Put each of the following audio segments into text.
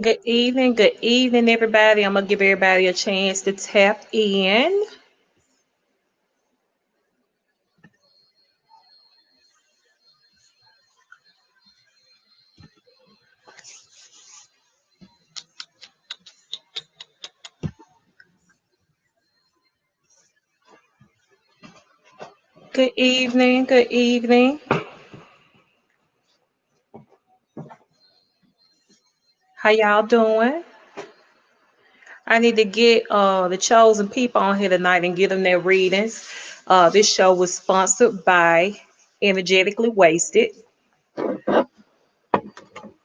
Good evening, everybody. I'm gonna give everybody a chance to tap in. Good evening, good evening. How y'all doing? I need to get the chosen people on here tonight and get them their readings. This show was sponsored by Energetically Wasted,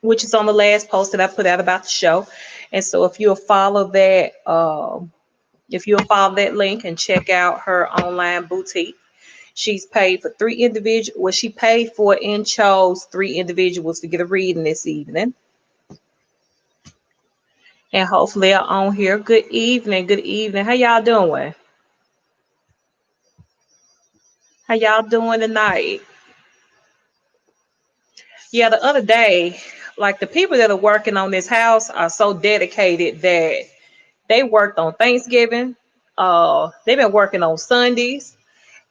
which is on the last post that I put out about the show. And so if you'll follow that link and check out her online boutique. She's paid for three individuals. Well, she paid for and chose three individuals to get a reading this evening. And hopefully they're on here. Good evening. Good evening. How y'all doing? How y'all doing tonight? Yeah, the other day, like the people that are working on this house are so dedicated that they worked on Thanksgiving. They've been working on Sundays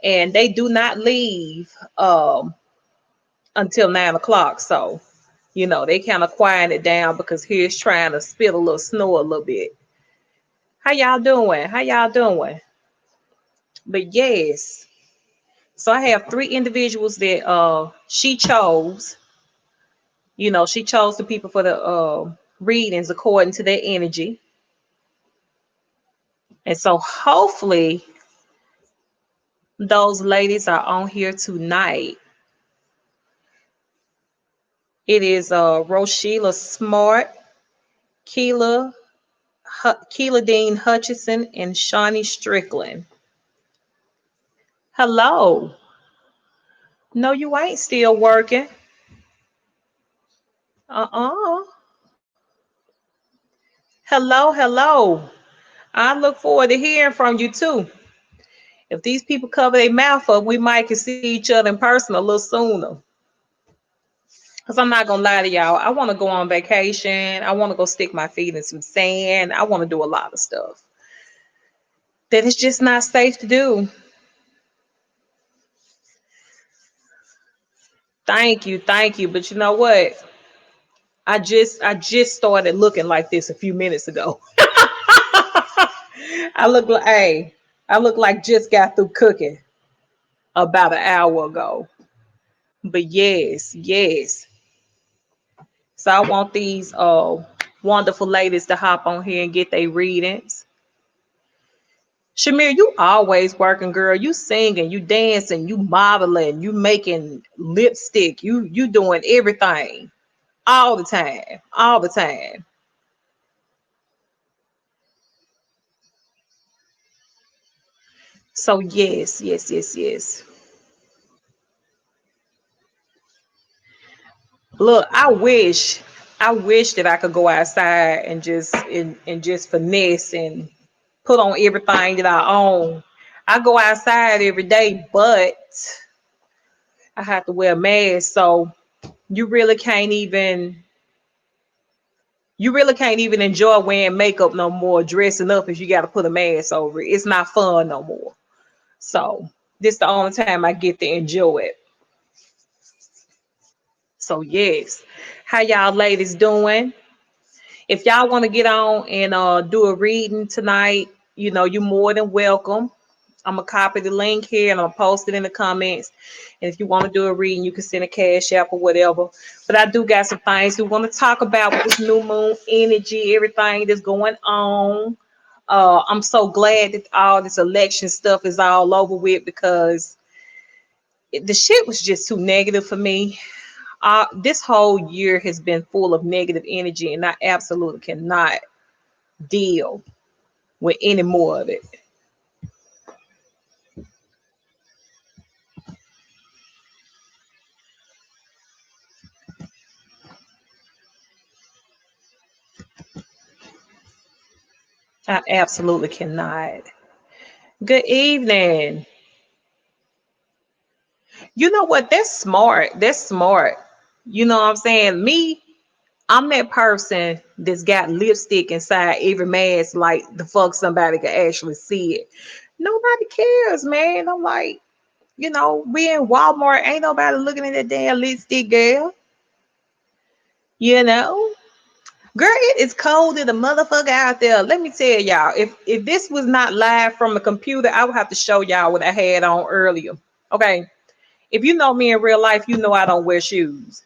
and they do not leave until 9 o'clock. So they kind of quiet it down because here's trying to spit a little snow a little bit. How y'all doing? How y'all doing? But yes, so I have three individuals that she chose. She chose the people for the readings according to their energy. And so hopefully those ladies are on here tonight. It is Roshila Smart, Keela, Keela Dean Hutchison, and Shawnee Strickland. Hello. No, you ain't still working. Uh-uh. Hello, hello. I look forward to hearing from you too. If these people cover their mouth up, we might can see each other in person a little sooner. Because I'm not gonna lie to y'all. I want to go on vacation. I want to go stick my feet in some sand. I want to do a lot of stuff that is just not safe to do. Thank you, thank you. But you know what? I just started looking like this a few minutes ago. I look like hey, I look like just got through cooking about an hour ago. But yes, yes. So I want these wonderful ladies to hop on here and get their readings. Shamir, you always working, girl. You singing, you dancing, you modeling, you making lipstick, you doing everything all the time, all the time. So yes, yes, yes, yes. Look, I wish that I could go outside and just finesse and put on everything that I own. I go outside every day, but I have to wear a mask. So you really can't even you really can't even enjoy wearing makeup no more, dressing up if you got to put a mask over it. It's not fun no more. So this the only time I get to enjoy it. So yes, how y'all ladies doing? If y'all want to get on and do a reading tonight, you're more than welcome. I'm gonna copy the link here and I'll post it in the comments. And if you want to do a reading, you can send a cash app or whatever. But I do got some things we want to talk about with this new moon energy, everything that's going on. I'm so glad that all this election stuff is all over with because the shit was just too negative for me. This whole year has been full of negative energy, and I absolutely cannot deal with any more of it. I absolutely cannot. Good evening. You know what? That's smart. That's smart. You know what I'm saying? Me, I'm that person that's got lipstick inside every mask, like the fuck somebody could actually see it. Nobody cares, man. I'm like, we in Walmart, ain't nobody looking at that damn lipstick, girl. You know, girl, it is cold in the motherfucker out there. Let me tell y'all, if this was not live from a computer, I would have to show y'all what I had on earlier. Okay, if you know me in real life, you know I don't wear shoes.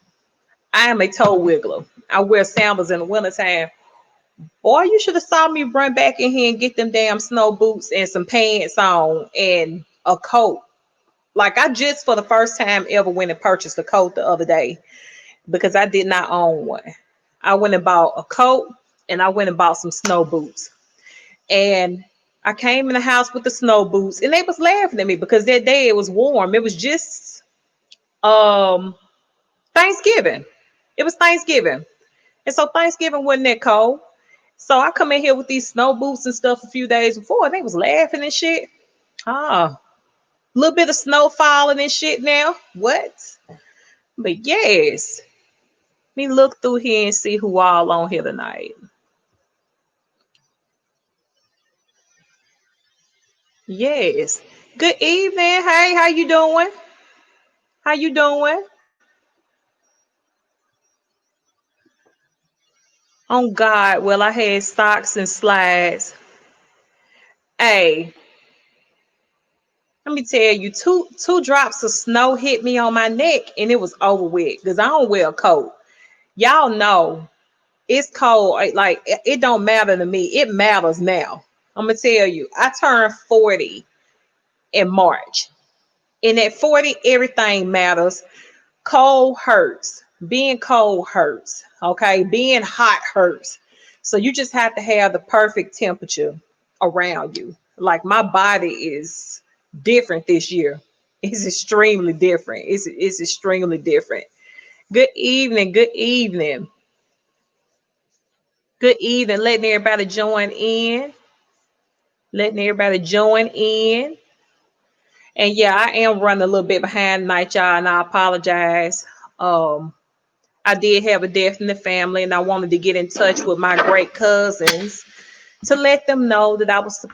I am a toe wiggler. I wear sandals in the wintertime. Boy, you should have saw me run back in here and get them damn snow boots and some pants on and a coat. Like I just for the first time ever went and purchased a coat the other day because I did not own one. I went and bought a coat and I went and bought some snow boots. And I came in the house with the snow boots and they was laughing at me because that day it was warm. It was just um Thanksgiving. It was Thanksgiving. And so Thanksgiving wasn't that cold. So I come in here with these snow boots and stuff a few days before, and they was laughing and shit. Ah, a little bit of snow falling and shit now. What? But yes, let me look through here and see who all on here tonight. Yes. Good evening. Hey, how you doing? How you doing? On God, well, I had socks and slides. Hey, let me tell you, two drops of snow hit me on my neck and it was over with because I don't wear a coat. Y'all know it's cold. Like it don't matter to me. It matters now. I'm gonna tell you, I turned 40 in March. And at 40, everything matters. Cold hurts. Being cold hurts. Okay. Being hot hurts. So you just have to have the perfect temperature around you. Like my body is different this year. It's extremely different. It's extremely different. Good evening. Good evening. Good evening. Letting everybody join in. Letting everybody join in. And yeah, I am running a little bit behind tonight, y'all, and I apologize. Um, I did have a death in the family, and I wanted to get in touch with my great cousins to let them know that I was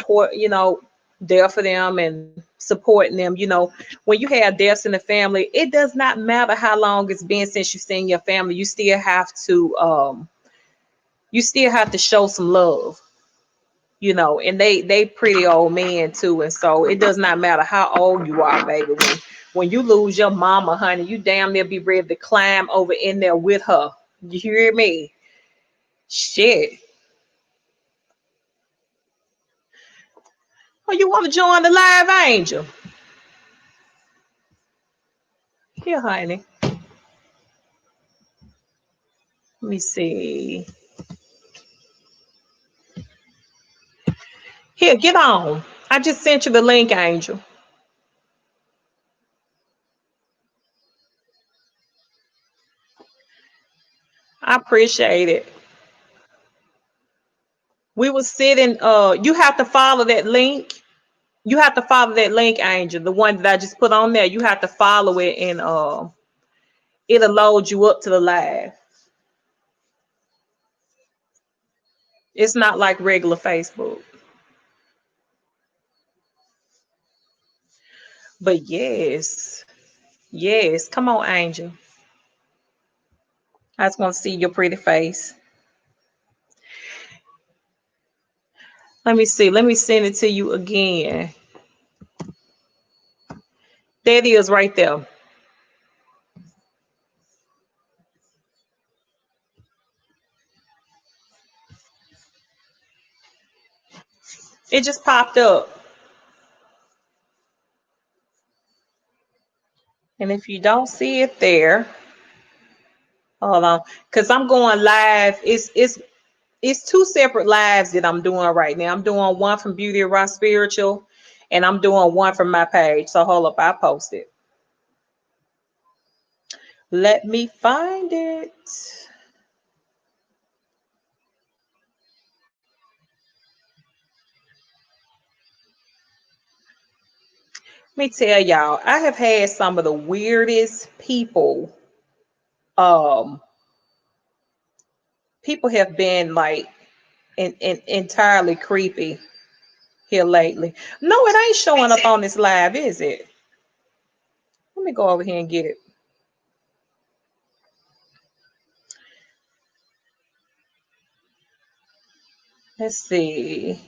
there for them and supporting them. When you have deaths in the family, it does not matter how long it's been since you've seen your family. You still have to show some love. And they pretty old men too, and so it does not matter how old you are, baby. When you lose your mama, honey, you damn near be ready to climb over in there with her. You hear me? Shit. Oh, you want to join the live angel? Here, honey. Let me see. Here, get on. I just sent you the link, Angel. I appreciate it. We were sitting. You have to follow that link. You have to follow that link, Angel. The one that I just put on there. You have to follow it, and it'll load you up to the live. It's not like regular Facebook. But yes, yes. Come on, Angel. I just want to see your pretty face. Let me see. Let me send it to you again. There it is right there. It just popped up. And if you don't see it there, hold on. Because I'm going live. It's two separate lives that I'm doing right now. I'm doing one from Beauty of Raw Spiritual, and I'm doing one from my page. So hold up, I post it. Let me find it. Let me tell y'all, I have had some of the weirdest people um People have been like entirely creepy here lately. No, it ain't showing up on this live, is it? Let me go over here and get it. Let's see.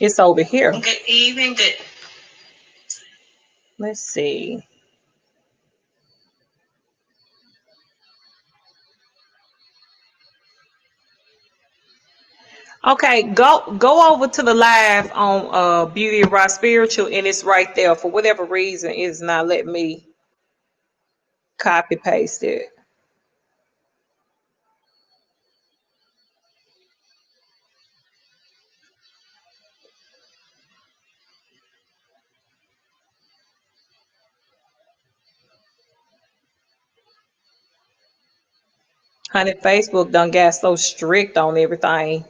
It's over here. Good evening. Good. Let's see. Okay, go over to the live on Beauty of Raw Spiritual, and it's right there. For whatever reason, it's not letting me copy paste it. Honey, Facebook done got so strict on everything.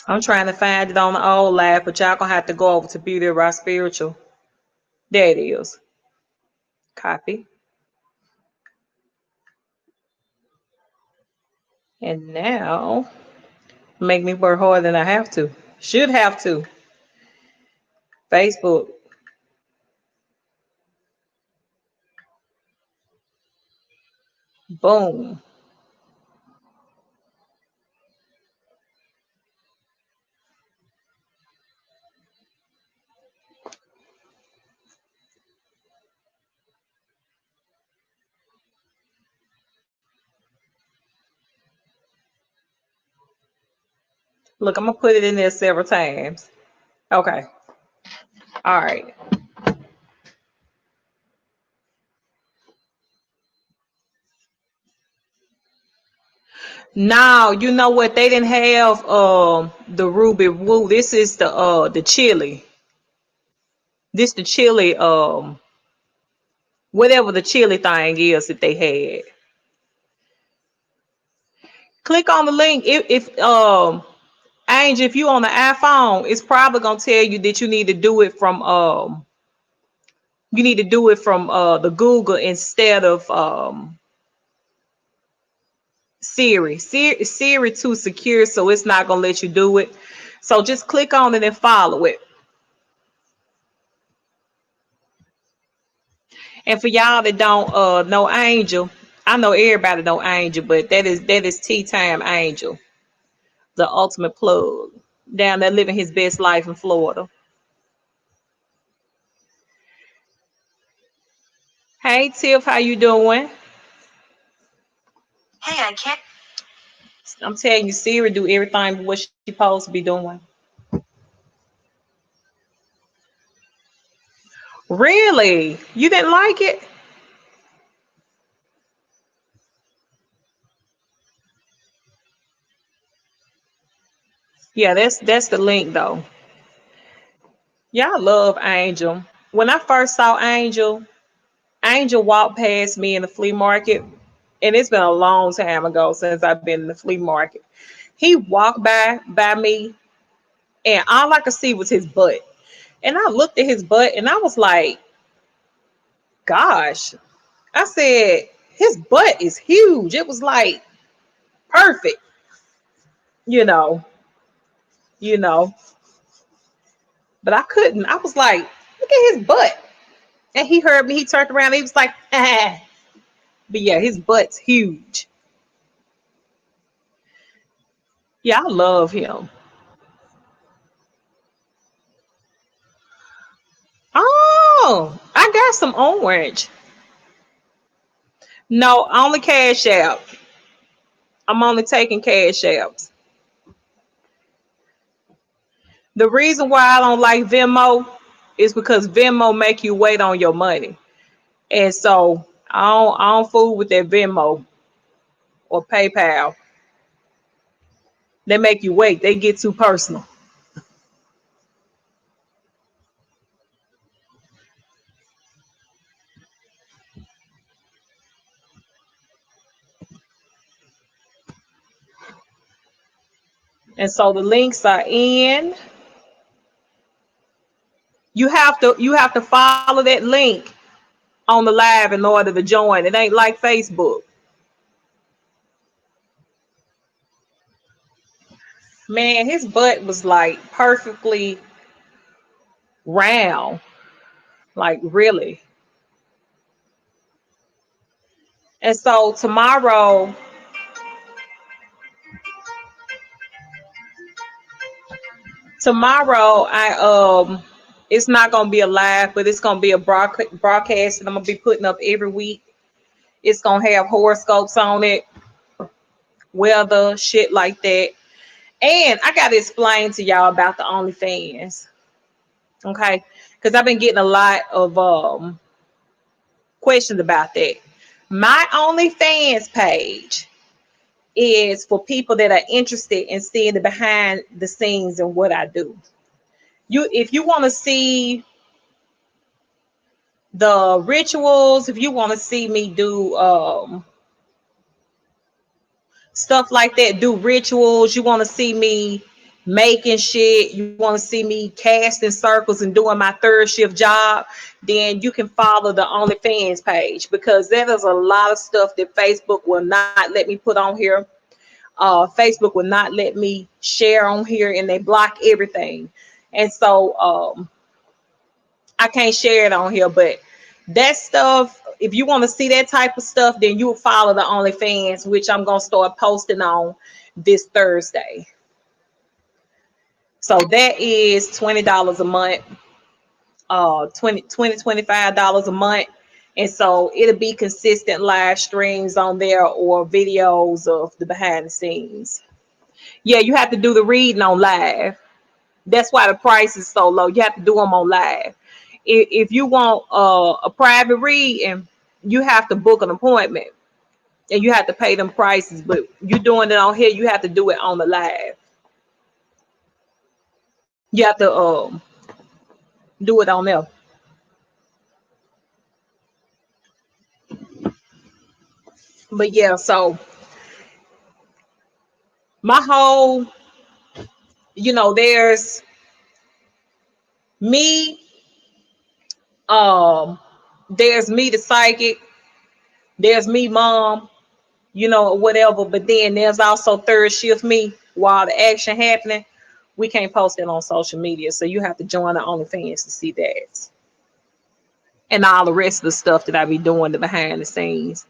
I'm trying to find it on the old live, but y'all gonna have to go over to Beauty of Raw Spiritual. There it is. Copy. And now make me work harder than I have to. Should have to. Facebook. Boom. Look, I'm gonna put it in there several times. Okay. All right. Now you know what they didn't have the Ruby Woo. This is the chili. This the chili whatever the chili thing is that they had. Click on the link. If Angel, if you on the iPhone, it's probably gonna tell you that you need to do it from the Google instead of Siri. Siri too secure, so it's not gonna let you do it. So just click on it and follow it. And for y'all that don't know Angel, I know everybody know Angel, but that is Tea Time Angel, the ultimate plug. Down there living his best life in Florida. Hey Tiff, how you doing? Hey, I can't. I'm telling you, Siri do everything what she supposed to be doing. Really? You didn't like it? Yeah, that's the link though. Yeah, I love Angel. When I first saw Angel, Angel walked past me in the flea market, and it's been a long time ago since I've been in the flea market. He walked by me, and all I could see was his butt. And I looked at his butt, and I was like, "Gosh!" I said, "His butt is huge." It was like perfect, you know, you know. But I couldn't. I was like, "Look at his butt." And he heard me. He turned around. And he was like, "Ah." But yeah, his butt's huge. Yeah, I love him. Oh, I got some orange. No, only cash out. I'm only taking cash apps. The reason why I don't like Venmo is because Venmo make you wait on your money. And so I don't fool with that Venmo or PayPal. They make you wait. They get too personal. And so the links are in. You have to follow that link on the live in order to join. It ain't like Facebook. Man, his butt was like perfectly round. Like really. And so tomorrow it's not gonna be a live, but it's gonna be a broadcast that I'm gonna be putting up every week. It's gonna have horoscopes on it, weather, shit like that. And I gotta explain to y'all about the OnlyFans, okay? Because I've been getting a lot of questions about that. My OnlyFans page is for people that are interested in seeing the behind the scenes and what I do. If you want to see the rituals, if you want to see me do stuff like that, do rituals, you want to see me making shit, you want to see me casting circles and doing my third shift job, then you can follow the OnlyFans page, because there is a lot of stuff that Facebook will not let me put on here. Facebook will not let me share on here, and they block everything. And so I can't share it on here, but that stuff, if you want to see that type of stuff, then you'll follow the OnlyFans, which I'm going to start posting on this Thursday. So that is $20 a month, 25 dollars a month. And so it'll be consistent live streams on there or videos of the behind the scenes. Yeah, you have to do the reading on live. That's why the price is so low. You have to do them on live. If you want a private reading, you have to book an appointment and you have to pay them prices. But you doing it on here, you have to do it on the live. You have to do it on there. But yeah, so my whole, there's me, um, there's me the psychic, there's me mom, whatever. But then there's also third shift me while the action happening. We can't post it on social media, so you have to join the OnlyFans to see that, and all the rest of the stuff that I be doing the behind the scenes.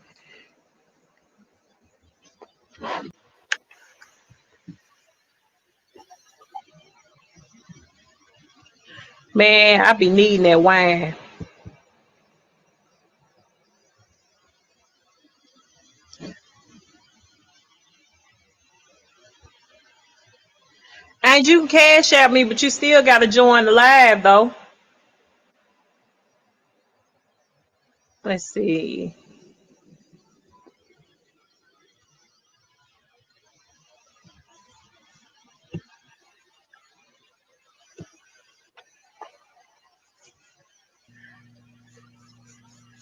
Man, I be needing that wine. And you can cash out me, but you still got to join the live though. Let's see.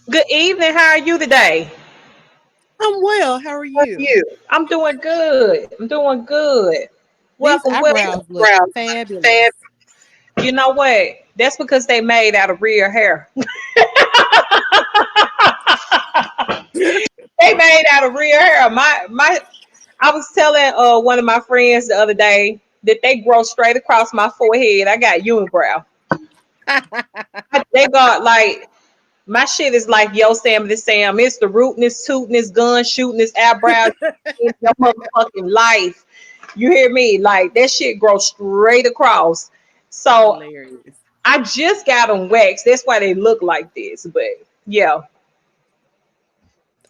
Good evening. How are you today? I'm well. How are you? I'm doing good. I'm doing good. These Welcome, welcome. eyebrows look fabulous. You know what? That's because they made out of real hair. They made out of real hair. My I was telling one of my friends the other day that they grow straight across my forehead. I got unibrow. They got like my shit is like Yo Sam the Sam. It's the rootness, tootiness, gun shootiness, eyebrows in your motherfucking life. You hear me? Like that shit grows straight across. So Hilarious. I just got them waxed. That's why they look like this. But yeah,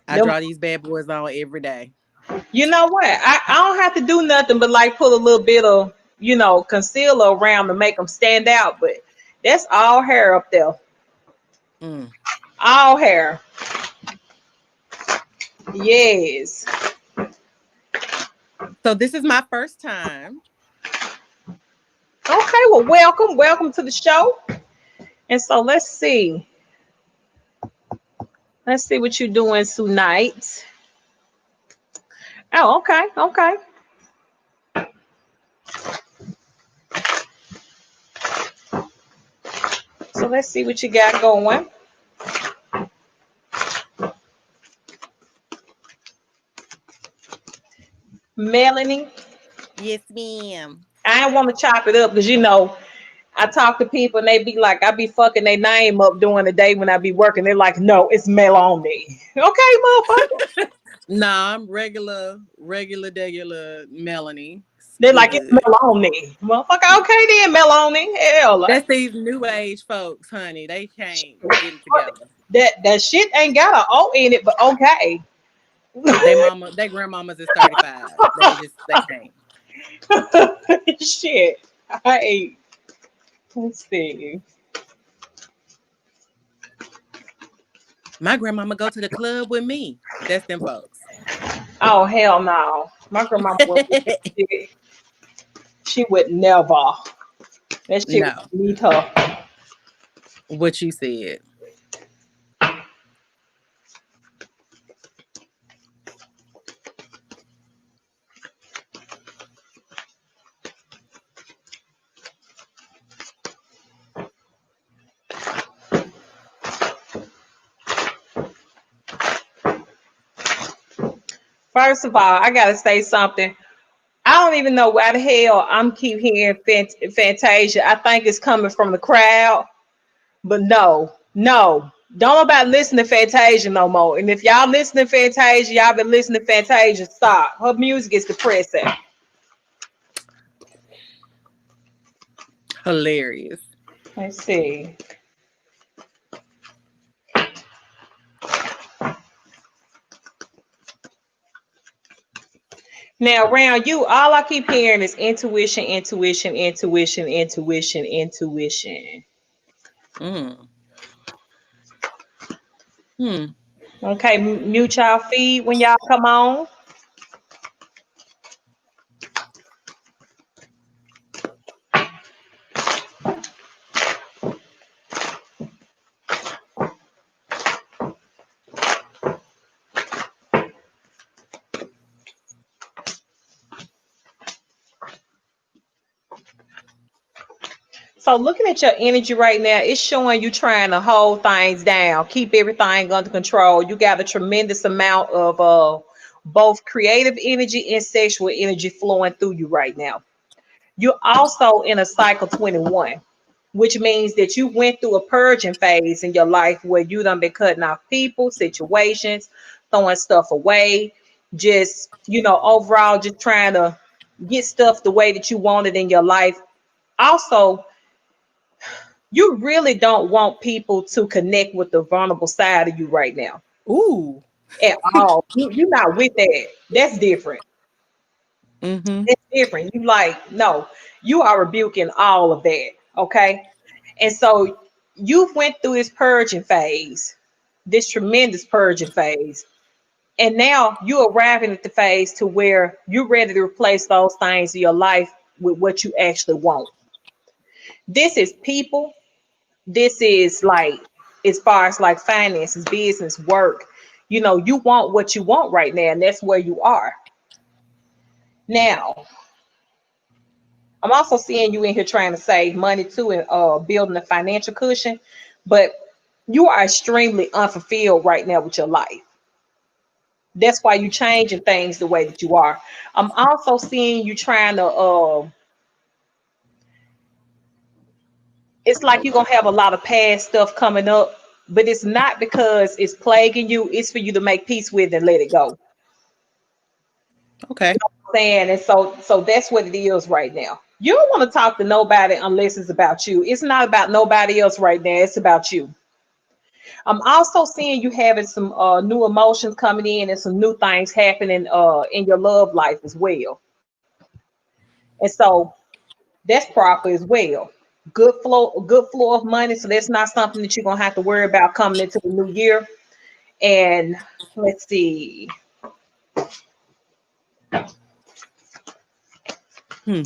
I them. draw these bad boys on every day. You know what? I don't have to do nothing but like put a little bit of concealer around to make them stand out. But that's all hair up there. Mm. All hair. Yes. So this is my first time. Okay. Well, welcome to the show. And so let's see. Let's see what you're doing tonight. Oh, okay. Okay. So let's see what you got going. Melanie, Yes, ma'am. I don't want to chop it up because I talk to people and they be like, I be fucking their name up during the day when I be working. They're like, no, it's Melanie. Okay, motherfucker. Nah, I'm regular Melanie. They're We like, it's good. Melanie. Motherfucker, okay then, Melanie. Hell. That's these new age folks, honey. They can't get it together. That shit ain't got an O in it, but okay. They grandmamas is 35. They can't. Shit. Hey, let's see. My grandmama go to the club with me. That's them folks. Oh hell no. My grandma would shit. She would never. That shit No, would meet her. what you said. First of all, I gotta say something. I don't even know why the hell I'm keep hearing Fantasia. I think it's coming from the crowd, but no. Don't nobody listen to Fantasia no more. And if y'all listen to Fantasia, y'all been listening to Fantasia, stop. Her music is depressing. Hilarious. Let's see. Now, around you, all I keep hearing is intuition, intuition, intuition, intuition, intuition. Mm. Hmm. Okay, mute y'all feed when y'all come on. So looking at your energy right now, it's showing you trying to hold things down, keep everything under control. You got a tremendous amount of both creative energy and sexual energy flowing through you right now. You're also in a cycle 21, which means that you went through a purging phase in your life where you done been cutting off people, situations, throwing stuff away, just, overall just trying to get stuff the way that you want it in your life. Also, you really don't want people to connect with the vulnerable side of you right now Ooh. at all. You're not with that. That's different. Mm-hmm. That's different. You like, no, you are rebuking all of that. Okay. And so you went through this purging phase, this tremendous purging phase. And now you're arriving at the phase to where you're ready to replace those things in your life with what you actually want. This is people. This is like, as far as like finances, business, work, you want what you want right now, and that's where you are. Now, I'm also seeing you in here trying to save money too and building a financial cushion, but you are extremely unfulfilled right now with your life. That's why you're changing things the way that you are. I'm also seeing you trying to it's like you're gonna have a lot of past stuff coming up, but it's not because it's plaguing you, it's for you to make peace with and let it go. Okay. Saying, and so that's what it is right now. You don't want to talk to nobody unless it's about you. It's not about nobody else right now, it's about you. I'm also seeing you having some new emotions coming in and some new things happening in your love life as well. And so that's proper as well. Good flow of money. So that's not something that you're gonna have to worry about coming into the new year. And let's see. Hmm.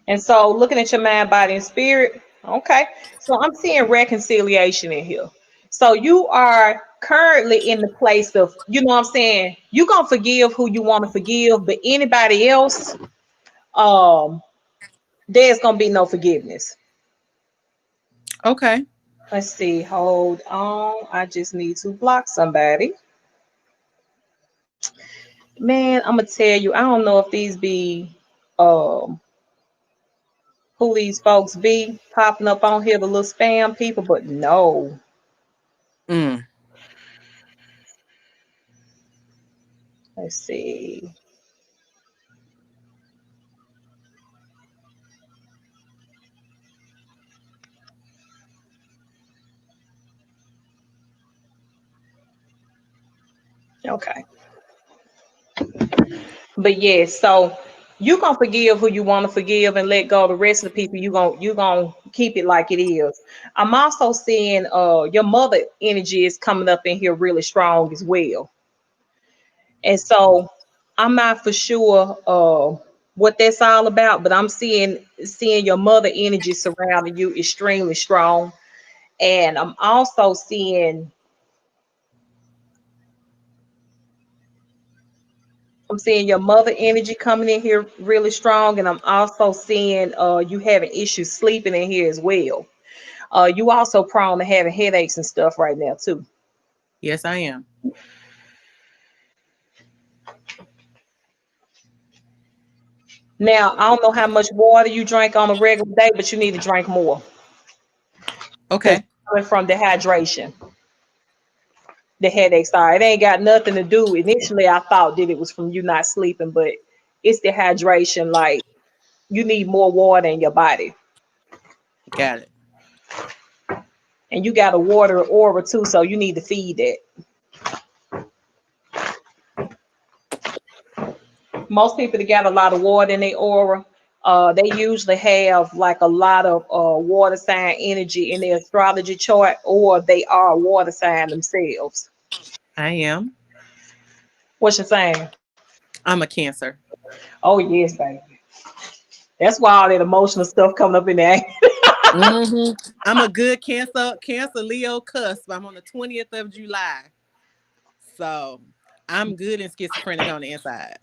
And so looking at your mind, body, and spirit, okay. So I'm seeing reconciliation in here. So you are currently in the place of, you know what I'm saying? You're gonna forgive who you want to forgive, but anybody else, um, there's gonna be no forgiveness. Okay. Let's see. Hold on. I just need to block somebody. Man, I'm gonna tell you, I don't know if these be um who these folks be popping up on here, the little spam people, but no. Mm. Let's see. Okay. But yes, so you gonna forgive who you want to forgive and let go. The rest of the people you gonna keep it like it is. I'm also seeing your mother energy is coming up in here really strong as well. And so I'm not for sure what that's all about, but I'm seeing your mother energy surrounding you extremely strong. And I'm seeing your mother energy coming in here really strong, and I'm also seeing you having issues sleeping in here as well. You also prone to having headaches and stuff right now too. Yes, I am. Now I don't know how much water you drink on a regular day, but you need to drink more because Okay. coming from dehydration, the headaches are. It ain't got nothing to do. Initially, I thought that it was from you not sleeping, but it's dehydration. Like you need more water in your body, Got it. and you got a water aura too, so you need to feed that. Most people that got a lot of water in their aura, they usually have like a lot of water sign energy in their astrology chart, or they are a water sign themselves. I am. What's your saying? I'm a Cancer. Oh yes, baby. That's why all that emotional stuff coming up in there. Hmm. I'm a good Cancer Leo cusp. I'm on the 20th of July. So I'm good and schizophrenic on the inside.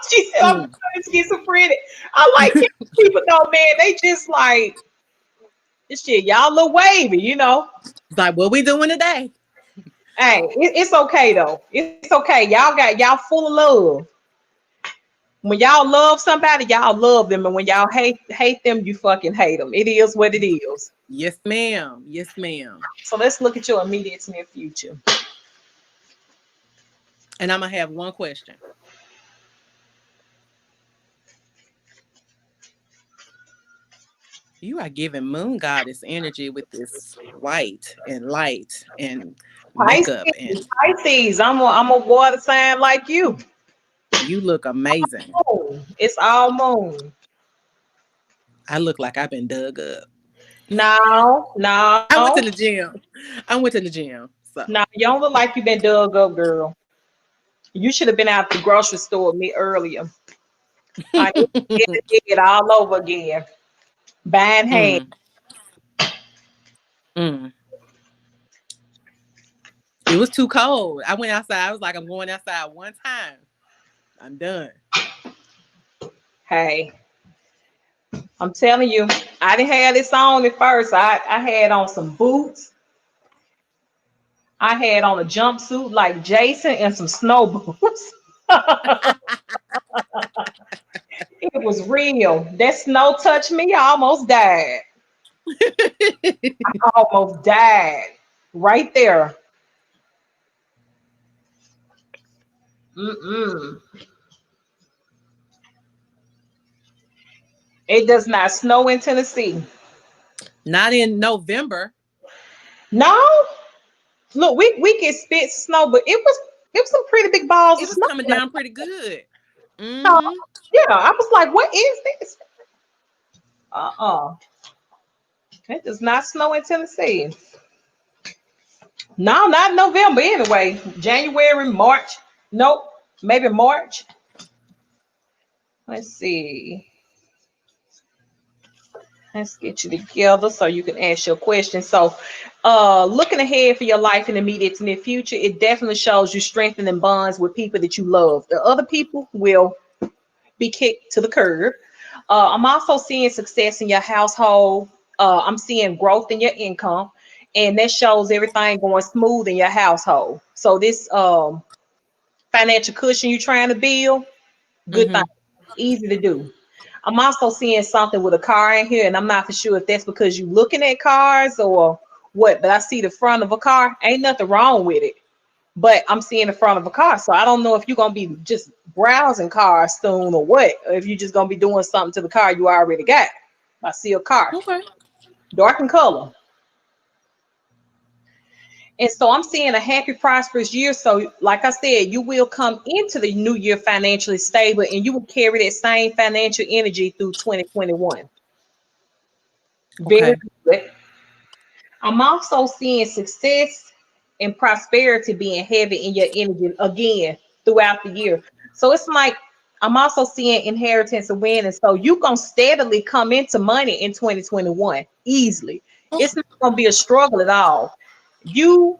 She said I'm Mm. schizophrenic. I like people though, man. They just like this shit. Y'all look wavy, you know. It's like, what we doing today? Hey, it's okay though. It's okay. Y'all full of love. When y'all love somebody, y'all love them, and when y'all hate them, you fucking hate them. It is what it is. Yes, ma'am. Yes, ma'am. So let's look at your immediate near future. And I'm gonna have one question. You are giving moon goddess energy with this white and light and makeup, Pisces, and Pisces. I'm a water sign like you. you look amazing. Moon. It's all moon. I look like I've been dug up. No, I went to no, the gym. I went to the gym. So no. You don't look like you've been dug up, girl. You should have been out the grocery store with me earlier. I did it all over again. Buying hand. mm, mm. It was too cold. I went outside. I was like, I'm going outside one time. I'm done. Hey, I'm telling you, I didn't have this on at first. I had on some boots. I had on a jumpsuit like Jason and some snow boots. It was real. That snow touched me. I almost died. I almost died right there. Mm-mm. It does not snow in Tennessee. Not in November. No, look, we get spit snow, but it was some pretty big balls It of was snow. coming down pretty good. So, Hmm. yeah, I was like, what is this? Uh-uh. It does not snow in Tennessee. No, not November anyway. January, March. Nope. Maybe March. Let's see. Let's get you together so you can ask your question. So, looking ahead for your life in the immediate to near future, it definitely shows you strengthening bonds with people that you love. The other people will be kicked to the curb. I'm also seeing success in your household. I'm seeing growth in your income, and that shows everything going smooth in your household. So this financial cushion you're trying to build, good thing, Mm-hmm. easy to do. I'm also seeing something with a car in here, and I'm not for sure if that's because you're looking at cars or what, but I see the front of a car. Ain't nothing wrong with it, but I'm seeing the front of a car. So I don't know if you're going to be just browsing cars soon or what, or if you're just going to be doing something to the car you already got. I see a car, Okay. dark in color. And so I'm seeing a happy, prosperous year. So, like I said, you will come into the new year financially stable and you will carry that same financial energy through 2021. Very Okay. good. I'm also seeing success and prosperity being heavy in your energy again throughout the year. So it's like I'm also seeing inheritance and winning. So you're going to steadily come into money in 2021 easily. It's not going to be a struggle at all. You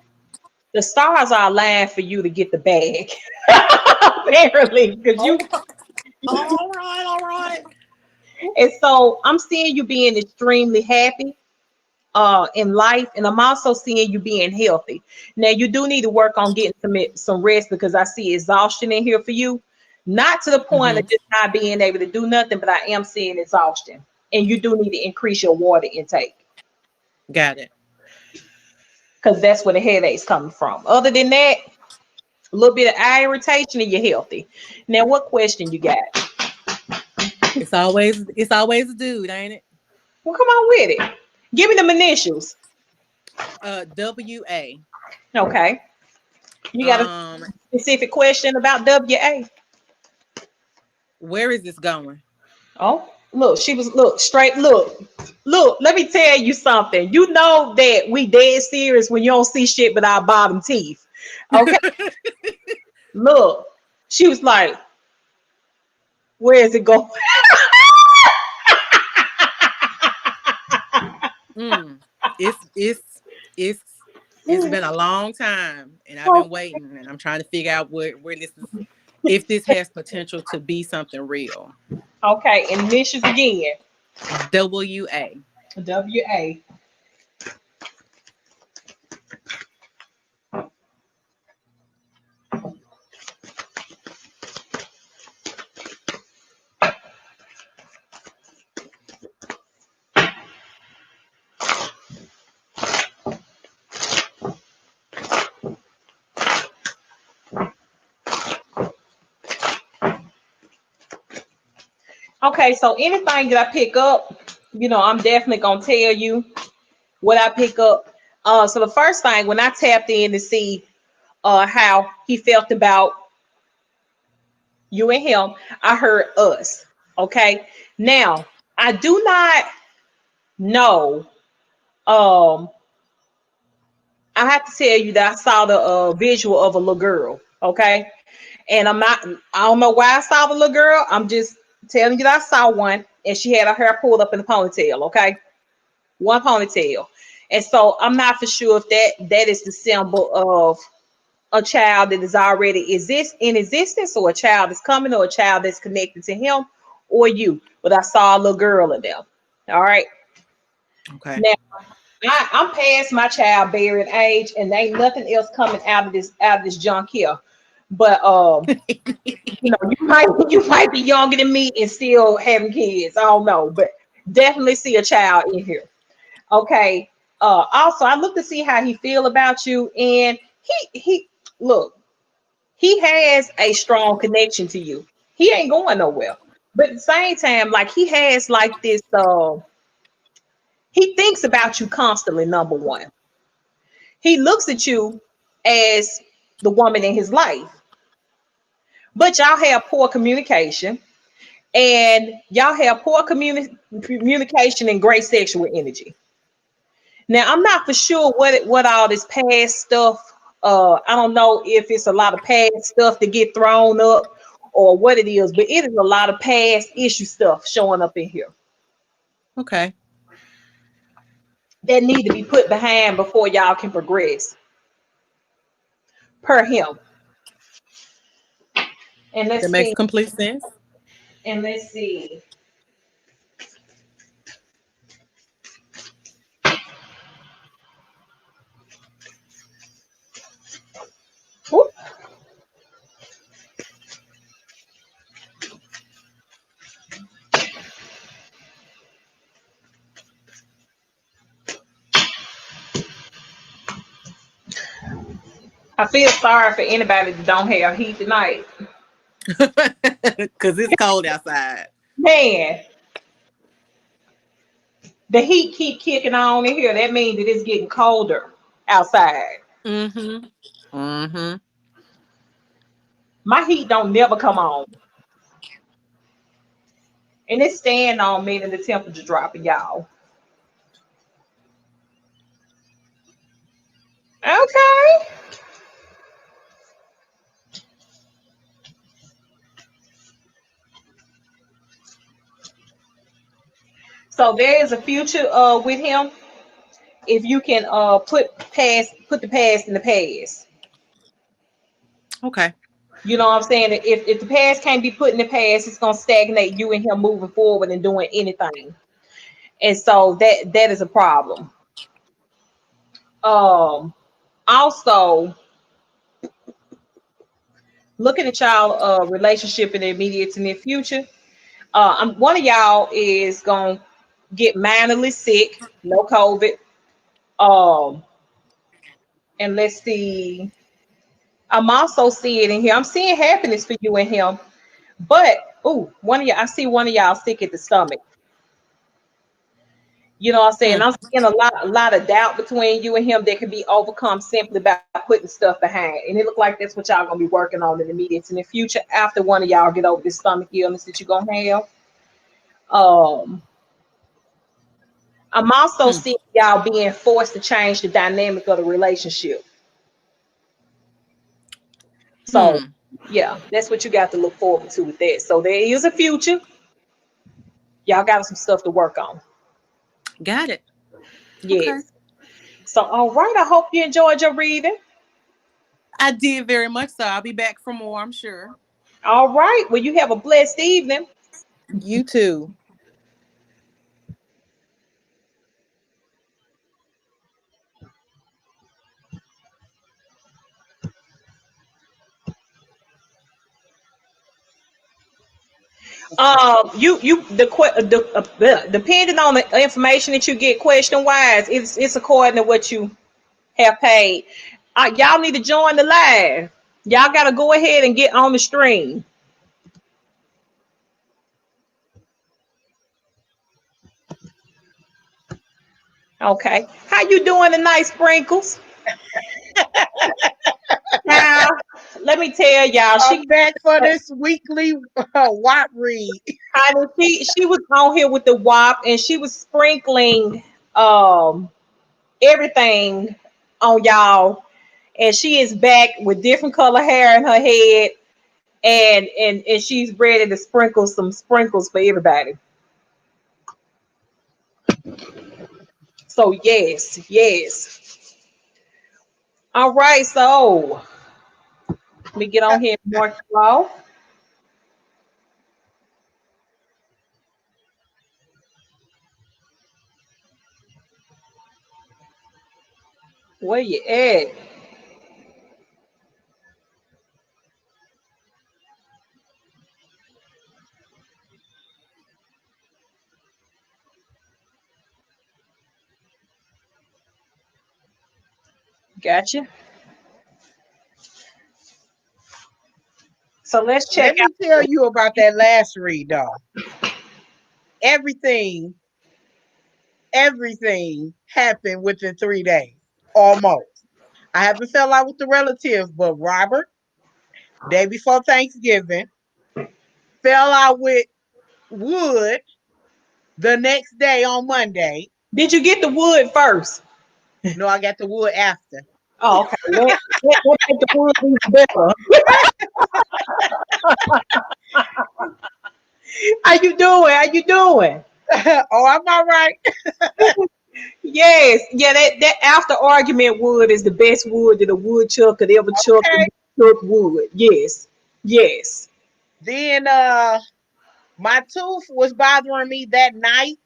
the stars are aligned for you to get the bag. Apparently, because All you right. All right. All right. and so I'm seeing you being extremely happy in life, and I'm also seeing you being healthy. Now you do need to work on getting some rest because I see exhaustion in here for you. Not to the point Mm-hmm. of just not being able to do nothing, but I am seeing exhaustion. And you do need to increase your water intake Got it. because that's where the headache's coming from. Other than that, a little bit of eye irritation and you're healthy. Now, what question you got? It's always a dude, ain't it? Well, come on with it. Give me them initials. WA. Okay. You got a Um, specific question about WA? where is this going? Oh, look, she was look straight. Look. Let me tell you something. You know that we dead serious when you don't see shit but our bottom teeth. Okay. Look, she was like, "Where is it going?" Mm. It's it's been a long time, and I've been waiting, and I'm trying to figure out where this is, if this has potential to be something real. Okay. Initials again. WA. WA. Okay. So anything that I pick up, I'm definitely gonna tell you what I pick up. So the first thing when I tapped in to see how he felt about you and him, I heard us. Okay. Now, I do not know. Um, I have to tell you that I saw the visual of a little girl. Okay. And I don't know why I saw the little girl. I'm just telling you that I saw one and she had her hair pulled up in a ponytail. Okay. One ponytail. And so I'm not for sure if that is the symbol of a child that is already in existence, or a child that's coming, or a child that's connected to him or you. But I saw a little girl in them. All right. Okay. Now I'm past my childbearing age, and ain't nothing else coming out of this junk here. But you might be younger than me and still having kids. I don't know, but definitely see a child in here. Okay. Also, I look to see how he feel about you, and he look. He has a strong connection to you. He ain't going nowhere. But at the same time, like he has like this he thinks about you constantly, number one. He looks at you as the woman in his life. But y'all have poor communication, and y'all have poor communication and great sexual energy. Now, I'm not for sure what all this past stuff. I don't know if it's a lot of past stuff to get thrown up, or what it is, but it is a lot of past issue stuff showing up in here Okay. that need to be put behind before y'all can progress per him. And That let's makes see. complete sense. And let's see. Whoop. I feel sorry for anybody that don't have heat tonight. Because it's cold outside. Man, the heat keep kicking on in here. That means that it's getting colder outside. Mm-hmm. Mm-hmm. My heat don't never come on. And it's staying on, meaning the temperature dropping, y'all. Okay. So there is a future with him if you can put the past in the past. Okay. You know what I'm saying? If the past can't be put in the past, it's gonna stagnate you and him moving forward and doing anything. And so that is a problem. Um Also looking at y'all relationship in the immediate to near future. One of y'all is gonna get minorly sick, no COVID. Um, and let's see. I'm also seeing in here. I'm seeing happiness for you and him, but one of y'all. I see one of y'all sick at the stomach. You know what I'm saying? Hmm. I'm seeing a lot of doubt between you and him that can be overcome simply by putting stuff behind. And it look like that's what y'all gonna be working on in the immediate in the future after one of y'all get over this stomach illness that you're gonna have. Um, I'm also Hmm. seeing y'all being forced to change the dynamic of the relationship. So Hmm. yeah, that's what you got to look forward to with that. So there is a future. Y'all got some stuff to work on. Got it. Okay. Yes. So all right, I hope you enjoyed your reading. I did very much so. I'll be back for more, I'm sure. All right. Well, you have a blessed evening. You too. You depending on the information that you get question wise, it's according to what you have paid. Y'all need to join the live. Y'all got to go ahead and get on the stream. Okay. How you doing tonight, Sprinkles? Now, let me tell y'all, I'm back for this weekly Watt read. she was on here with the WAP and she was sprinkling um everything on y'all, and she is back with different color hair in her head, and she's ready to sprinkle some sprinkles for everybody. So yes, yes. All right, so let me get on here and mark you off. Where you at? Gotcha. So let's check Let me tell you about that last read, though. Everything, everything happened within 3 days, almost. I haven't fell out with the relatives, but Robert, day before Thanksgiving, fell out with Wood the next day on Monday. Did you get the wood first? No, I got the Wood after. Oh, okay. Let make the wood even better. you doing? How you doing? Oh, I'm all right. Yes, yeah. That after argument wood is the best wood that a woodchuck could ever chuck Okay. and chuck wood. Yes, yes. Then my tooth was bothering me that night,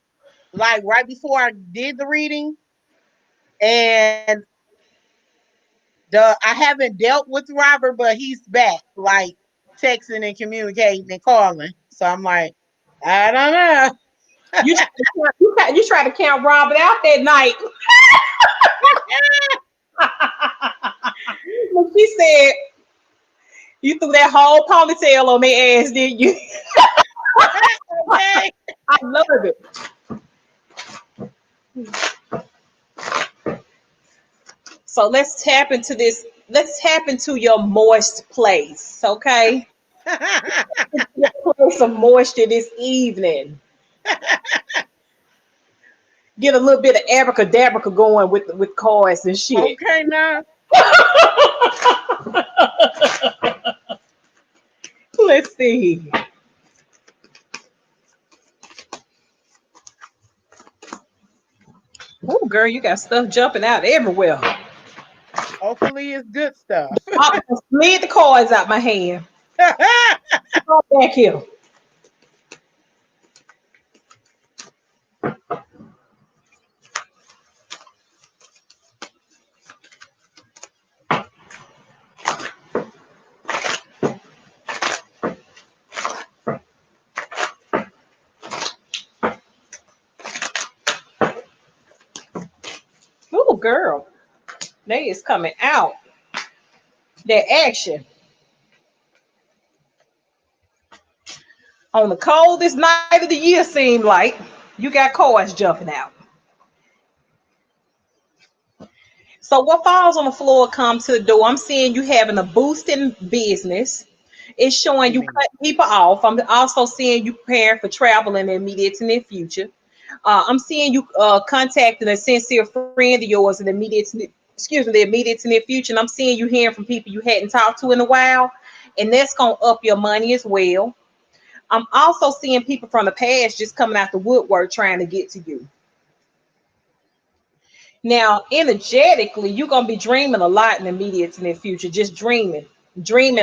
like right before I did the reading. And I haven't dealt with Robert, but he's back, like texting and communicating and calling. So I'm like, I don't know. You try to count Robert out that night. When she said you threw that whole ponytail on their ass, didn't you? Okay. I love it. So let's tap into this. Let's tap into your moist place, okay? Your place of moisture this evening. Get a little bit of abracadabra going with cards and shit. Okay, now. Let's see. Oh, girl, you got stuff jumping out everywhere. Hopefully it's good stuff. I slid the cards out my hand. Go back here. Oh, girl, they is coming out. That action on the coldest night of the year seemed like you got cards jumping out. So what falls on the floor comes to the door. I'm seeing you having a boost in business. It's showing you Amen. cutting people off. I'm also seeing you preparing for travel in the immediate and near future. I'm seeing you contacting a sincere friend of yours in the the immediate and near future. And I'm seeing you hearing from people you hadn't talked to in a while, and that's gonna up your money as well. I'm also seeing people from the past just coming out the woodwork trying to get to you. Now, energetically, you're gonna be dreaming a lot in the immediate and near future, just dreaming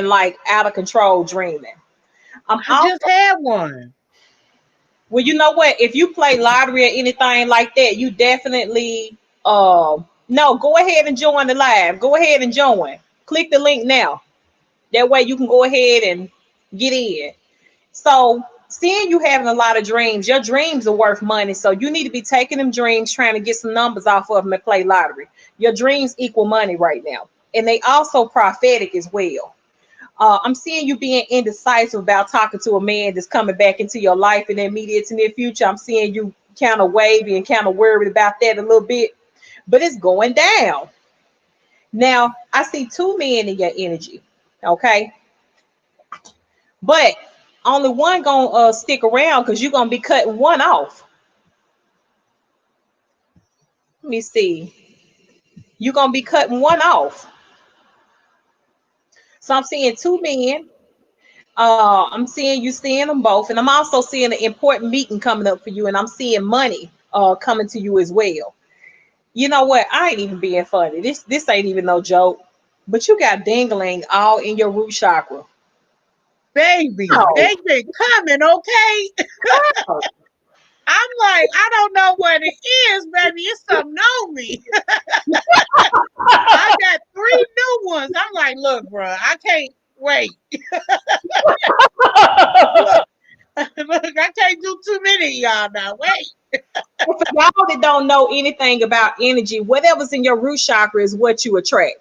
like out of control, dreaming. I'm I also just had one. Well, you know what? If you play lottery or anything like that, you definitely no, go ahead and join the live. Go ahead and join. Click the link now. That way you can go ahead and get in. So seeing you having a lot of dreams, your dreams are worth money. So you need to be taking them dreams, trying to get some numbers off of them and play lottery. Your dreams equal money right now. And they also prophetic as well. I'm seeing you being indecisive about talking to a man that's coming back into your life in the immediate to near future. I'm seeing you kind of wavy and kind of worried about that a little bit, but it's going down. Now, I see two men in your energy, okay? But only one gonna stick around because you're gonna be cutting one off. Let me see. You're gonna be cutting one off. So I'm seeing two men. I'm seeing you seeing them both, and I'm also seeing an important meeting coming up for you, and I'm seeing money coming to you as well. You know what? I ain't even being funny. This ain't even no joke. But you got dingling all in your root chakra. Baby, Oh, they been coming, okay? oh. I'm like, I don't know what it is, baby. It's something on me. I got three new ones. I'm like, look, bro, I can't wait. Look, look, I can't do too many of y'all now. Wait. For y'all that don't know anything about energy, whatever's in your root chakra is what you attract.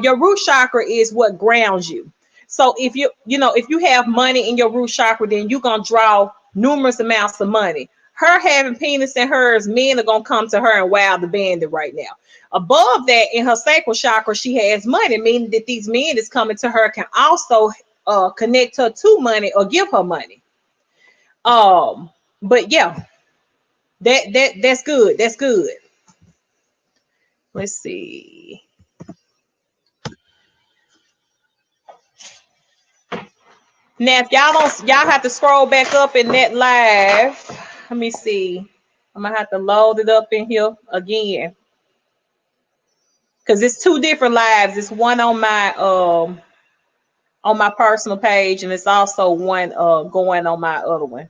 Your root chakra is what grounds you. So if you have money in your root chakra, then you're gonna draw numerous amounts of money. Her having penis in hers, men are gonna come to her and wow the bandit right now. Above that, in her sacral chakra, she has money, meaning that these men that's coming to her can also connect her to money or give her money. But yeah, that's good. That's good. Let's see. Now, if y'all have to scroll back up in that live. Let me see. I'm gonna have to load it up in here again because it's two different lives. It's one on my personal page, and it's also one going on my other one.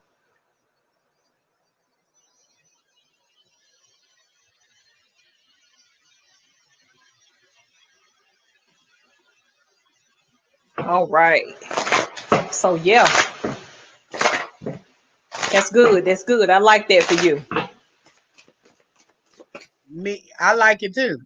All right. So yeah, that's good. That's good. I like that for you. Me, I like it too.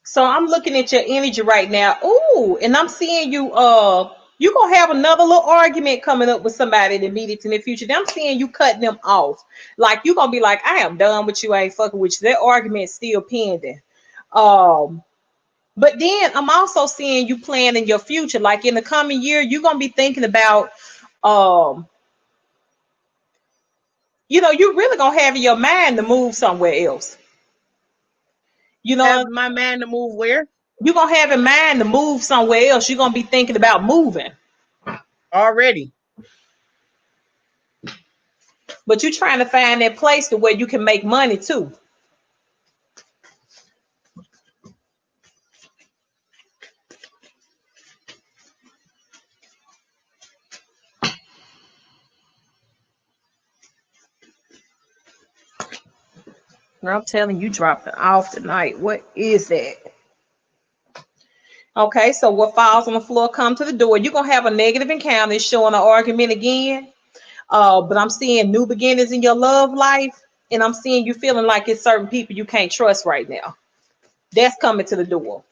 So I'm looking at your energy right now. Ooh, and I'm seeing you gonna have another little argument coming up with somebody in the immediate in the future. Then I'm seeing you cutting them off. Like you gonna be like, I am done with you, I ain't fucking with you. That argument's still pending. Um, but then I'm also seeing you planning your future. Like in the coming year, you're gonna be thinking about um, you're really gonna have in your mind to move somewhere else. You Have know, my man to move where? you're gonna have in mind to move somewhere else. You're gonna be thinking about moving. Already. But you're trying to find that place to where you can make money too. Girl, I'm telling you, dropping off tonight. What is that? Okay, so what falls on the floor come to the door. You're gonna have a negative encounter. It's showing an argument again. But I'm seeing new beginnings in your love life, and I'm seeing you feeling like it's certain people you can't trust right now. That's coming to the door.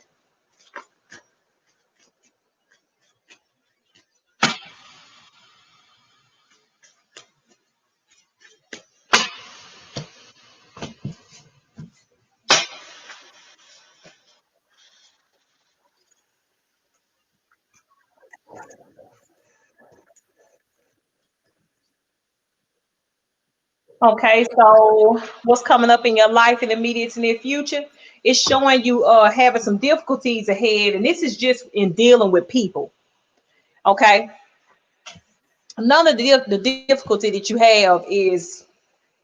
Okay, so what's coming up in your life in the immediate near future? It's showing you having some difficulties ahead, and this is just in dealing with people. Okay, none of the difficulty that you have is,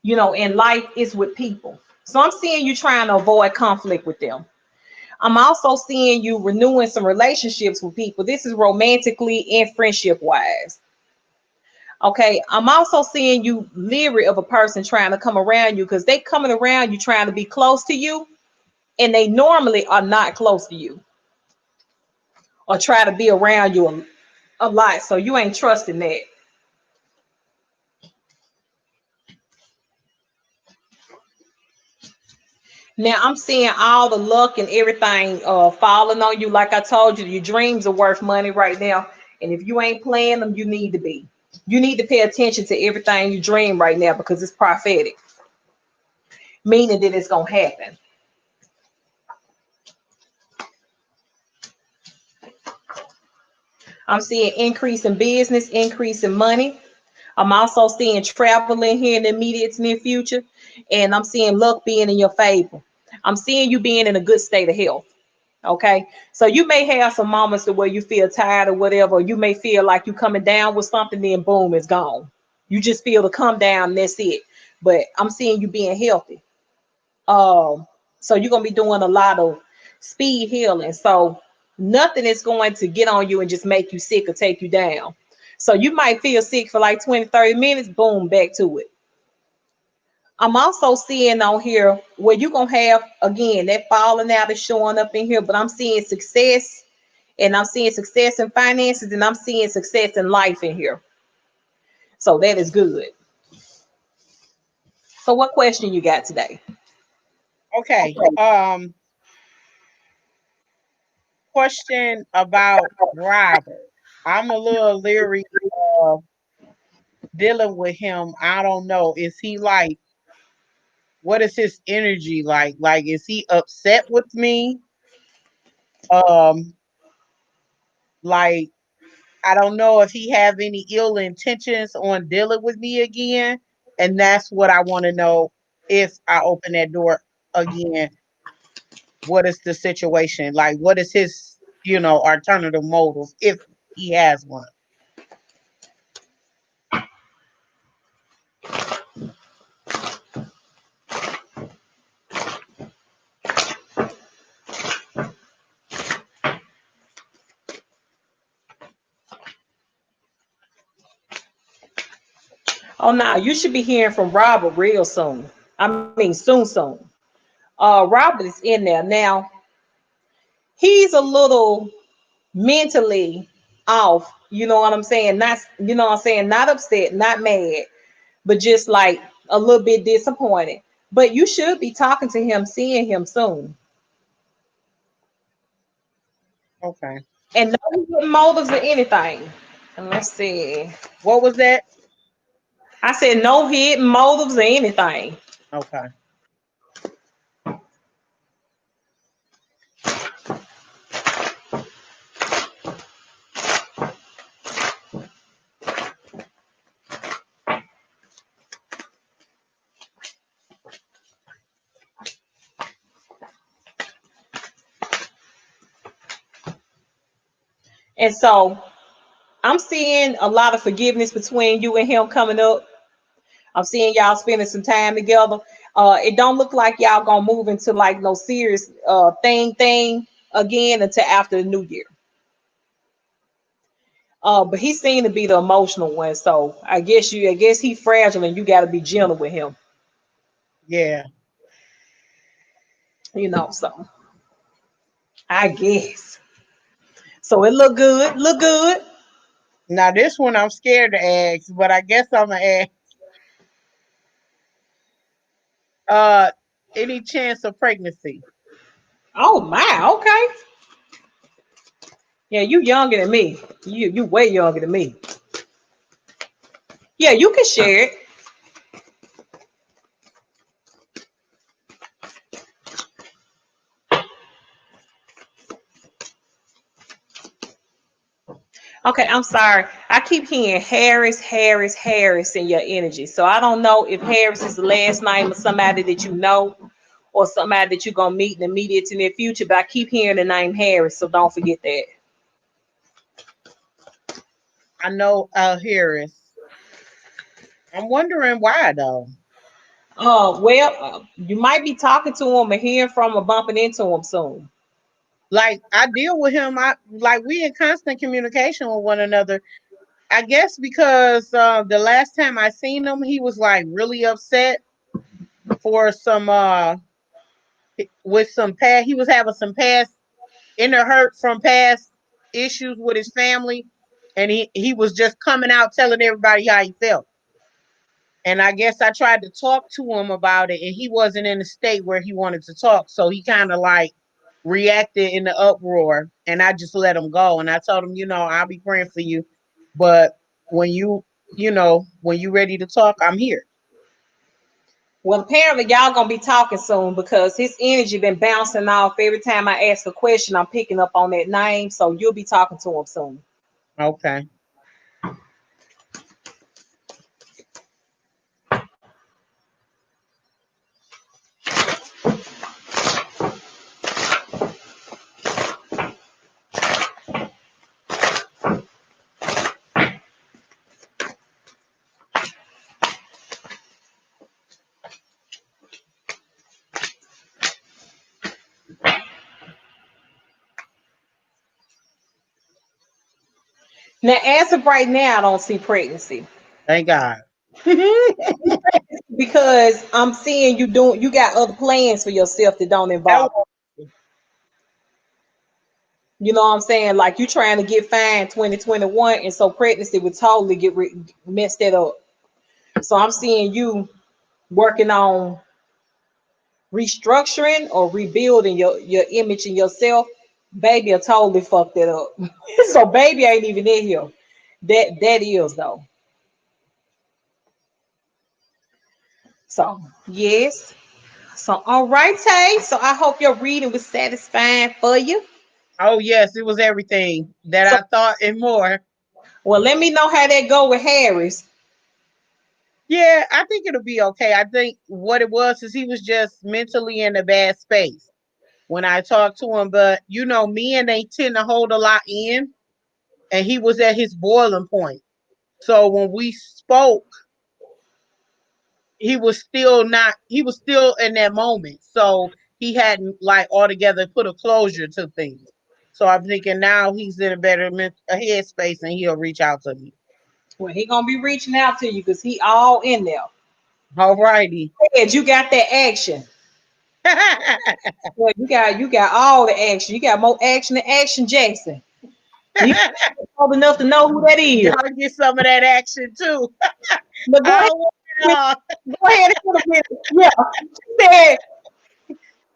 in life is with people. So I'm seeing you trying to avoid conflict with them. I'm also seeing you renewing some relationships with people. This is romantically and friendship wise. Okay, I'm also seeing you leery of a person trying to come around you because they coming around you trying to be close to you, and they normally are not close to you or try to be around you a lot. So you ain't trusting that. Now I'm seeing all the luck and everything falling on you. Like I told you, your dreams are worth money right now. And if you ain't playing them, you need to be. You need to pay attention to everything you dream right now because it's prophetic, meaning that it's gonna happen. I'm seeing increase in business, increase in money. I'm also seeing travel in here in the immediate near future, and I'm seeing luck being in your favor. I'm seeing you being in a good state of health. Okay, so you may have some moments to where you feel tired or whatever. Or you may feel like you coming down with something, then boom, it's gone. You just feel to come down, and that's it. But I'm seeing you being healthy. Um, so you're gonna be doing a lot of speed healing. So nothing is going to get on you and just make you sick or take you down. So you might feel sick for like 20, 30 minutes, boom, back to it. I'm also seeing on here where you're gonna have again that falling out is showing up in here, but I'm seeing success, and I'm seeing success in finances, and I'm seeing success in life in here. So that is good. So what question you got today? Okay. Question about Robert. I'm a little leery of dealing with him. I don't know. Is he like, what is his energy like? Like, is he upset with me? Um, like, I don't know if he have any ill intentions on dealing with me again. And that's what I want to know if I open that door again. What is the situation? Like, what is his, alternative motive if he has one? Oh no, you should be hearing from Robert real soon. I mean, soon. Robert is in there now. He's a little mentally off. You know what I'm saying? Not, you know what I'm saying? Not upset, not mad, but just like a little bit disappointed. But you should be talking to him, seeing him soon. Okay. And no hidden motives or anything. And let's see. What was that? I said no hidden motives or anything. Okay. And so I'm seeing a lot of forgiveness between you and him coming up. I'm seeing y'all spending some time together. It don't look like y'all gonna move into like no serious thing again until after the new year. But he seemed to be the emotional one, so I guess he's fragile and you got to be gentle with him. Yeah. So I guess. So it look good. Now this one I'm scared to ask, but I guess I'm gonna ask. Uh, any chance of pregnancy? Oh my, okay. Yeah, you younger than me. You way younger than me. Yeah, you can share it. Okay, I'm sorry. I keep hearing Harris in your energy. So I don't know if Harris is the last name of somebody that you know or somebody that you're gonna meet in the immediate to near future, but I keep hearing the name Harris, so don't forget that. I know Harris. I'm wondering why though. You might be talking to him or hearing from or bumping into him soon. Like I deal with him. I like we in constant communication with one another. I guess because the last time I seen him, he was like really upset for some with some past. He was having some past inner hurt from past issues with his family, and he was just coming out telling everybody how he felt. And I guess I tried to talk to him about it, and he wasn't in a state where he wanted to talk. So he kind of like reacted in the uproar, and I just let him go. And I told him, I'll be praying for you, but when when you ready to talk, I'm here. Well, apparently y'all gonna be talking soon because his energy been bouncing off every time I ask a question. I'm picking up on that name, so you'll be talking to him soon. Okay. Now, as of right now, I don't see pregnancy Thank God. because I'm seeing you got other plans for yourself that don't That involve. You know what I'm saying? Like you trying to get fine 2021, and so pregnancy would totally mess that up. So I'm seeing you working on restructuring or rebuilding your image and yourself. Baby, I totally fucked that up. So baby ain't even in here. That is though. So yes. So all right, Tay. So I hope your reading was satisfying for you. Oh yes, it was everything that So I thought and more. Well, let me know how that go with Harris. Yeah, I think it'll be okay. I think what it was is he was just mentally in a bad space when I talked to him. But you know, men they tend to hold a lot in, and he was at his boiling point. So when we spoke, he was still in that moment. So he hadn't like altogether put a closure to things. So I'm thinking now he's in a better a headspace and he'll reach out to me. Well, he gonna be reaching out to you because he all in there. All righty. Ed, you got that action. Well, you got all the action. You got more action than Action Jackson. You old enough to know who that is. Gotta get some of that action too. But I don't want go ahead and put a minute. Yeah. She said,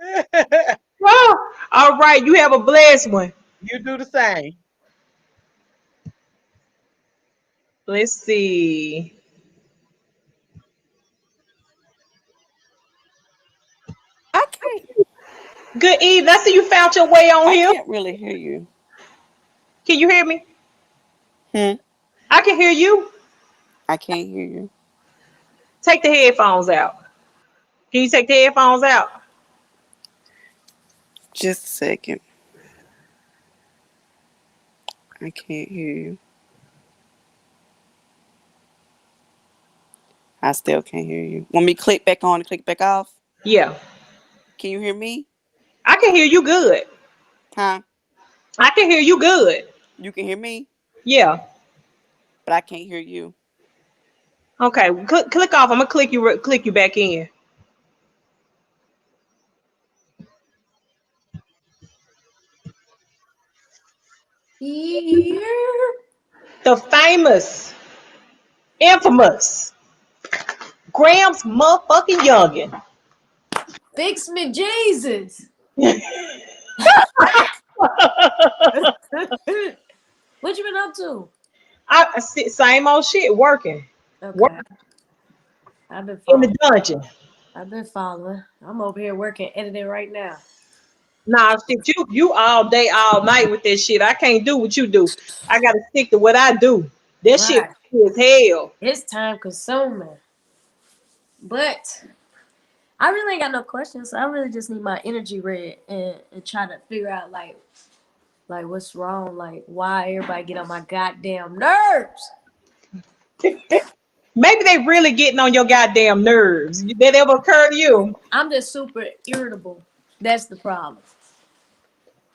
it all. oh, all right, you have a blessed one. You do the same. Let's see. I can't. Good evening. I see you found your way on I here. can't really hear you. Can you hear me? Hmm. I can hear you. I can't hear you. Take the headphones out. Can you take the headphones out? Just a second. I can't hear you. I still can't hear you. Want me to click back on and click back off? Yeah. Can you hear me? I can hear you good. Huh? I can hear you good. You can hear me, Yeah. but I can't hear you. Okay. Click off. I'm gonna click you back in. Yeah. The famous, infamous Grams motherfucking youngin. Fix me, Jesus. What you been up to? I see same old shit working. Okay. Working I've been in following. the dungeon. I've been following. I'm over here working, editing right now. Nah, shit, you all day, all night with this shit. I can't do what you do. I gotta stick to what I do. That shit Right. is hell. It's time consuming. But I really ain't got no questions. So I really just need my energy read and try to figure out like what's wrong, like why everybody get on my goddamn nerves. Maybe they really getting on your goddamn nerves. Did that ever occur to you? I'm just super irritable. That's the problem.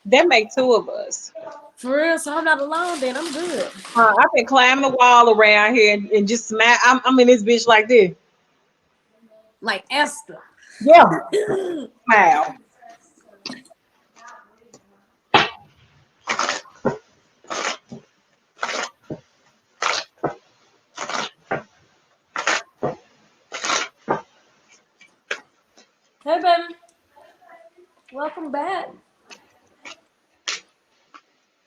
That make two of us. For real, so I'm not alone then. I'm good. I've been climbing the wall around here and just smack. I'm in this bitch like this. Like Esther. Yeah. Wow. Hey baby. Welcome back.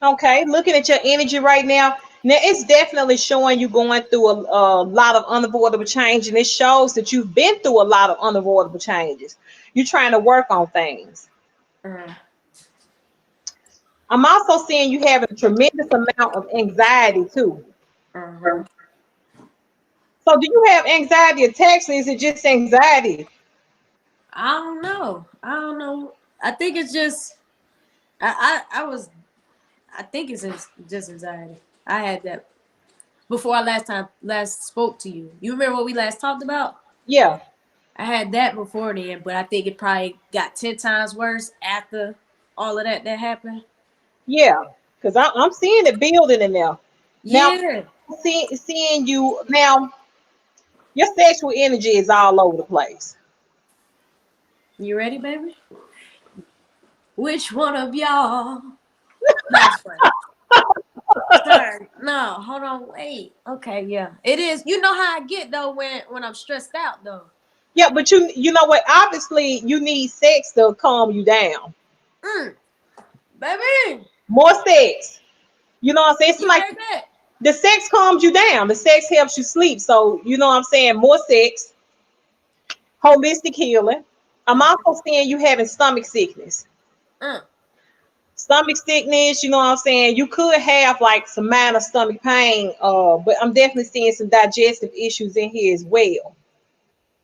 Okay, looking at your energy right now. Now it's definitely showing you going through a lot of unavoidable change, and it shows that you've been through a lot of unavoidable changes. You're trying to work on things. Uh, I'm also seeing you having a tremendous amount of anxiety too. uh-huh. So, do you have anxiety attacks, or is it just anxiety? I don't know. I don't know. I think it's just I think it's just anxiety. I had that before I last spoke to you. You remember what we last talked about? Yeah, I had that before then, but I think it probably got 10 times worse after all of that happened. yeah, because I'm seeing it building in there. Now, Yeah. seeing you now, your sexual energy is all over the place. You ready, baby? Which one of y'all? That's funny. Sorry. No, hold on. Wait. Okay, yeah. It is. You know how I get though when I'm stressed out though. Yeah, but you know what? Obviously, you need sex to calm you down. Mm, baby, More sex. You know what I'm saying? It's you like heard that? the sex calms you down. The sex helps you sleep. So you know what I'm saying? More sex, holistic healing. I'm Uh, also seeing you having stomach sickness. uh. stomach sickness, you know what I'm saying? You could have like some minor stomach pain, but I'm definitely seeing some digestive issues in here as well.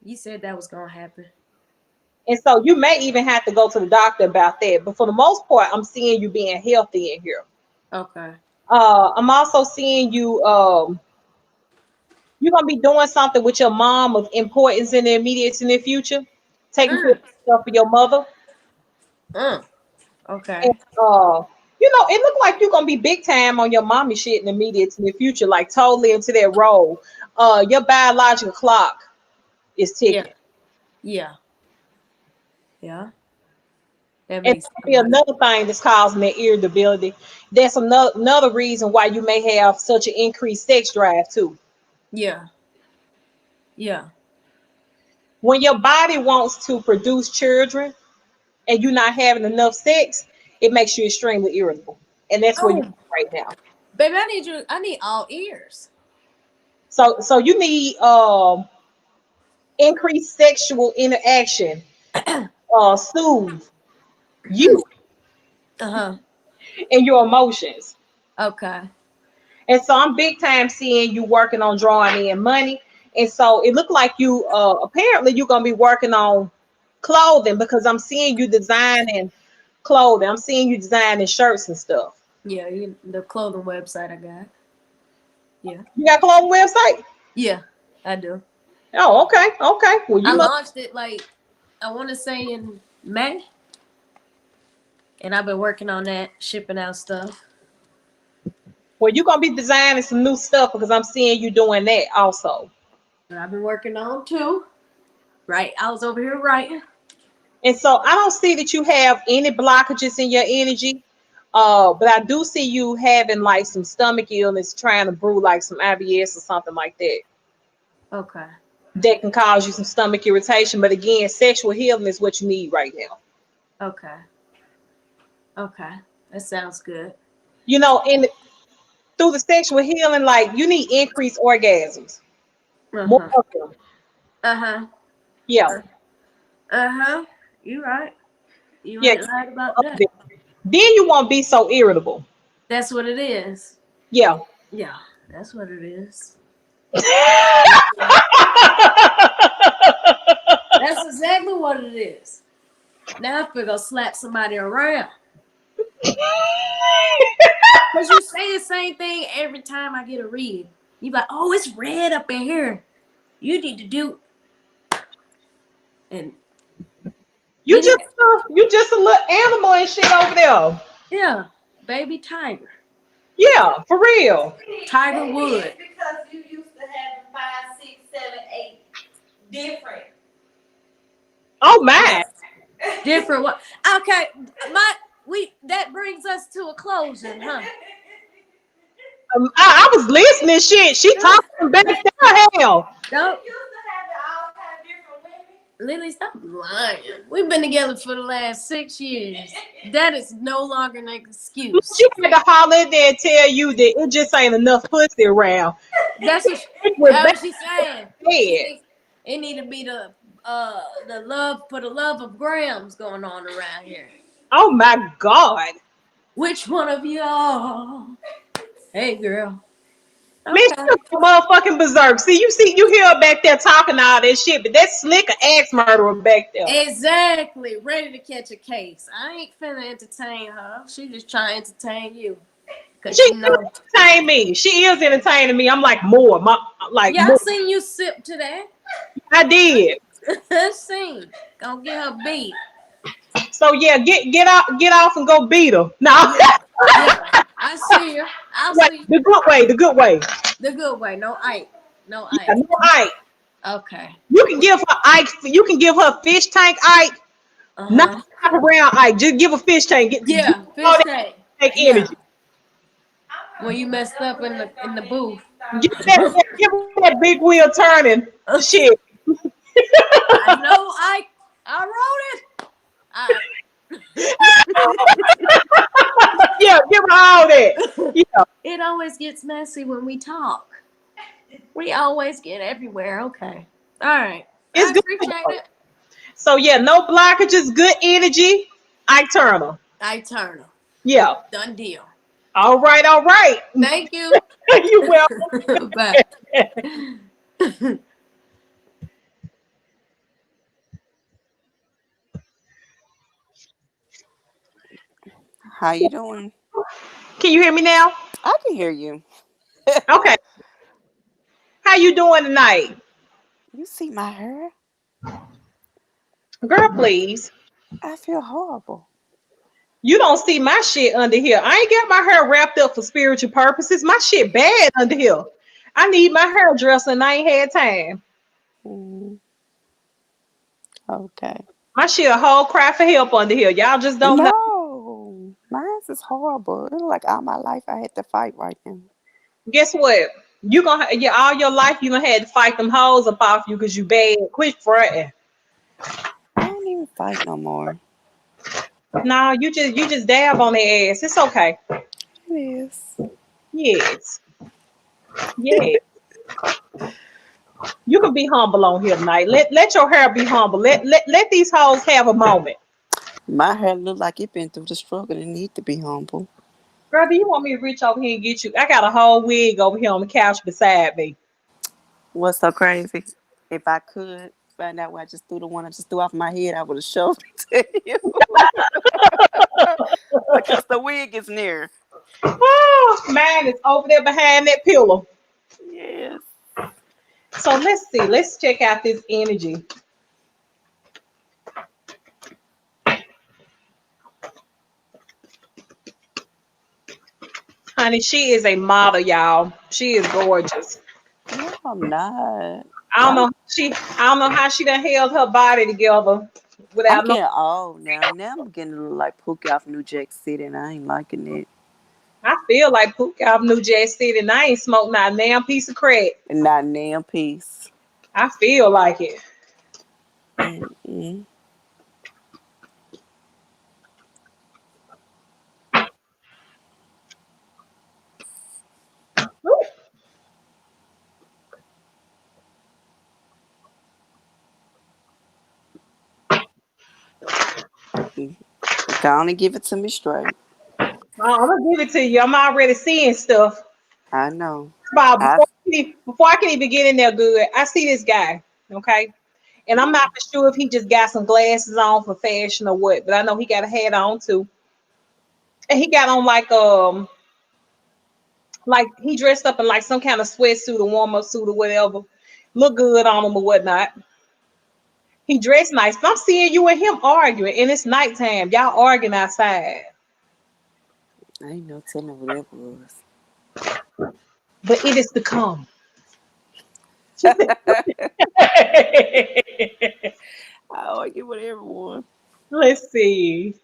You said that was gonna happen. And so you may even have to go to the doctor about that. But for the most part, I'm seeing you being healthy in here. Okay. I'm also seeing you you're gonna be doing something with your mom of importance in the immediate and near future, taking care of Mm. stuff for your mother. Mm. Okay. And it looked like you're gonna be big time on your mommy shit in the immediate and near future, like totally into that role. Your biological clock is Yeah. ticking. Yeah. Yeah. That And makes that'll be sense. another thing that's causing that irritability. That's another reason why you may have such an increased sex drive too. Yeah. Yeah. When your body wants to produce children and you're not having enough sex, it makes you extremely irritable. And that's where you're Oh, right now. baby, I need all ears. So you need increased sexual interaction, soothe you Uh-huh. and your emotions. Okay. And so I'm big time seeing you working on drawing in money. And so it looked like you apparently you're gonna be working on clothing because I'm seeing you designing clothing. I'm seeing you designing shirts and stuff. Yeah, the clothing website I got. Yeah. You got a clothing website? Yeah, I do. Oh, okay, okay. Well, I you must. launched it like I want to say in May, and I've been working on that, shipping out stuff. Well, you're gonna be designing some new stuff because I'm seeing you doing that also. That I've been working on too. Right, I was over here writing. And so I don't see that you have any blockages in your energy. But I do see you having like some stomach illness, trying to brew like some IBS or something like that. Okay. That can cause you some stomach irritation. But again, sexual healing is what you need right now. Okay. Okay. That sounds good. You know, and through the sexual healing, like you need increased orgasms. Uh More huh. of them. Uh huh. Yeah. Uh huh. You right. You Yeah. ain't lied about Of that. them. Then you won't be so irritable. That's what it is. Yeah. Yeah, that's what it is. That's exactly what it is. Now I feel gonna slap somebody around. Cause you say the same thing every time I get a read. You like, oh, it's red up in here. You need to do and you just you just a little animal and shit over there. yeah, baby tiger. Yeah, for real. Tiger Wood. Because you used to have 5, 6, 7, 8 different. Oh my. Different what okay, that brings us to a closing, huh? I was listening shit. She talking back there hell. Don't You used to have it all kind of different women. Lily, stop lying. We've been together for the last 6 years. That is no longer an excuse. She had to holler in there and tell you that it just ain't enough pussy around. That's what, It was that's back what she's saying. dead. It need to be the love for the love of grams going on around here. Oh my God. Which one of y'all? Hey girl. Man, she Okay. took motherfucking berserk. You hear her back there talking all that shit, but that's slick axe murderer back there. Exactly. Ready to catch a case. I ain't finna entertain her. She just trying to entertain you. Cause She she know. entertain me. She is entertaining me. I'm like more. Yeah, I More. seen you sip to that. I did. Seen. Gonna get her beat. So yeah, get off and go beat her. No. Yeah, I see her. I'll Wait, see the good way, the good way. the good way. No Ike. No Yeah, Ike. no Ike. Okay. You can give her Ike. You can give her fish tank Ike. Not Uh-huh. around Ike. Just give a fish tank. Get Yeah, all fish that tank. tank Yeah. energy. When you messed up in the booth. Give her that big wheel turning shit. I know Ike. I wrote it. Yeah, give her all that. Yeah, It always gets messy when we talk. We always get everywhere. Okay. All right. it's I good. appreciate it. So yeah, no blockages, good energy. Ike Turner. Ike Turner. Yeah. Done deal. All right. All right. Thank you. You welcome. Bye. How you doing? Can you hear me now? I can hear you. Okay. How you doing tonight? You see my hair? Girl, please. I feel horrible. You don't see my shit under here. I ain't got my hair wrapped up for spiritual purposes. My shit bad under here. I need my hairdresser and I ain't had time. Mm, okay. My shit a whole cry for help under here. Y'all just don't know. No, mine is horrible. It look like all my life I had to fight right now. Guess what? You gonna yeah, all your life you gonna had to fight them hoes up off you because you bad. Quit fronting. I don't even fight no more. No, you just dab on their ass. It's okay. It is. Yes. Yes. You can be humble on here tonight. Let your hair be humble. Let these hoes have a moment. My hair look like it been through the struggle and need to be humble. Girl, do you want me to reach over here and get you? I got a whole wig over here on the couch beside me. What's so crazy? If I could find out where I just threw the one I just threw off my head, I would have showed it to you. Because the wig is near. Oh, mine is over there behind that pillow. Yes. So let's see. Let's check out this energy. Honey, she is a model, y'all. She is gorgeous. No, I'm not. I don't I'm know. I don't know how she done held her body together I'm without no. getting old now. Now I'm getting to look like Pookie off New Jack City, and I ain't liking it. I feel like Pookie out of New Jack City, and I ain't smoked not a damn piece of crack. And not a damn piece. I feel like it. Mm-mm. Woo. Go on and give it to me straight. I'm gonna give it to you. I'm already seeing stuff. I know. Bob, I before I can even get in there good, I see this guy. Okay. And I'm not for sure if he just got some glasses on for fashion or what, but I know he got a hat on too. And he got on like he dressed up in like some kind of sweatsuit or warm-up suit or whatever. Look good on him or whatnot. He dressed nice. But I'm seeing you and him arguing, and it's nighttime. Y'all arguing outside. ain't no telling what that was. But it is to come. I argue with everyone. Let's see.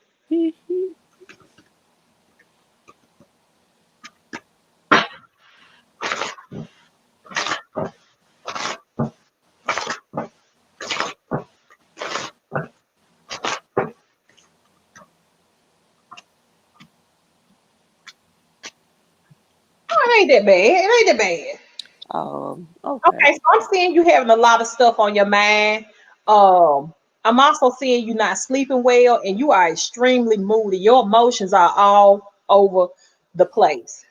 Oh, it ain't that bad. It ain't that bad. Okay. Okay, so I'm seeing you having a lot of stuff on your mind. Um, I'm also seeing you not sleeping well, and you are extremely moody. Your emotions are all over the place.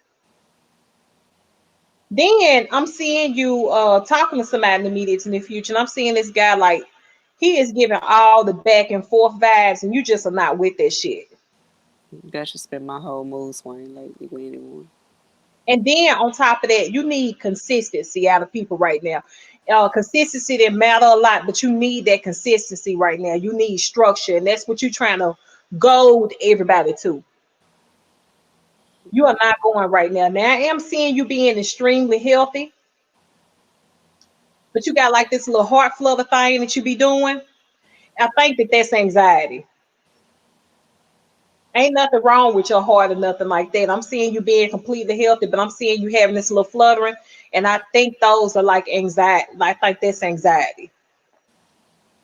Then I'm seeing you talking to somebody in the immediate near future, and I'm seeing this guy like he is giving all the back and forth vibes, and you just are not with that shit. That should spend my whole mood swing lately with anyone. And then on top of that, you need consistency out of people right now. Consistency didn't matter a lot, but you need that consistency right now. You need structure, and that's what you're trying to goad everybody to. You are not going right now. Now I am seeing you being extremely healthy, but you got like this little heart flutter thing that you be doing. I think that that's anxiety. Ain't nothing wrong with your heart or nothing like that. I'm seeing you being completely healthy, but I'm seeing you having this little fluttering, and I think those are like anxiety. I think that's anxiety.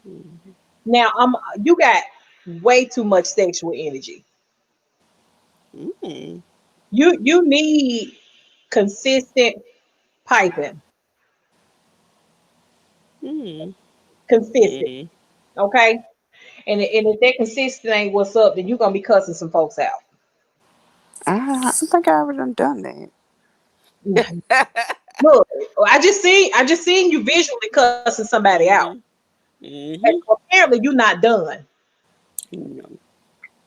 Mm-hmm. Now, you got way too much sexual energy. Mm-hmm. You need consistent piping, consistent. Mm-hmm. Okay, and if that consistent ain't what's up, then you're gonna be cussing some folks out. I think I already done that. Look, I just seen you visually cussing somebody out. Mhm. And Mhm. so apparently you're not done. No.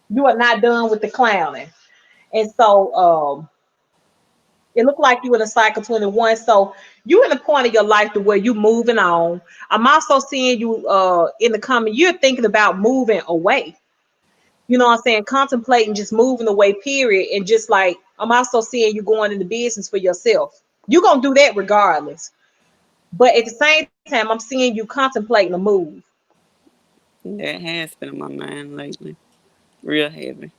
You are not done with the clowning. And so it looked like you in a cycle 21. So you in a point of your life to where you moving on. I'm also seeing you in the coming year thinking about moving away. You know what I'm saying? Contemplating just moving away, period. And just like I'm also seeing you going into business for yourself. You're gonna do that regardless. But at the same time, I'm seeing you contemplating a move. That has been on my mind lately. Real heavy.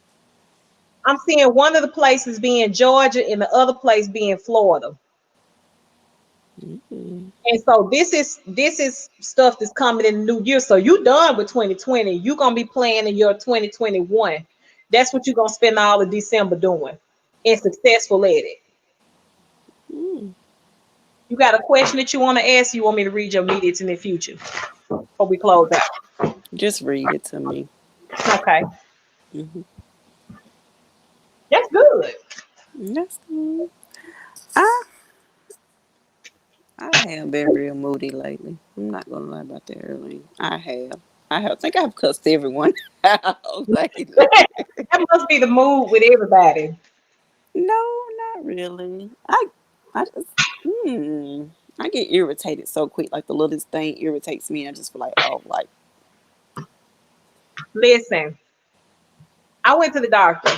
I'm seeing one of the places being Georgia and the other place being Florida. Mhm. And so this is stuff that's coming in the new year. So you done with 2020. You're gonna be planning your 2021. That's what you're gonna spend all of December doing and successful at it. Mm. You got a question that you want to ask? You want me to read your immediate in the future before we close out? Just read it to me. Okay, Hmm. that's good. That's good. I I have been real moody lately. I'm not gonna lie about that early. I have. I have. I think I've cussed everyone out lately. That must be the mood with everybody. No, not really. I just I get irritated so quick. Like the littlest thing irritates me. I just feel like, oh, like Listen, I went to the doctor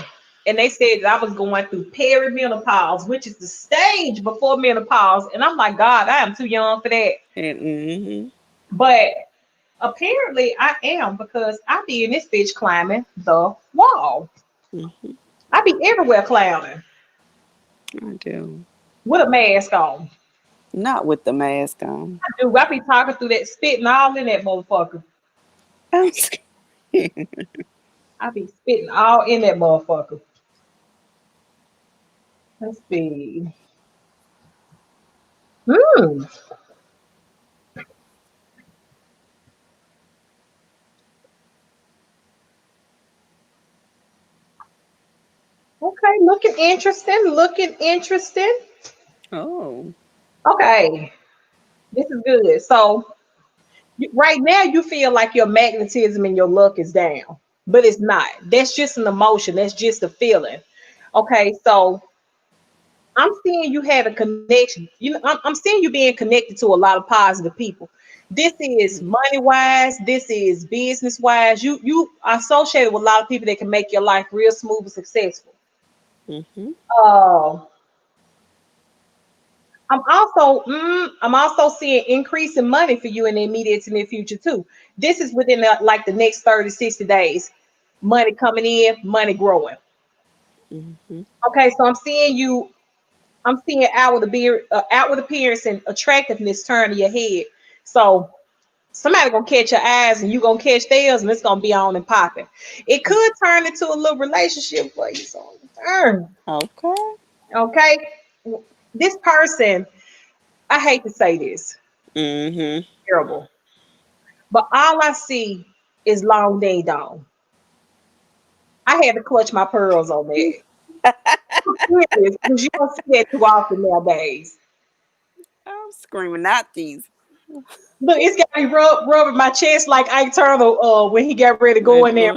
and they said that I was going through perimenopause, which is the stage before menopause. And I'm like, God, I am too young for that. and But apparently I am because I be in this bitch climbing the wall. hmm I be everywhere climbing I do. with a mask on. Not with the mask on. Dude, I be talking through that spitting all in that motherfucker. I'm scared. I be spitting all in that motherfucker. Let's see. Hmm. Okay, looking interesting. Looking interesting. Oh. Okay, this is good. So right now you feel like your magnetism and your luck is down, but it's not. That's just an emotion. That's just a feeling. Okay, so I'm seeing you had a connection. You know, I'm seeing you being connected to a lot of positive people. This is money wise. This is business wise. You are associated with a lot of people that can make your life real smooth and successful. Mm-hmm. Uh, I'm also seeing increase in money for you in the immediate to near future too. This is within like the next 30, 60 days. Money coming in, money growing. Mm-hmm. Okay, so I'm seeing outward appearance and attractiveness turn in your head. So somebody gonna catch your eyes and you gonna catch theirs and it's gonna be on and popping. It could turn into a little relationship for you. So Okay. okay. This person, I hate to say this, Mm-hmm. terrible. But all I see is long ding dong. I had to clutch my pearls on that. Because you don't see that too often nowadays. I'm screaming out these. Look, it's got me rubbing my chest like Ike Turner when he got ready to go in there.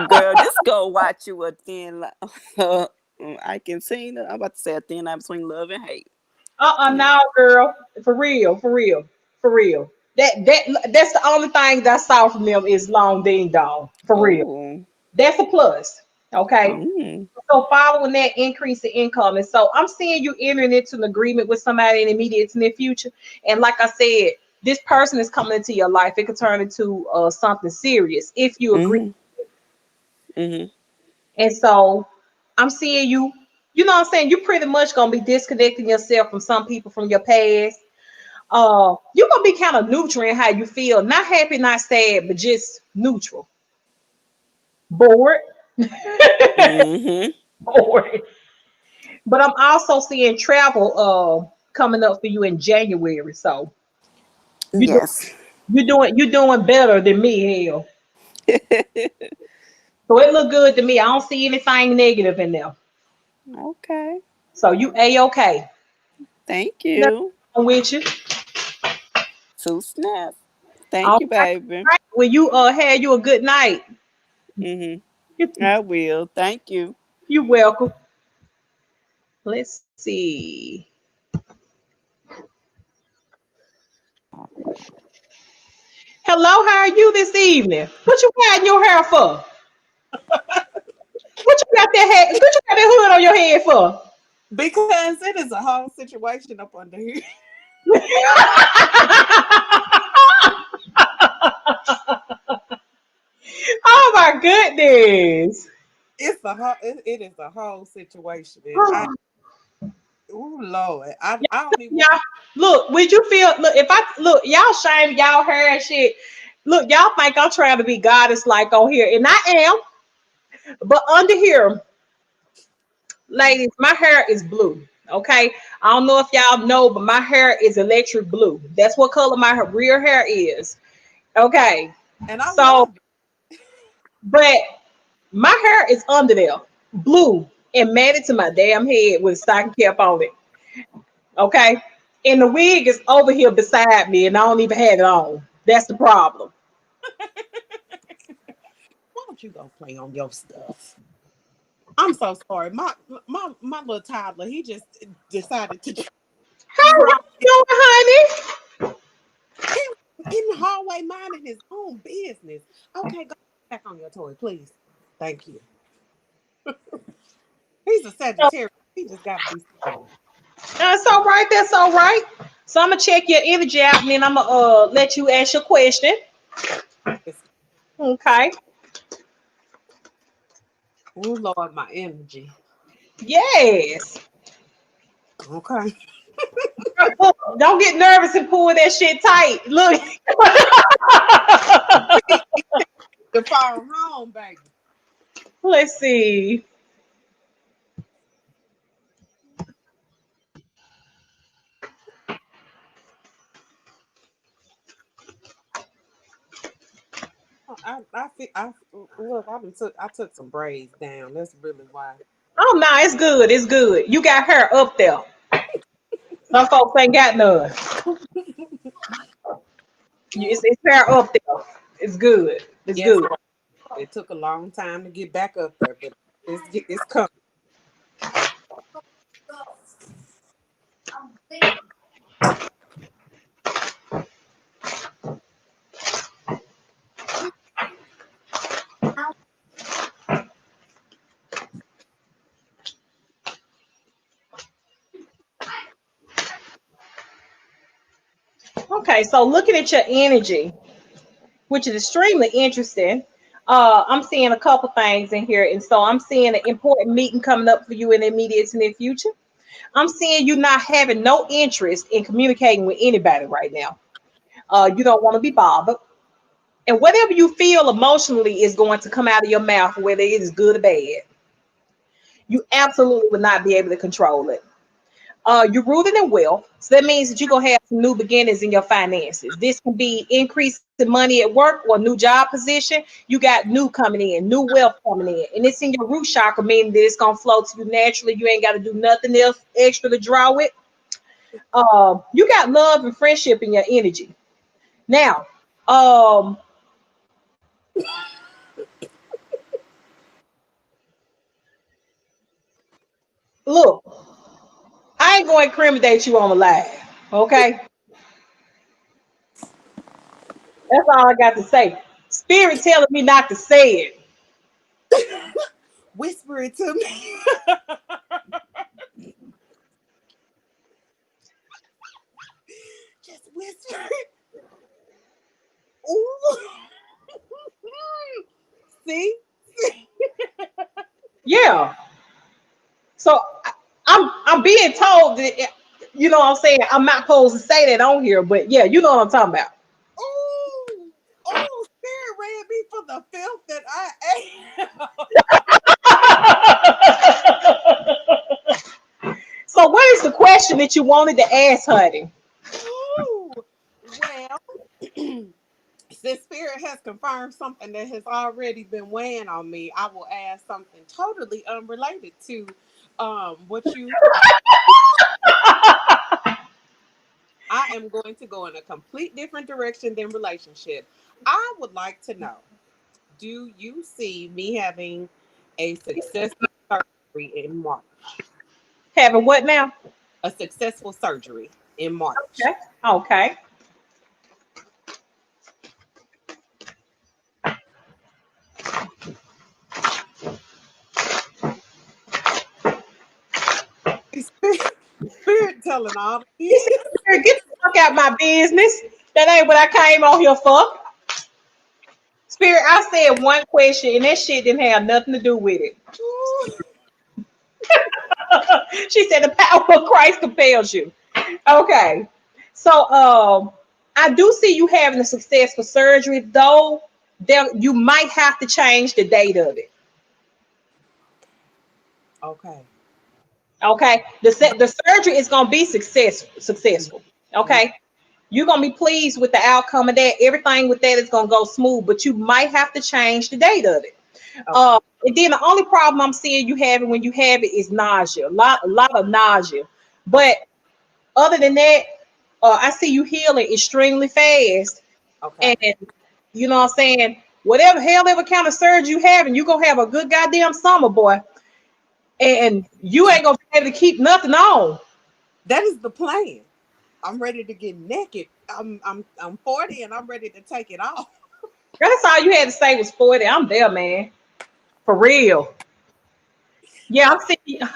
Girl, just go watch you a thin line. I can see that. I'm about to say a thin line between love and hate. Yeah. No, girl, for real, for real, for real. That's the only thing that I saw from them is long ding dong. For real, Oh. that's a plus. Okay, Mm. so following that increase in income, and so I'm seeing you entering into an agreement with somebody in the immediate near future. And like I said, this person is coming into your life. It could turn into something serious if you agree. Mm-hmm. Mm-hmm. And so I'm seeing you. You know what I'm saying? You're pretty much gonna be disconnecting yourself from some people from your past. You're gonna be kind of neutral in how you feel. Not happy, not sad, but just neutral. Bored. Mm-hmm. Bored. But I'm also seeing travel coming up for you in January. So you do Yes. you're doing better than me, hell. So it look good to me. I don't see anything negative in there. Okay. So you A-okay. Thank Nothing you. wrong with you. Two snaps. Thank All you, baby. right. Well, you had you a good night. Mm-hmm. I will. Thank you. You're welcome. Let's see. Hello, how are you this evening? What you got your hair for? What you got that head? What you got that hood on your head for? Because it is a whole situation up under here. Oh my goodness. It's a whole. It is a whole situation, and I. Oh Lord, I don't even. Y'all, look, would you feel look if I look y'all shame y'all hair and shit. Look, y'all think I'm trying to be goddess like on here, and I am, but under here, ladies, my hair is blue. Okay. I don't know if y'all know, but my hair is electric blue. That's what color my real hair is. Okay. And I So, love but my hair is under there, blue, and matted to my damn head with a stocking cap on it. Okay. And the wig is over here beside me, and I don't even have it on. That's the problem. why don't you go play on your stuff? I'm so sorry. My little toddler, he just decided to How drop you doing, honey? him in the hallway minding his own business. Okay, go back on your toy, please. Thank you. He's a Sagittarius. He just got to be strong. That's all right. That's all right. So I'm gonna check your energy out, and then I'm gonna let you ask your question. Okay. Oh Lord, my energy. Yes. Okay. Look, don't get nervous and pull that shit tight. Look. The phone home, baby. Let's see. I look. I took some braids down. That's really why. Oh no, it's good. It's good. You got hair up there. Some folks ain't got none. It's hair up there. It's good. It's Yes, good. it took a long time to get back up there, but it's coming. Okay, so looking at your energy, which is extremely interesting. I'm seeing a couple things in here, and so I'm seeing an important meeting coming up for you in the immediate and near future. I'm seeing you not having no interest in communicating with anybody right now. You don't want to be bothered, and whatever you feel emotionally is going to come out of your mouth, whether it is good or bad. You absolutely will not be able to control it. You're ruling in wealth. So that means that you're gonna have some new beginnings in your finances. This can be increase in money at work or new job position. You got new coming in, new wealth coming in, and it's in your root chakra, meaning that it's gonna flow to you naturally. You ain't got to do nothing else extra to draw it. You got love and friendship in your energy. Now, um, look, I ain't going to incriminate you on the live. Okay, that's all I got to say. Spirit telling me not to say it. Whisper it to me. Just whisper it. Ooh. See? Yeah. So I'm being told that you know what I'm saying. I'm not supposed to say that on here, but yeah, you know what I'm talking about. Ooh. Oh, Spirit ran me for the filth that I ate. So what is the question that you wanted to ask, honey? Ooh. Well, Since Spirit has confirmed something that has already been weighing on me, I will ask something totally unrelated to what you. I am going to go in a complete different direction than relationship. I would like to know, do you see me having a successful surgery in March? Having what now? A successful surgery in March. Okay. Okay. Spirit telling all the He said, "Girl, get the fuck out my business. That ain't what I came on here for." Spirit, I said one question and that shit didn't have nothing to do with it. She said the power of Christ compels you. Okay. So I do see you having a successful surgery, though there you might have to change the date of it. Okay. Okay. The surgery is gonna be successful. Okay. You're gonna be pleased with the outcome of that. Everything with that is gonna go smooth, but you might have to change the date of it. Okay. And then the only problem I'm seeing you having when you have it is nausea, a lot of nausea. But other than that, I see you healing extremely fast. Okay. And you know what I'm saying? Whatever hell ever kind of surgery you having, you gonna have a good goddamn summer, boy. And you ain't gonna be able to keep nothing on. That is the plan. I'm ready to get naked. I'm 40 and I'm ready to take it off. That's all you had to say was 40. I'm there, man. For real. Yeah,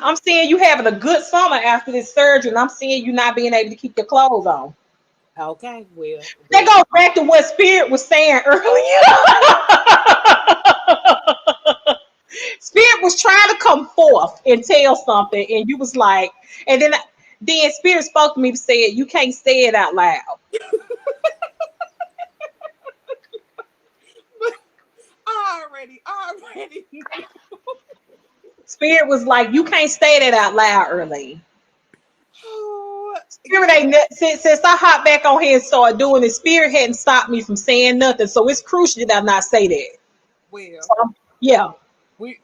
I'm seeing you having a good summer after this surgery, and I'm seeing you not being able to keep your clothes on. Okay, well, That goes back to what Spirit was saying earlier. Spirit was trying to come forth and tell something, and you was like, and then Spirit spoke to me to say it. You can't say it out loud. already. Spirit was like, you can't say that out loud early. Oh, Spirit ain't since I hopped back on here and started doing it. Spirit hadn't stopped me from saying nothing, so it's crucial that I not say that. well, So, yeah, we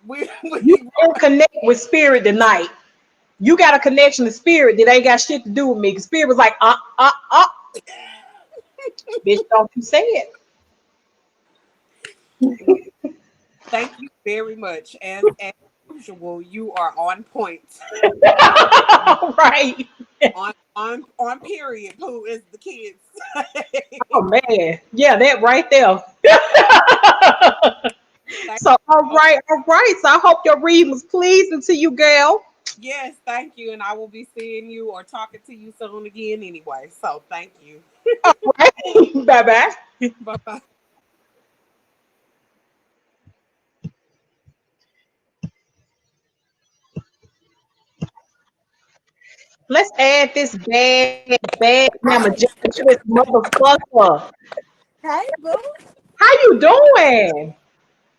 you can connect with Spirit tonight. You got a connection to Spirit that ain't got shit to do with me. Because Spirit was like, bitch, don't you say it. thank you very much. As usual, you are on point. Right. On period. Who is the kids? Oh man. Yeah, that right there. Thank So all you. right, all right. So I hope your read was pleasing to you, girl. Yes, thank you. And I will be seeing you or talking to you soon again anyway. So thank you. All right. Bye bye. Bye bye. Let's add this bad mama to this motherfucker. Hey, boo. How you doing?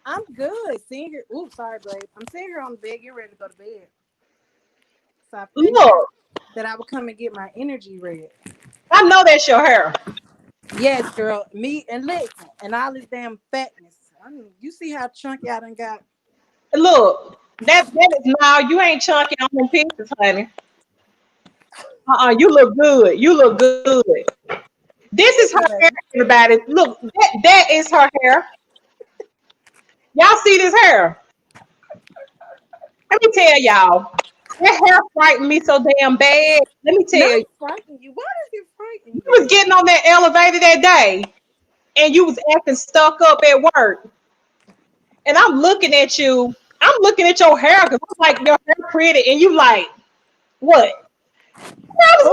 I'm good. Sitting here. Oops, sorry, babe. I'm sitting here on the bed, getting ready to go to bed. So I figured Look, that I would come and get my energy read. I know that's your hair. Yes, girl. Me and listen, and all this damn fatness. I mean, you see how chunky I done got? Look, that is now you ain't chunky on them pictures, honey. You look good. You look good. This is her hair, everybody. Look, that is her hair. Y'all see this hair? Let me tell y'all. That hair frightened me so damn bad. Let me tell Not you. frighten you. Why does it frighten You was you? getting on that elevator that day and you was acting stuck up at work. And I'm looking at you. I'm looking at your hair because I'm like, your hair pretty. And you like, what? I was Oh,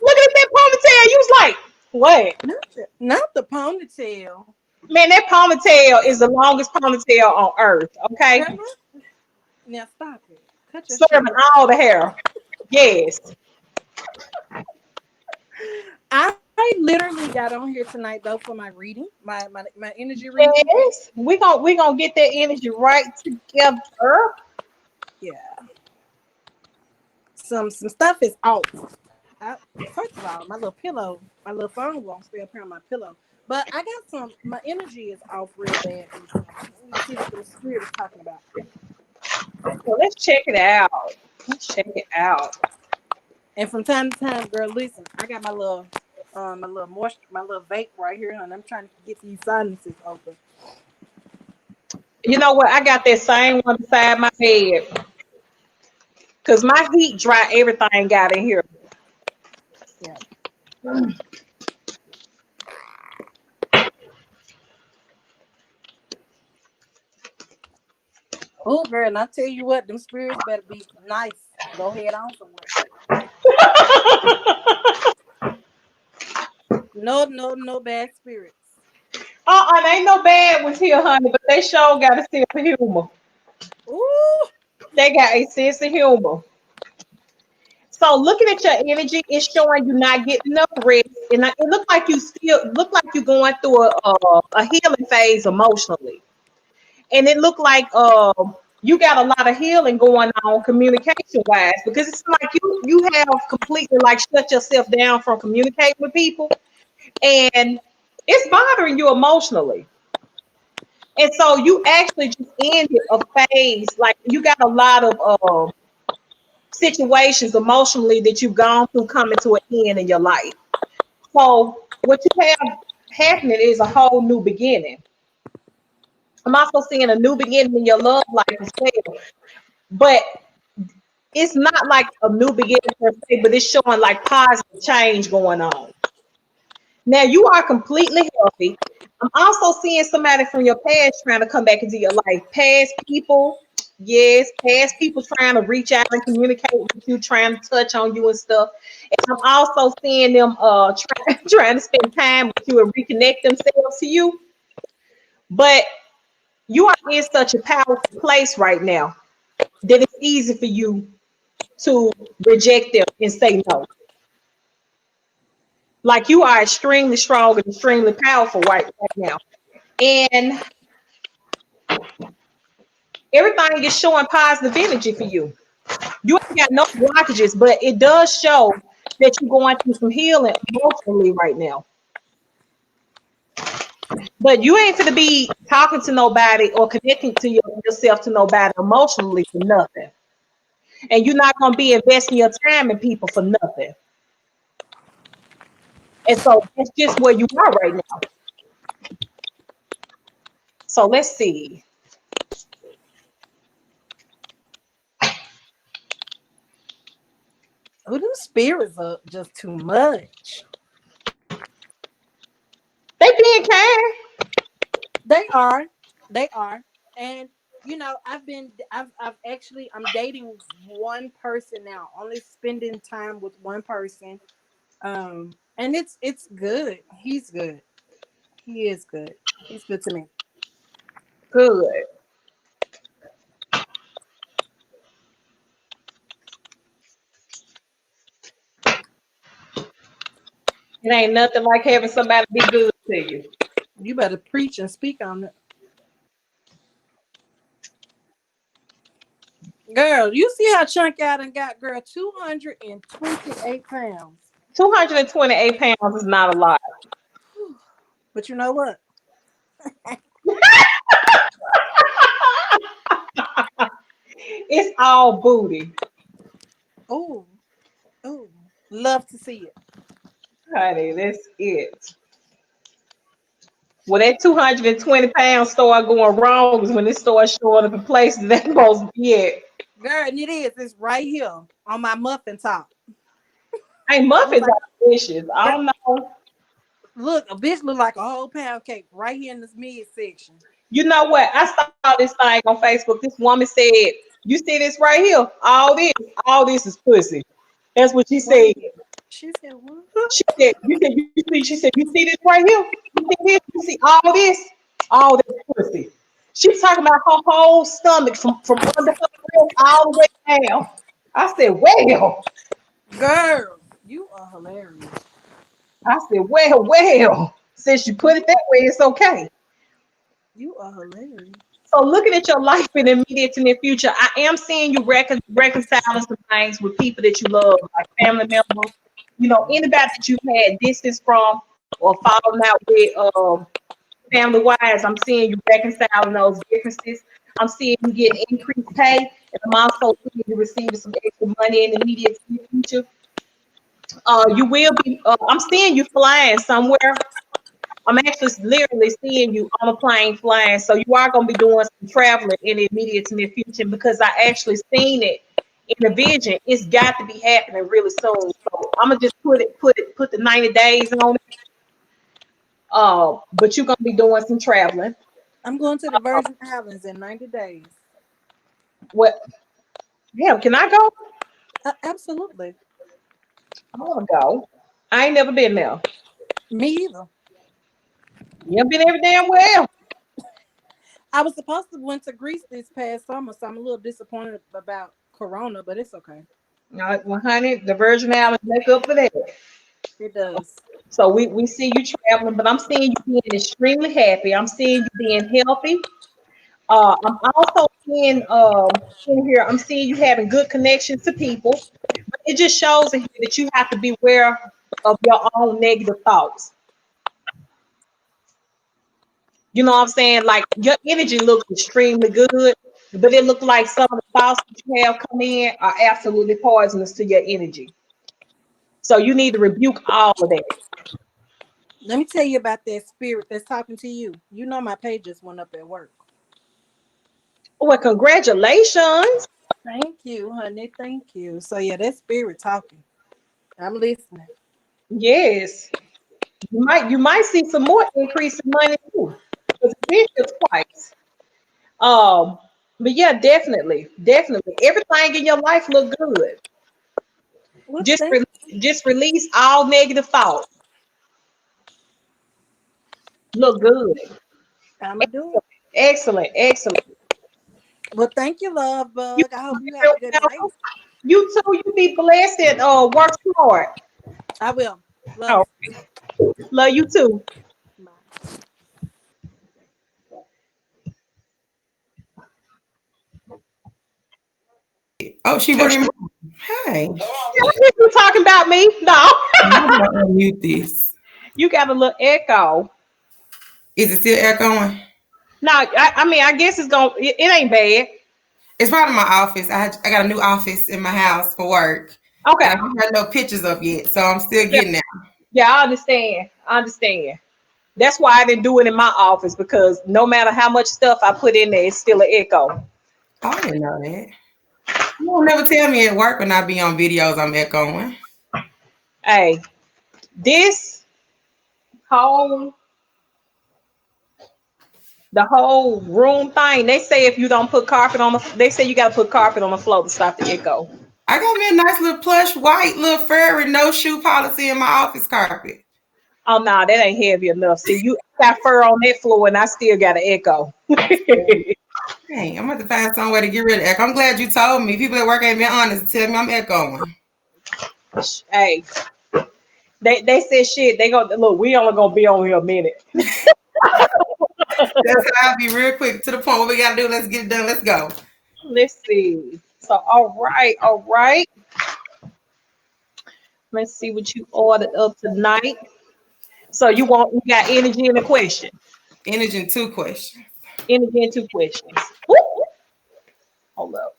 looking at that ponytail. You was like, what? not the ponytail. Man, that ponytail is the longest ponytail on earth. Okay, Girl, now stop it. Cut your shit. serving all the hair. Yes. I literally got on here tonight though for my reading, my energy reading. Yes. We gonna get that energy right together. Yeah, some stuff is off. First of all, my little pillow, my little phone won't stay up here on my pillow. But I got some. My energy is off real bad. Let me see what the spirit is talking about. Well, let's check it out. Let's check it out. And from time to time, girl, listen, I got my little moisture, my little vape right here, and I'm trying to get these sinuses open. You know what? I got that same one beside my bed because my heat dry everything got in here. Yeah. Oh, girl, and I tell you what, them spirits better be nice. Go head on somewhere. No bad spirits. They ain't no bad ones here, honey, but they sure got a sense of humor. Ooh, They got a sense of humor. So looking at your energy, it's showing you not getting enough rest, and it look like you still look like you're going through a healing phase emotionally, and it looked like you got a lot of healing going on communication wise because it's like you have completely like shut yourself down from communicating with people, and it's bothering you emotionally. And so you actually just ended a phase, like you got a lot of situations emotionally that you've gone through coming to an end in your life. So what you have happening is a whole new beginning. I'm also seeing a new beginning in your love life as well. But it's not like a new beginning per se, but it's showing like positive change going on. Now you are completely healthy. I'm also seeing somebody from your past trying to come back into your life. Past people, yes, past people trying to reach out and communicate with you, trying to touch on you and stuff. And I'm also seeing them trying to spend time with you and reconnect themselves to you. But you are in such a powerful place right now that it's easy for you to reject them and say no. Like you are extremely strong and extremely powerful right now. And everything is showing positive energy for you. You ain't got no blockages, but it does show that you're going through some healing emotionally right now. But you ain't gonna be talking to nobody or connecting to yourself to nobody emotionally for nothing. And you're not gonna be investing your time in people for nothing. And so that's just where you are right now. So let's see. oh, them spirits are just too much. They being kind. They are. They are. And I've actually I'm dating one person now, only spending time with one person. And it's good. He's good. He is good. He's good to me. Good. It ain't nothing like having somebody be good to you. You better preach and speak on it. Girl, you see how chunky I done got, girl, 228 pounds. 228 pounds is not a lot. But you know what? It's all booty. Oh, oh, love to see it. Honey, that's it. When that 220 pounds start going wrong is when it starts showing up in places that supposed to be at. Girl, and it is. It's right here on my muffin top. Hey, Look muffins like, are delicious. I girl, don't know. look, a bitch look like a whole pound cake right here in this midsection. You know what? I saw this thing on Facebook. This woman said, "You see this right here? All this is pussy." That's what she said. Wait, she said what? She said, "You said you see." She said, "You see this right here? You see this? You see all this? All this pussy." She's talking about her whole stomach from under her breast all the way down. I said, "Well." Girl, you are hilarious. I said, "Well." Since you put it that way, it's okay. You are hilarious. So looking at your life in the immediate and near future, I am seeing you reconciling some things with people that you love, like family members. You know, anybody that you've had distance from or falling out with family wise, I'm seeing you reconciling those differences. I'm seeing you getting increased pay, and I'm also seeing you receiving some extra money in the immediate future. You will be. I'm seeing you flying somewhere. I'm actually literally seeing you on a plane flying. So you are going to be doing some traveling in the immediate near future because I actually seen it in the vision. It's got to be happening really soon. So I'm gonna just put the 90 days on it. But you're gonna be doing some traveling. I'm going to the Virgin Islands in 90 days. What? Hell, can I go? Absolutely. I want to go. I ain't never been there. Me either. You ain't been every damn well. I was supposed to went to Greece this past summer, so I'm a little disappointed about Corona, but it's okay. All right, well, honey, the Virgin Islands make up for that. It does. So we see you traveling, but I'm seeing you being extremely happy. I'm seeing you being healthy. I'm also seeing in here, I'm seeing you having good connections to people. But it just shows in here that you have to be aware of your own negative thoughts. You know what I'm saying? Like your energy looks extremely good, but it looks like some of the thoughts that you have come in are absolutely poisonous to your energy. So you need to rebuke all of that. Let me tell you about that spirit that's talking to you. You know my page just went up at work. Well, congratulations. Thank you, honey. Thank you. So yeah, that spirit talking. I'm listening. Yes. You might see some more increase in money too. Because it's been just twice. Um, but yeah, definitely, definitely. Everything in your life look good. Well, Just thank just release all negative thoughts. Look good. I'ma do it. Excellent, excellent. Well, thank you, love You bug. I hope you have very a good night. welcome. You too. You be blessed and work smart. I will. Love Oh, you. love you too. Bye. Oh, she brought him. Hey, You talking about me? No. I'm gonna unmute this. You got a little echo. Is it still echoing? No, I mean, I guess it's going. It ain't bad. It's probably my office. I got a new office in my house for work that I Okay. haven't had no pictures of yet, so I'm still Yeah, getting there. yeah, I understand. I understand. That's why I didn't do it in my office because no matter how much stuff I put in there, it's still an echo. Oh, I didn't know that. You don't never tell me at work when I be on videos I'm echoing. Hey, this whole the whole room thing. They say if you don't put carpet on the, they say you got to put carpet on the floor to stop the echo. I got me a nice little plush white little furry no shoe policy in my office carpet. Oh no, that ain't heavy enough. See, you got fur on that floor, and I still got an echo. Hey, I'm going to find some way to get rid of echo. I'm glad you told me. People at work ain't been honest to tell me I'm echoing. Hey, they said shit. They go look. We only gonna be on here a minute. That's how I'll be real quick to the point. What we got to do? Let's get it done. Let's go. Let's see. So all right, all right. Let's see what you ordered up tonight. So you got energy in the question. Energy and two questions. Energy in two questions. Woo! Hold up.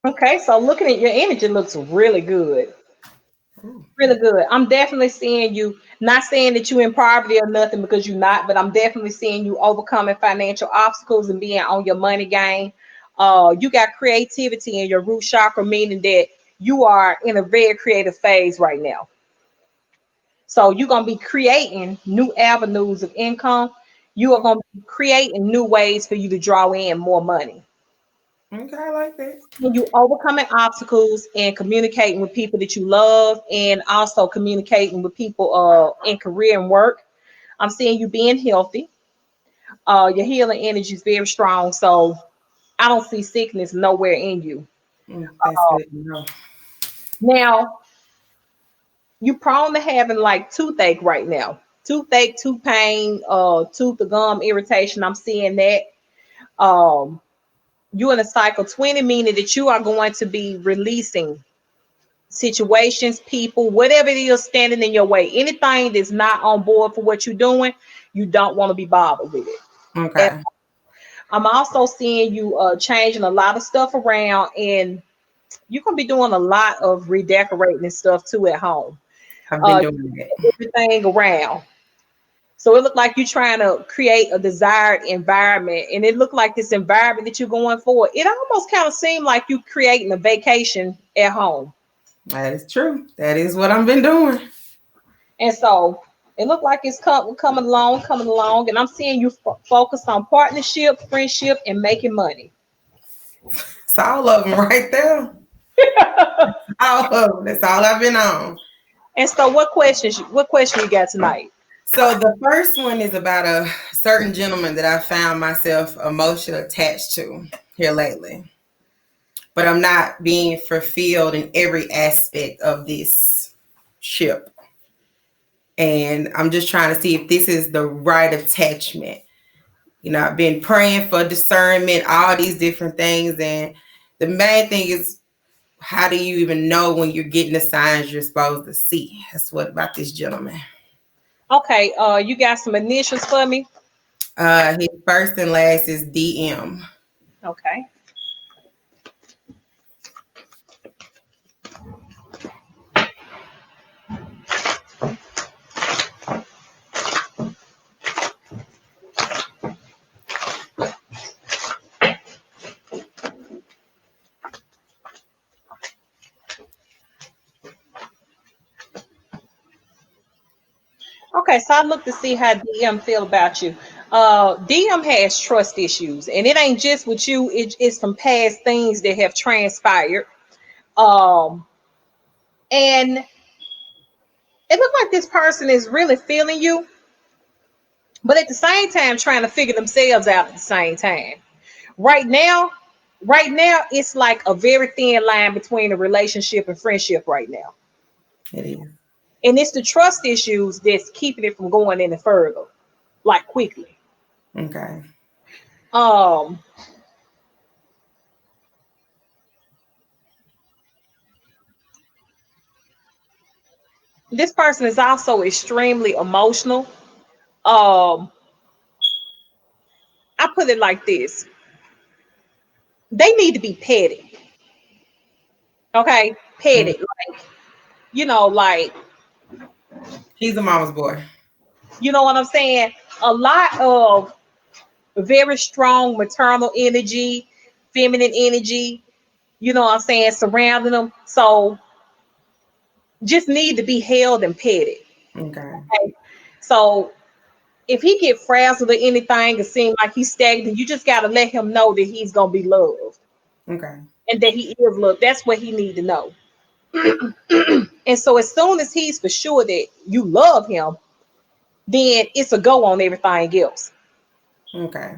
Okay, so looking at your energy looks really good. Really good. I'm definitely seeing you, not saying that you're in poverty or nothing because you're not, but I'm definitely seeing you overcoming financial obstacles and being on your money game. You got creativity in your root chakra, meaning that you are in a very creative phase right now. So you're gonna be creating new avenues of income. You are gonna be creating new ways for you to draw in more money. Okay, I like that. When you overcoming obstacles and communicating with people that you love, and also communicating with people in career and work. I'm seeing you being healthy. Your healing energy is very strong, so I don't see sickness nowhere in you. That's good to know. Now, you prone to having like toothache right now. Toothache, tooth pain, tooth or gum irritation. I'm seeing that. Um, you in a cycle 20, meaning that you are going to be releasing situations, people, whatever it is standing in your way. Anything that's not on board for what you're doing, you don't want to be bothered with it. And Okay. I'm also seeing you changing a lot of stuff around, and you're gonna be doing a lot of redecorating and stuff too at home. I've been doing that. Everything around. So it looked like you're trying to create a desired environment, and it looked like this environment that you're going for. It almost kind of seemed like you creating a vacation at home. That is true. That is what I've been doing. And so it looked like it's coming along. And I'm seeing you focus on partnership, friendship, and making money. It's all of them right there. All of them. That's all I've been on. And so what question you got tonight? So the first one is about a certain gentleman that I found myself emotionally attached to here lately. But I'm not being fulfilled in every aspect of this ship. And I'm just trying to see if this is the right attachment. You know, I've been praying for discernment, all these different things. And the main thing is, how do you even know when you're getting the signs you're supposed to see? That's what about this gentleman. Okay, you got some initials for me? His first and last is DM. Okay. Okay, so I look to see how DM feel about you. DM has trust issues, and it ain't just with you, it's some past things that have transpired. Um, and it looked like this person is really feeling you, but at the same time trying to figure themselves out at the same time. Right now, it's like a very thin line between a relationship and friendship right now. It is. And it's the trust issues that's keeping it from going any further, like quickly. Okay. Um, this person is also extremely emotional. Um, I put it like this: they need to be petted. Okay, petted, like like He's a mama's boy. you know what I'm saying. A lot of very strong maternal energy, feminine energy. You know what I'm saying, surrounding them. So just need to be held and petted. Okay. Okay? So if he get frazzled or anything, it seems like he's stagnant, you just got to let him know that he's gonna be loved Okay. and that he is loved. That's what he need to know. And so as soon as he's for sure that you love him, then it's a go on everything else. Okay.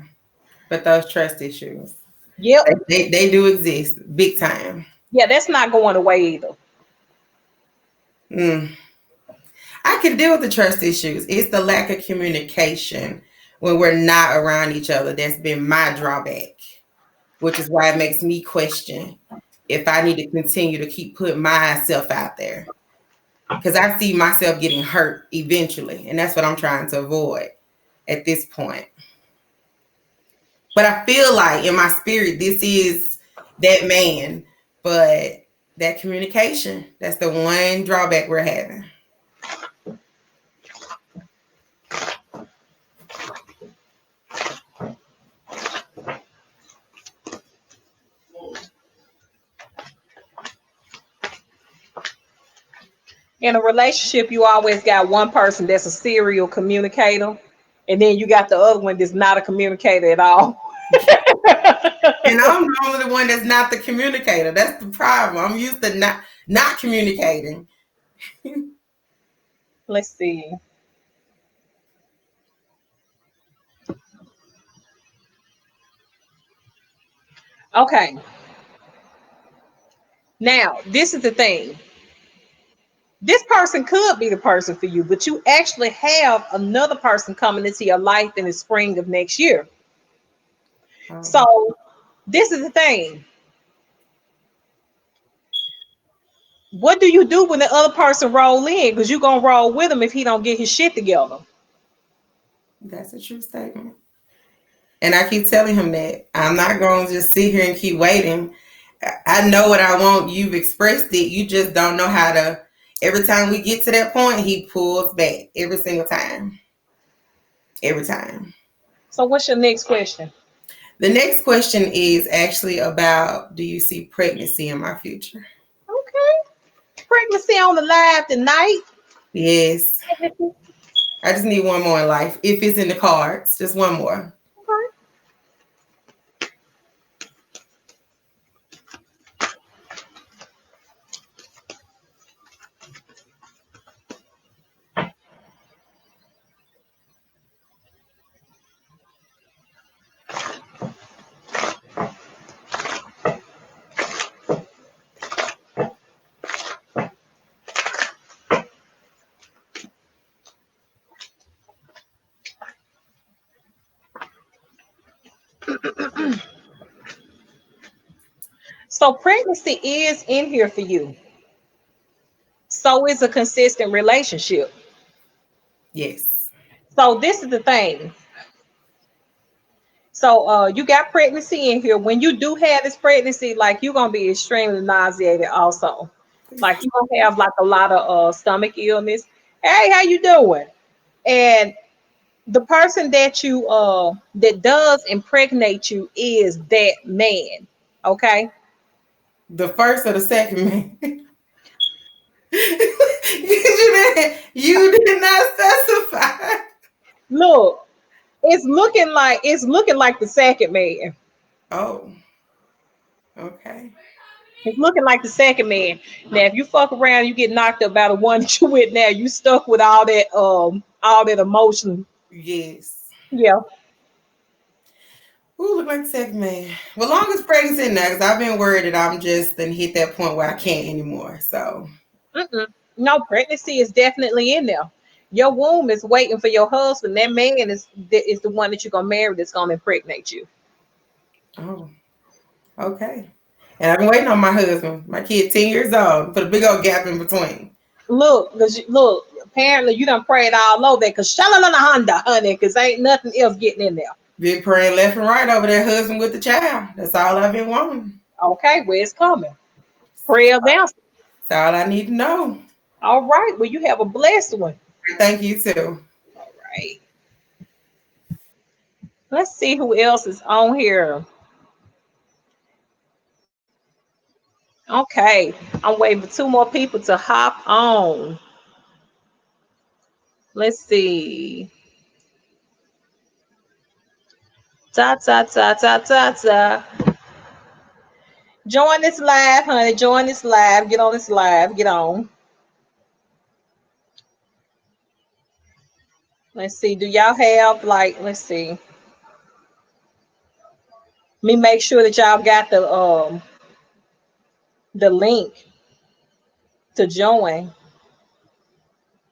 But those trust issues, Yep. they do exist big time. Yeah, that's not going away either. I can deal with the trust issues. It's the lack of communication when we're not around each other that's been my drawback, which is why it makes me question if I need to continue to keep putting myself out there. Because I see myself getting hurt eventually, and that's what I'm trying to avoid at this point. But I feel like in my spirit, this is that man. But that communication, that's the one drawback we're having. In a relationship, you always got one person that's a serial communicator, and then you got the other one that's not a communicator at all. And I'm normally the one that's not the communicator. That's the problem. I'm used to not communicating. Let's see. Okay. Now, this is the thing. This person could be the person for you, but you actually have another person coming into your life in the spring of next year. Oh, So, this is the thing. What do you do when the other person roll in? Because you're gonna roll with him if he don't get his shit together. that's a true statement. And I keep telling him that I'm not going to just sit here and keep waiting. I know what I want. You've expressed it. You just don't know how to. Every time we get to that point, he pulls back every single time. Every time. So, what's your next question? The next question is actually about, do you see pregnancy in my future? Okay. Pregnancy on the live tonight. Yes. I just need one more in life. If it's in the cards, just one more. Okay. So pregnancy is in here for you. So is a consistent relationship. Yes. So this is the thing. So you got pregnancy in here. When you do have this pregnancy, like you're gonna be extremely nauseated also. Like you're gonna have like a lot of stomach illness. Hey, how you doing? And the person that you that does impregnate you is that man. Okay. The first or the second man? you did not specify. Look, it's looking like the second man. Oh, okay. It's looking like the second man. Now, if you fuck around, you get knocked up by the one that you with now. You stuck with all that emotion. Yes. Yeah. Ooh, look like the second man. Well, long as pregnancy in there, because I've been worried that I'm just then hit that point where I can't anymore. So, Mm-mm. No, pregnancy is definitely in there. Your womb is waiting for your husband. That man is the one that you're gonna marry that's gonna impregnate you. oh, okay. And I've been waiting on my husband. My kid, 10 years old. Put a big old gap in between. Look. Apparently you done prayed all over that, cause shalalala Honda, honey, cause ain't nothing else getting in there. Been praying left and right over that husband with the child. That's all I've been wanting. Okay, where it's coming. Prayer answered. That's all I need to know. All right. Well, you have a blessed one. Thank you too. All right. Let's see who else is on here. Okay. I'm waiting for two more people to hop on. Let's see. Ta ta ta ta ta ta. Join this live, honey. Join this live. Get on this live. Get on. Let's see. Do y'all have like? Let's see. Me make sure that y'all got the link to join.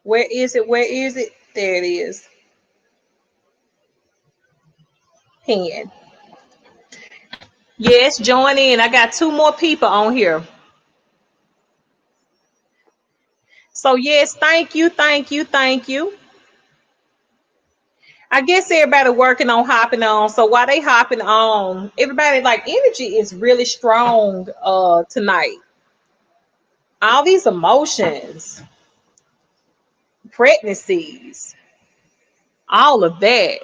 Where is it? Where is it? There it is. Pen. Yes, join in. I got two more people on here. So yes, thank you, thank you, thank you. I guess everybody working on hopping on. So while they hopping on, everybody like energy is really strong tonight. All these emotions, pregnancies, all of that.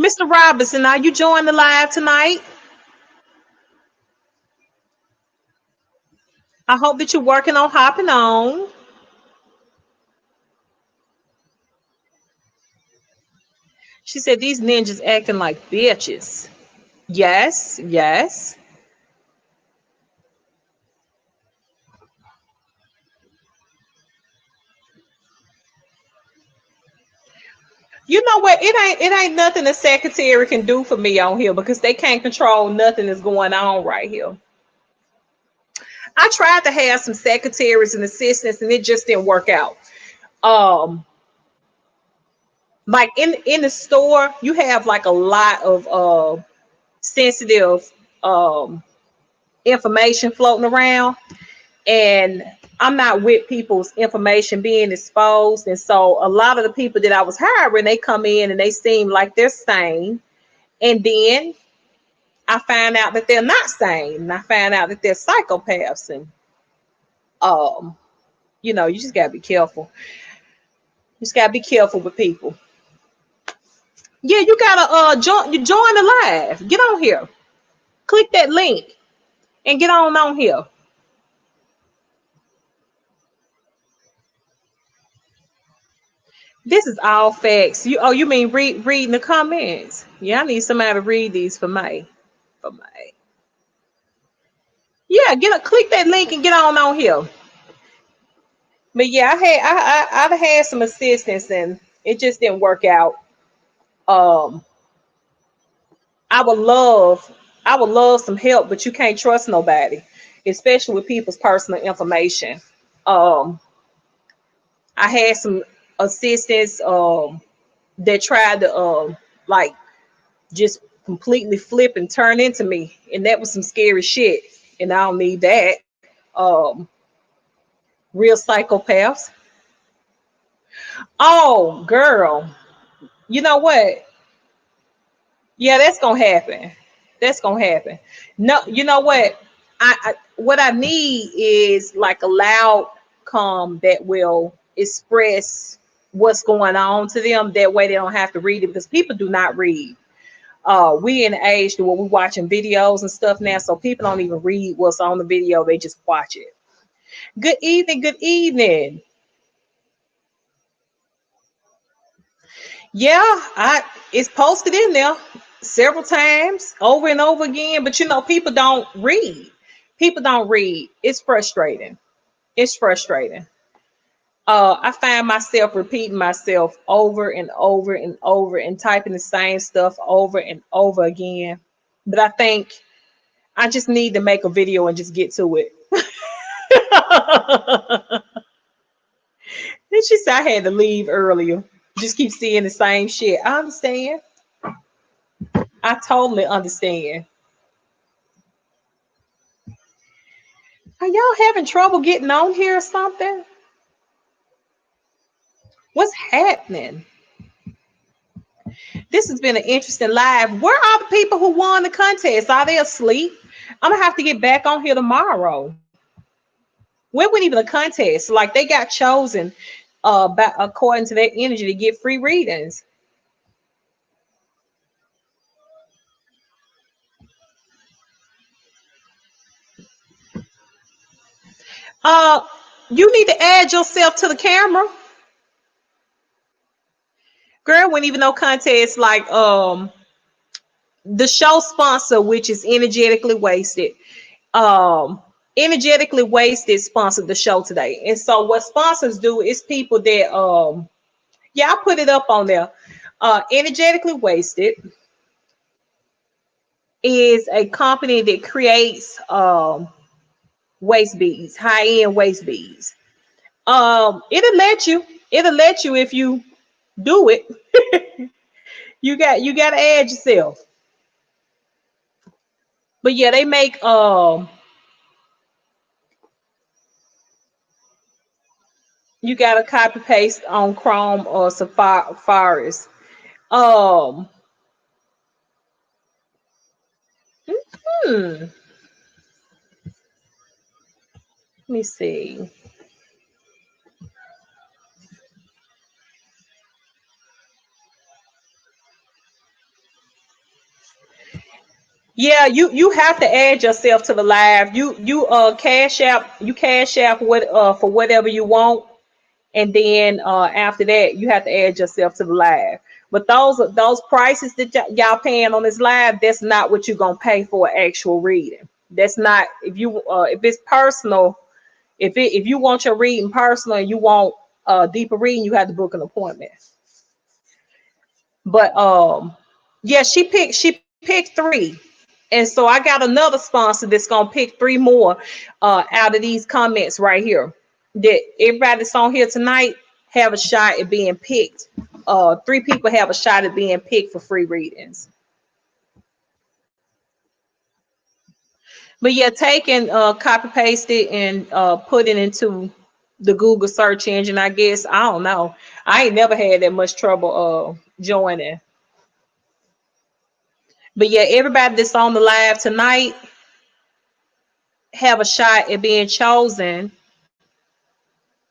Mr. Robinson, are you joining the live tonight? I hope that you're working on hopping on. She said these ninjas acting like bitches. Yes, yes. You know what? It ain't nothing the secretary can do for me on here because they can't control nothing that's going on right here. I tried to have some secretaries and assistants and it just didn't work out. Um, like in the store, you have like a lot of sensitive um information floating around, and I'm not with people's information being exposed. And so a lot of the people that I was hiring, they come in and they seem like they're sane, and then I find out that they're not sane, and I find out that they're psychopaths. And um, you just gotta be careful. You just gotta be careful with people. Yeah, you gotta join the live. Get on here. Click that link and get on here. This is all facts. You mean reading the comments? Yeah, I need somebody to read these for me. For me. Yeah, click that link and get on here. But yeah, I've had some assistance and it just didn't work out. Um, I would love I would love some help, but you can't trust nobody, especially with people's personal information. Um, I had some assistants that tried to like just completely flip and turn into me, and that was some scary shit. And I don't need that. Um, Real psychopaths. Oh, girl, you know what? Yeah, that's gonna happen. That's gonna happen. No, you know what? What I need is like a loud calm that will express what's going on to them. That way they don't have to read it because people do not read. We in the age where we're watching videos and stuff now, so people don't even read what's on the video, they just watch it. Good evening, good evening. Yeah, I it's posted in there several times over and over again, but people don't read. People don't read. It's frustrating. It's frustrating. I find myself repeating myself over and over and over and typing the same stuff over and over again. But I think I just need to make a video and just get to it. Then she said I had to leave earlier. Just keep seeing the same shit. I understand. I totally understand. Are y'all having trouble getting on here or something? What's happening? This has been an interesting live. Where are the people who won the contest? Are they asleep? I'm gonna have to get back on here tomorrow. When wasn't even a contest. Like they got chosen according to their energy to get free readings. Uh you need to add yourself to the camera. Girl, wouldn't even know contest like the show sponsor, which is Energetically Wasted. Um Energetically Wasted sponsored the show today. And so what sponsors do is people that yeah, I put it up on there. Energetically Wasted is a company that creates waist beads, high-end waist beads. It'll let you if you do it. You got to add yourself. But yeah, they make you got to copy paste on Chrome or Safari. Um hmm, let me see. Yeah, you have to add yourself to the live. You cash app what for whatever you want, and then after that you have to add yourself to the live. But those prices that y'all paying on this live, that's not what you're gonna pay for an actual reading. That's not if it's personal. If you want your reading personal and you want a deeper reading, you have to book an appointment. But yeah, she picked three. And so I got another sponsor that's gonna pick three more out of these comments right here. That everybody that's on here tonight have a shot at being picked. Three people have a shot at being picked for free readings. But yeah, take and copy paste it and put it into the Google search engine, I guess. I don't know. I ain't never had that much trouble joining. But yeah, everybody that's on the live tonight have a shot at being chosen,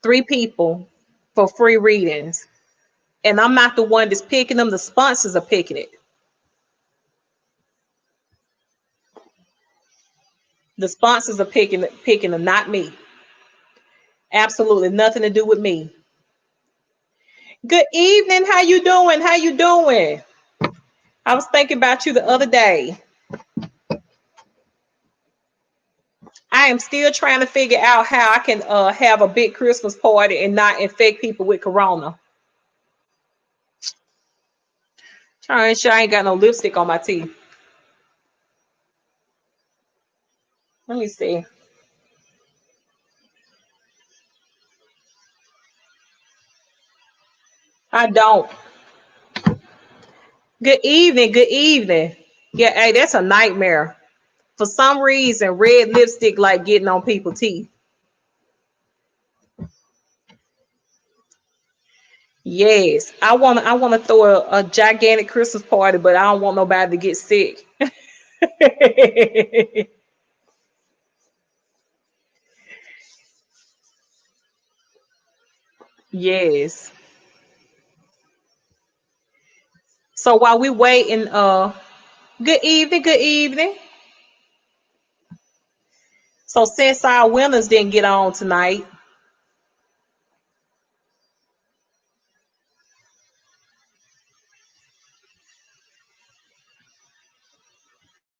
three people for free readings. And I'm not the one that's picking them, the sponsors are picking it. The sponsors are picking them, not me. Absolutely nothing to do with me. Good evening. How you doing? How you doing? I was thinking about you the other day. I am still trying to figure out how I can have a big Christmas party and not infect people with corona. Trying to sure I ain't got no lipstick on my teeth. Let me see. I don't. Good evening. Good evening. Yeah, hey, that's a nightmare. For some reason, red lipstick like getting on people's teeth. Yes, I want to throw a gigantic Christmas party, but I don't want nobody to get sick. Yes. So while we waiting, good evening, good evening. So since our winners didn't get on tonight,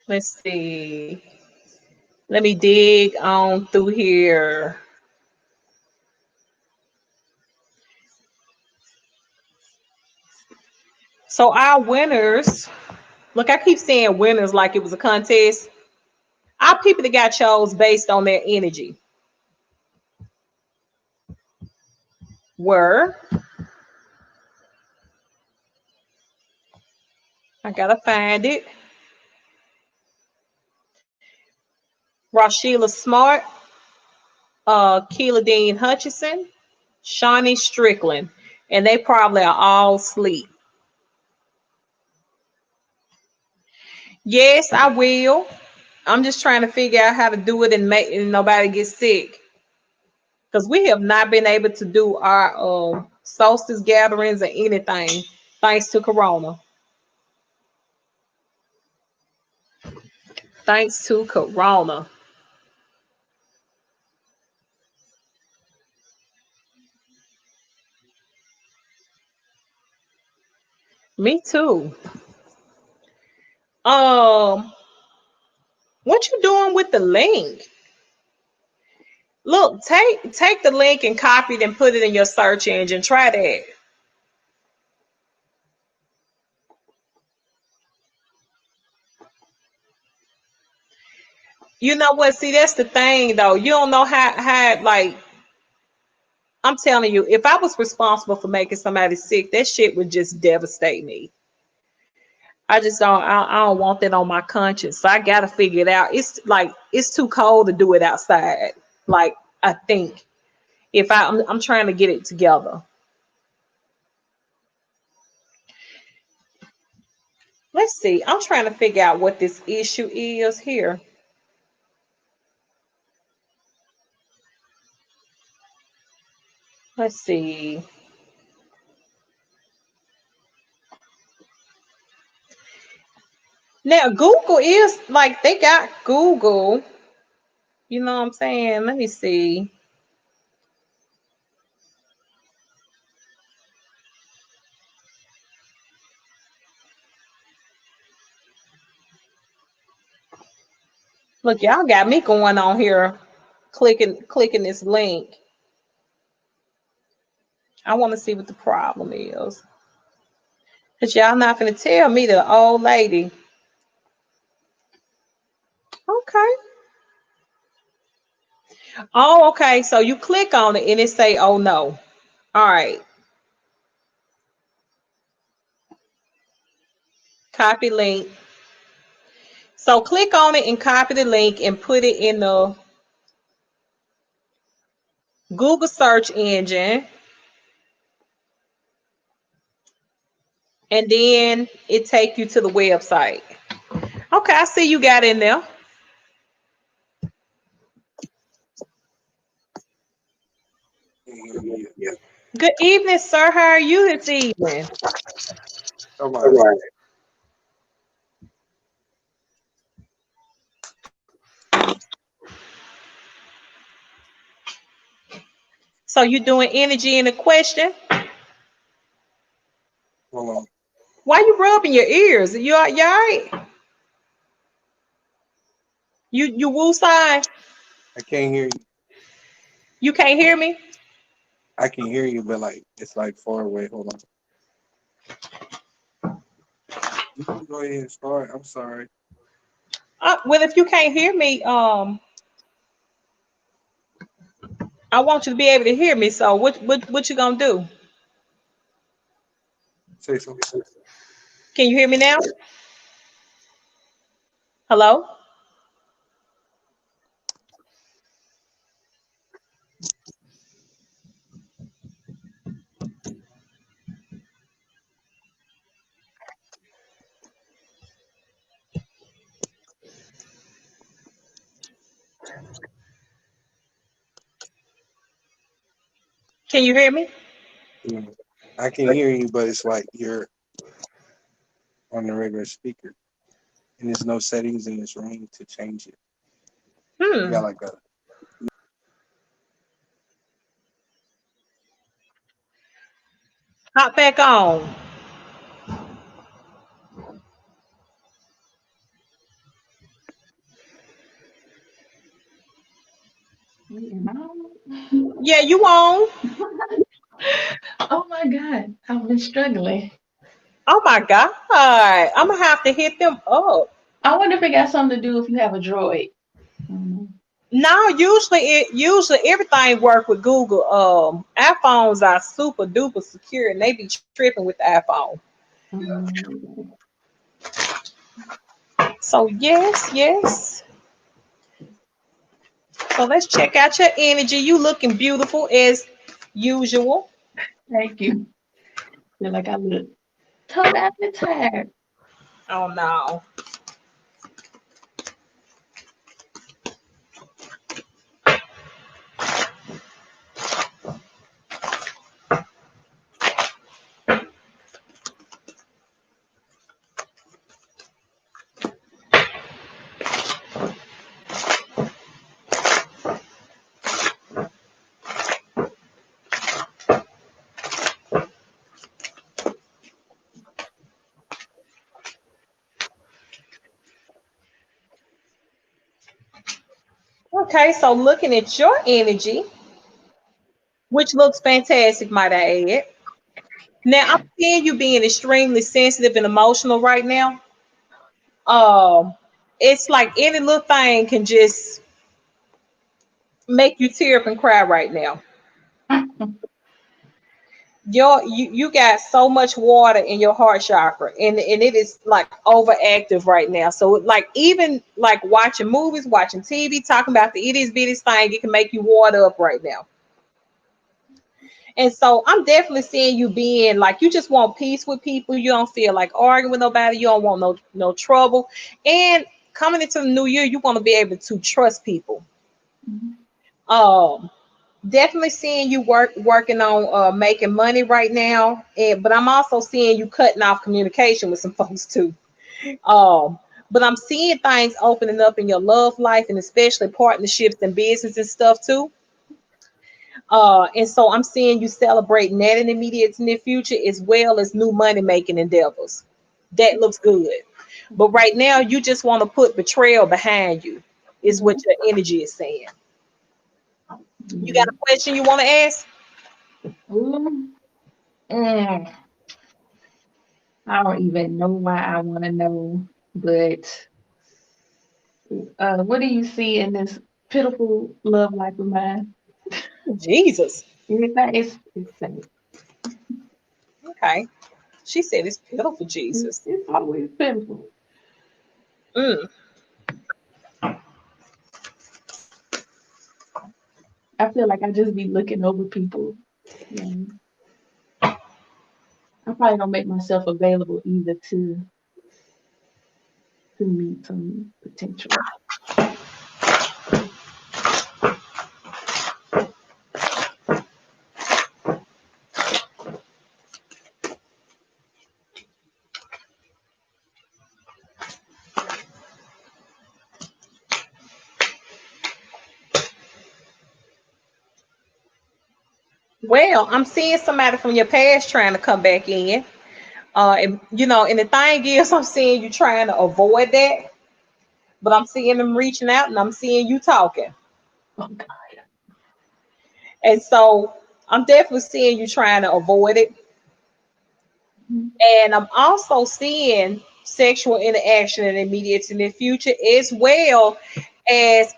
let's see. Let me dig on through here. So our winners, look, I keep saying winners like it was a contest. Our people that got chose based on their energy were, I gotta find it. Rashila Smart, Keela Dean Hutchison, Shawnee Strickland, and they probably are all asleep. Yes, I will. I'm just trying to figure out how to do it and make and nobody get sick. Because we have not been able to do our solstice gatherings or anything thanks to Corona. Thanks to Corona. Me too. Um, what you doing with the link? Look, take the link and copy it and put it in your search engine. Try that. You know what? See, that's the thing though. You don't know how like I'm telling you, if I was responsible for making somebody sick, that shit would just devastate me. I just I don't want that on my conscience. So I gotta figure it out. It's like it's too cold to do it outside. Like I think if I'm trying to get it together. Let's see. I'm trying to figure out what this issue is here. Let's see. Now Google is like they got Google. You know what I'm saying? Let me see. Look, y'all got me going on here, clicking this link. I want to see what the problem is. Cause y'all not gonna tell me the old lady. Okay. Oh, okay. So you click on it and it say, "Oh no." All right. Copy link. So click on it and copy the link and put it in the Google search engine, and then it take you to the website. Okay, I see you got in there. Yeah. Good evening, sir. How are you this evening? All All right. right. So you doing energy in the question? Hold on. Why you rubbing your ears? You all right? You woo side? I can't hear you. You can't hear me? I can hear you, but like it's like far away. Hold on. You can go ahead and start. I'm sorry. Well, if you can't hear me, I want you to be able to hear me. So what you gonna do? Say something. Can you hear me now? Hello? Can you hear me? Mm. I can hear you, but it's like you're on the regular speaker, and there's no settings in this room to change it. You got Hmm. like a Hop back on. Am I on? Yeah, you on. Oh my God, I've been struggling. Oh my God. I'm gonna have to hit them up. I wonder if it got something to do if you have a droid. Mhm. No, usually everything work with Google. iPhones are super duper secure and they be tripping with the iPhone. Um, So yes. So let's check out your energy. You looking beautiful as usual. Thank you. Feel like I look told I've been tired. Oh no. Okay, so looking at your energy, which looks fantastic, might I add. Now I'm seeing you being extremely sensitive and emotional right now. Um, it's like any little thing can just make you tear up and cry right now. You got so much water in your heart chakra, and it is like overactive right now. So like even like watching movies, watching TV, talking about the itty bitty thing, it can make you water up right now. And so I'm definitely seeing you being like you just want peace with people. You don't feel like arguing with nobody. You don't want no trouble. And coming into the new year, you want to be able to trust people. Mhm. Um, Definitely seeing you working on making money right now. But I'm also seeing you cutting off communication with some folks too. Um, but I'm seeing things opening up in your love life and especially partnerships and business and stuff too. And so I'm seeing you celebrating that in the immediate near future as well as new money making endeavors. That looks good. But right now, you just want to put betrayal behind you. is what your energy is saying. You got a question you want to ask? Ooh. Mm. I don't even know why I want to know, but what do you see in this pitiful love life of mine? Jesus. It's sad. Okay. She said it's pitiful, Jesus. It's always pitiful. Mm. I feel like I just be looking over people. And I probably don't make myself available either to meet some potential. Well, I'm seeing somebody from your past trying to come back in. And, and the thing is, I'm seeing you trying to avoid that, but I'm seeing them reaching out and I'm seeing you talking. Oh God. And so I'm definitely seeing you trying to avoid it. Mhm. And I'm also seeing sexual interaction in the immediate and the future, as well as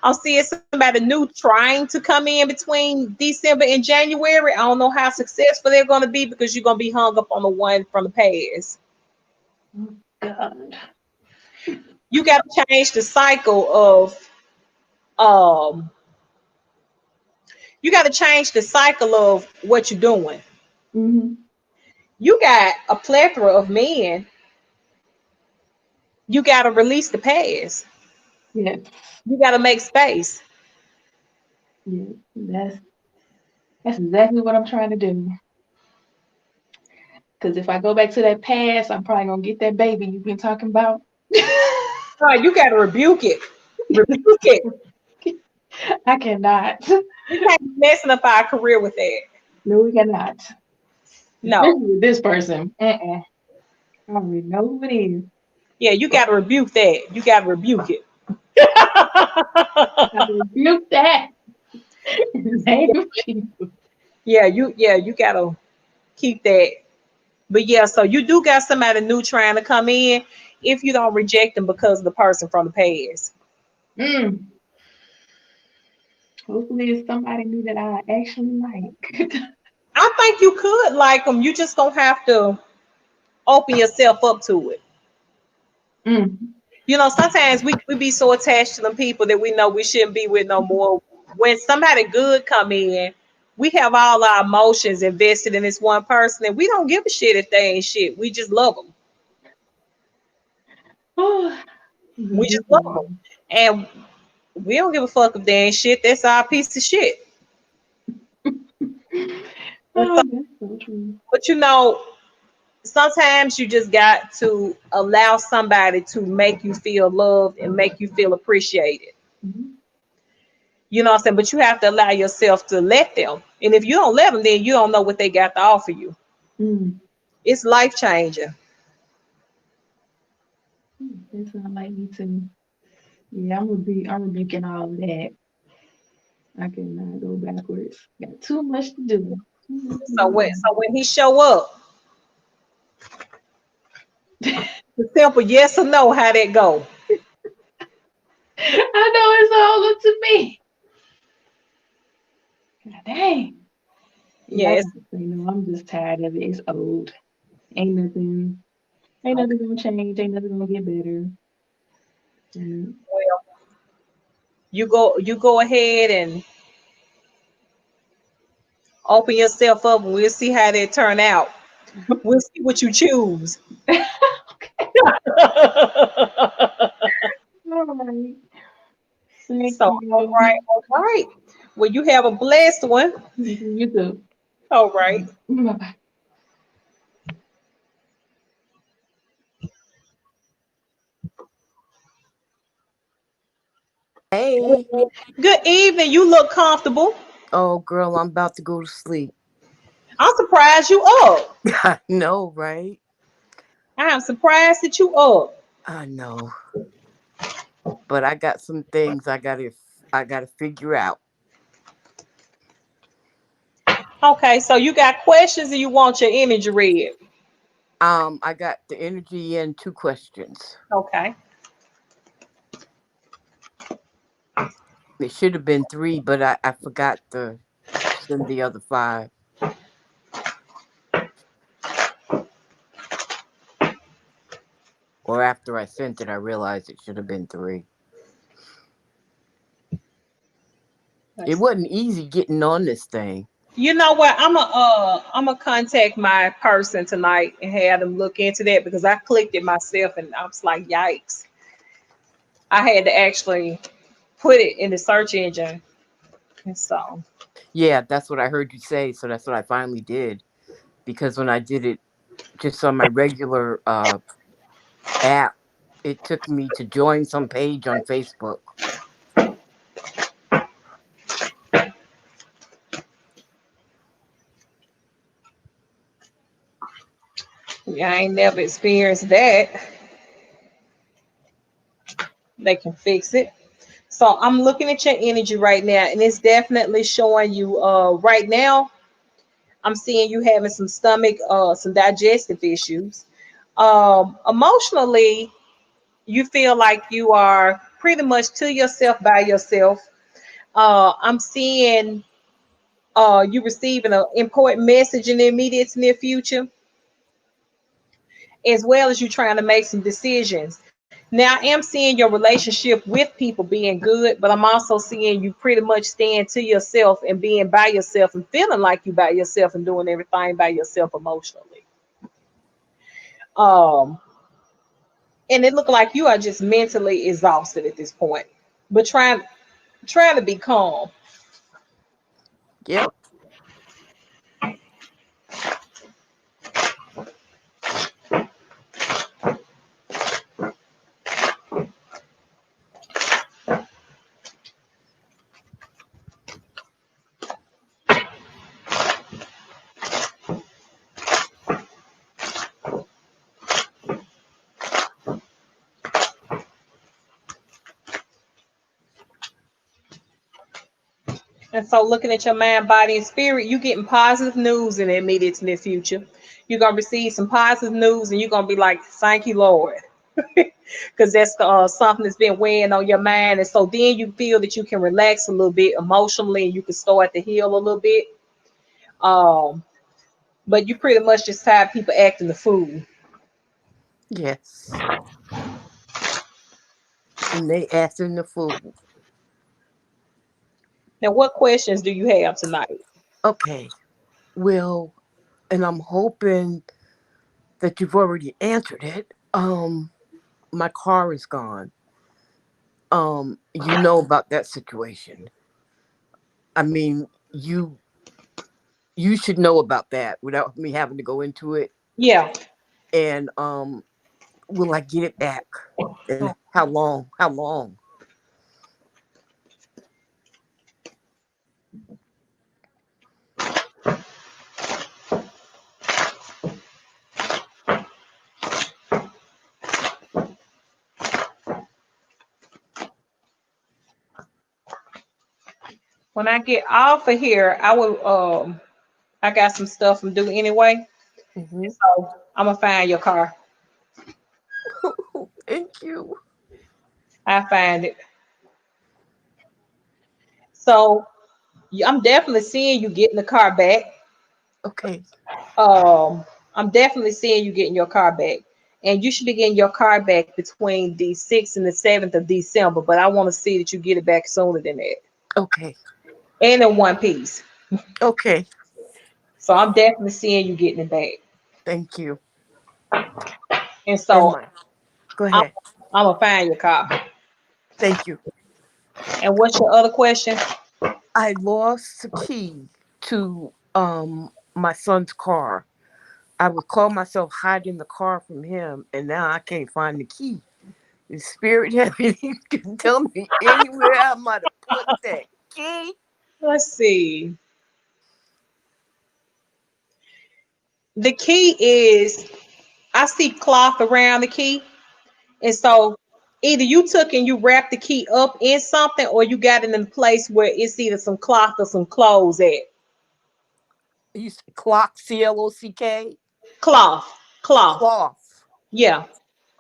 I'm seeing somebody new trying to come in between December and January. I don't know how successful they're going to be because you're going to be hung up on the one from the past. Oh God. You got to change the cycle um you got to change the cycle of what you're doing. Hmm. You got a plethora of men. You got to release the past. Yeah. You got to make space. Yeah. That's exactly what I'm trying to do. Because if I go back to that past, I'm probably gonna get that baby you've been talking about. Right, you got to rebuke it. Rebuke it. I cannot. We can't be messing up our career with that. No, we cannot. No. Especially with this person. I already know who it is. Yeah, you got to rebuke that. You got to rebuke it. I rebuke that in the name of Jesus. You got to keep that. But yeah, so you do got somebody new trying to come in if you don't reject them because of the person from the past. Mm. Hopefully it's somebody new that I actually like. I think you could like them. You just gonna have to open yourself up to it. Mm. Sometimes we be so attached to them people that we know we shouldn't be with no more. When somebody good come in, we have all our emotions invested in this one person, and we don't give a shit if they ain't shit. We just love them. Oh, We this just love them, and we don't give a fuck if they ain't shit. That's our piece of shit. And so, that's so true. but sometimes you just got to allow somebody to make you feel loved and make you feel appreciated. Mhm. You know what I'm saying? But you have to allow yourself to let them. And if you don't let them, then you don't know what they got to offer you. Mm. It's life changing. That sounds like me too. Yeah, I'm rebuking all of that. I cannot go backwards. Got too much to do. Too much to So when do. so when he show up, the simple yes or no, how that go? I know it's all up to me. God dang. Yeah, I Yes. gotta say no. I'm just tired of it. It's old. Ain't nothing. Ain't Okay. nothing gonna change. Ain't nothing gonna get better. Mm. Well, you go ahead and open yourself up, and we'll see how that turn out. We'll see what you choose. All right. Thank So, you. all right. Well, you have a blessed one. You too. All right. Bye bye. Hey. Good evening. You look comfortable. Oh, girl, I'm about to go to sleep. I'm surprised you up. I know, right? I am surprised that you up. I know. but I got some things I gotta figure out. Okay, so you got questions and you want your energy read. I got the energy and 2 questions. Okay. It should have been 3, but I forgot to send the other 5. Or after I sent it, I realized it should have been 3. It wasn't easy getting on this thing. You know what? I'm a contact my person tonight and have them look into that because I clicked it myself and I was like, yikes. I had to actually put it in the search engine. And so Yeah, that's what I heard you say, so that's what I finally did. Because when I did it just on my regular app, it took me to join some page on Facebook. yeah, I ain't never experienced that. They can fix it. So I'm looking at your energy right now, and it's definitely showing you right now. I'm seeing you having some stomach, some digestive issues. Emotionally, you feel like you are pretty much to yourself by yourself. I'm seeing you receiving an important message in the immediate near future, as well as you trying to make some decisions. Now, I am seeing your relationship with people being good, but I'm also seeing you pretty much staying to yourself and being by yourself and feeling like you by yourself and doing everything by yourself emotionally. Um, and it looked like you are just mentally exhausted at this point, but trying to be calm. Yep. And so, looking at your mind, body, and spirit, you getting positive news in the immediate near future. You're gonna receive some positive news, and you're gonna be like, "Thank you, Lord," because that's something that's been weighing on your mind. And so, then you feel that you can relax a little bit emotionally, and you can start to heal a little bit. Um, but you pretty much just tired people acting the fool. Yes. And they asking the fool. Now, what questions do you have tonight? Okay. Well, and I'm hoping that you've already answered it. My car is gone. You know about that situation. I mean, you should know about that without me having to go into it. Yeah. And will I get it back? And how long? How long? When I get off of here, I will. I got some stuff I'm doing anyway, Mm-hmm. so I'm gonna find your car. Thank you. I find it. So I'm definitely seeing you getting the car back. Okay. I'm definitely seeing you getting your car back. And you should be getting your car back between the 6th and the 7th of December. But I want to see that you get it back sooner than that. Okay. And in one piece. Okay. So I'm definitely seeing you getting it back. Thank you. And And so go I'm, ahead. I'm gonna find your car. Thank you. And what's your other question? I lost the key to my son's car. I would call myself hiding the car from him, and now I can't find the key. The spirit heaven can tell me anywhere I might have put that key. Let's see. The key is I see cloth around the key. And so Either you took and you wrapped the key up in something, or you got it in a place where it's either some cloth or some clothes at. You said clock, CLOCK, Cloth. Cloth. cloth. Yeah.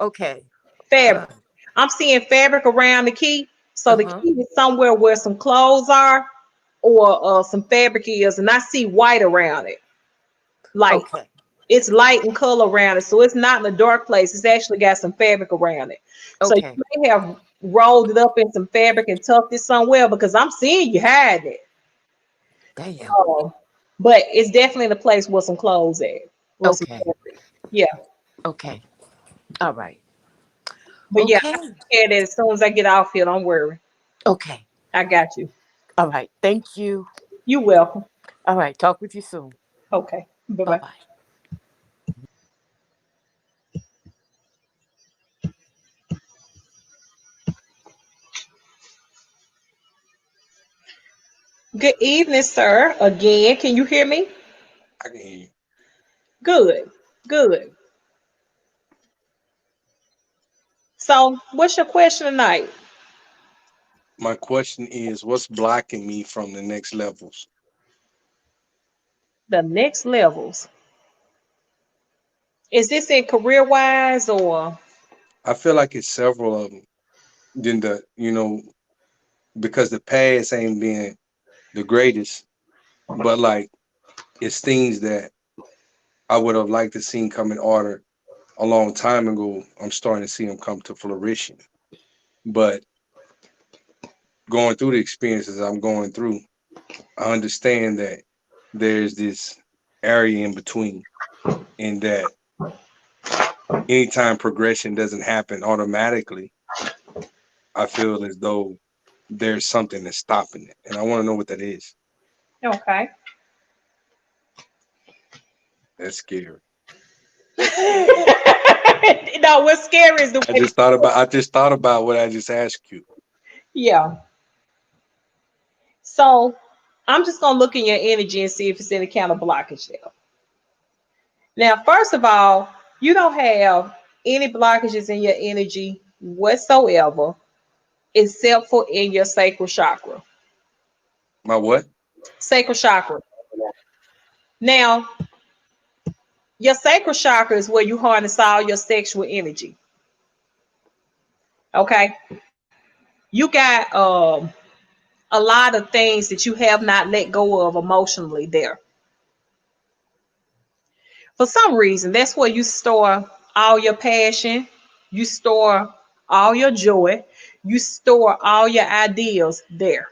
Okay. Fabric. I'm seeing fabric around the key. So the Uh-huh. key is somewhere where some clothes are or some fabric is, and I see white around it. Like Okay. it's light in color around it. So it's not in a dark place. It's actually got some fabric around it. So Okay. you may have rolled it up in some fabric and tucked it somewhere because I'm seeing you hide it. Damn. But it's definitely in a place where some clothes at. Or some Okay. fabric. Yeah. Okay. All right. But yeah, Okay. I'm scared that as soon as I get off here, don't worry. Okay. I got you. All right. Thank you. You're welcome. All right. Talk with you soon. Okay. Bye Bye bye. bye. Good evening, sir. Again, can you hear me? I can hear you. Good. Good. So, what's your question tonight? My question is, what's blocking me from the next levels? The next levels. Is this in career wise or? I feel like it's several of them. Then because the past ain't been the greatest, but like it's things that I would have liked to seen come in order a long time ago. I'm starting to see them come to fruition. But going through the experiences I'm going through, I understand that there's this area in between, and that anytime progression doesn't happen automatically, I feel as though there's something that's stopping it. And I want to know what that is. Okay. That's scary. No, what's scary is the I way. just thought about what I just asked you. Yeah. So, I'm just gonna look in your energy and see if it's any kind of blockage there. Now, first of all, you don't have any blockages in your energy whatsoever, except for in your sacral chakra. My what? Sacral chakra. Now, your sacral chakra is where you harness all your sexual energy. Okay. You got a lot of things that you have not let go of emotionally there. For some reason, that's where you store all your passion, you store all your joy, you store all your ideals there.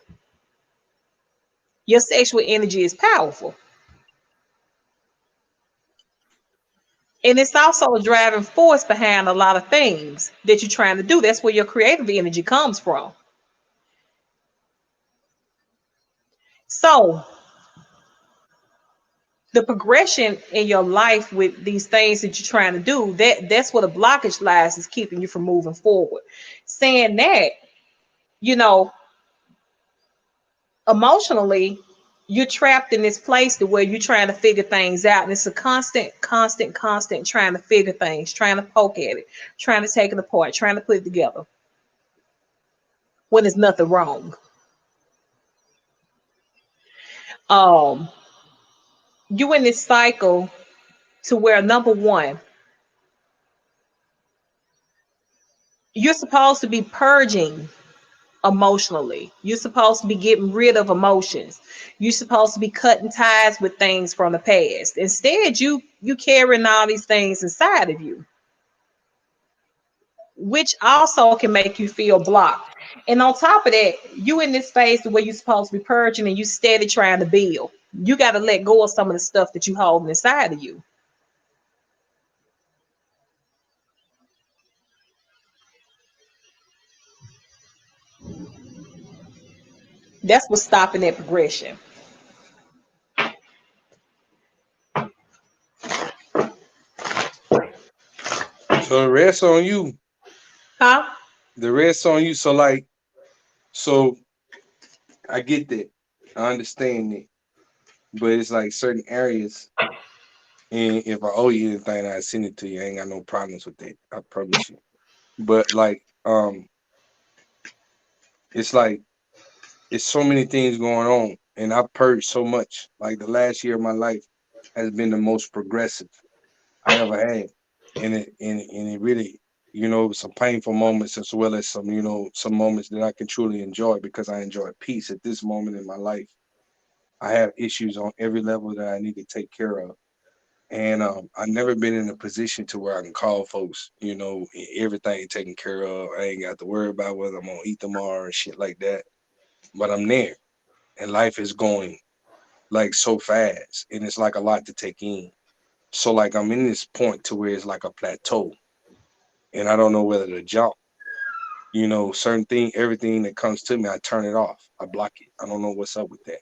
Your sexual energy is powerful. And it's also a driving force behind a lot of things that you're trying to do. That's where your creative energy comes from. So, the progression in your life with these things that you're trying to do, that's where the blockage lies, is keeping you from moving forward. Saying that, you know, emotionally, you're trapped in this place to where you're trying to figure things out. And it's a constant trying to figure things, trying to poke at it, trying to take it apart, trying to put it together when there's nothing wrong. Um, you in this cycle to where, number one, you're supposed to be purging emotionally. You're supposed to be getting rid of emotions. You're supposed to be cutting ties with things from the past. Instead, you carrying all these things inside of you, which also can make you feel blocked. And on top of that, you in this phase where you're supposed to be purging and you steady trying to build. You got to let go of some of the stuff that you holding inside of you. That's what's stopping that progression. So the rest on you. Huh? The rest on you. So I get that. I understand that. But it's like certain areas. And if I owe you anything, I send it to you. I ain't got no problems with that. I promise you. But like um, it's like it's so many things going on, and I've purged so much. Like the last year of my life has been the most progressive I ever had, and it really, some painful moments as well as some, some moments that I can truly enjoy because I enjoy peace at this moment in my life. I have issues on every level that I need to take care of. And I've never been in a position to where I can call folks, everything taken care of. I ain't got to worry about whether I'm gonna eat tomorrow and shit like that. But I'm there, and life is going like so fast, and it's like a lot to take in. So like I'm in this point to where it's like a plateau, and I don't know whether to jump. Certain thing, everything that comes to me, I turn it off. I block it. I don't know what's up with that.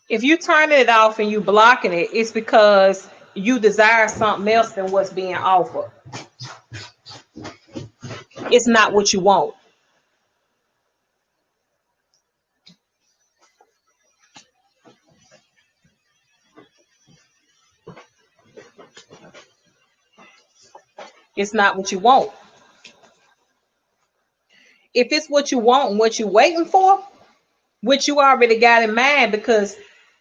If you turn it off and you blocking it, it's because you desire something else than what's being offered. It's not what you want. It's not what you want. If it's what you want and what you're waiting for, which you already got in mind, because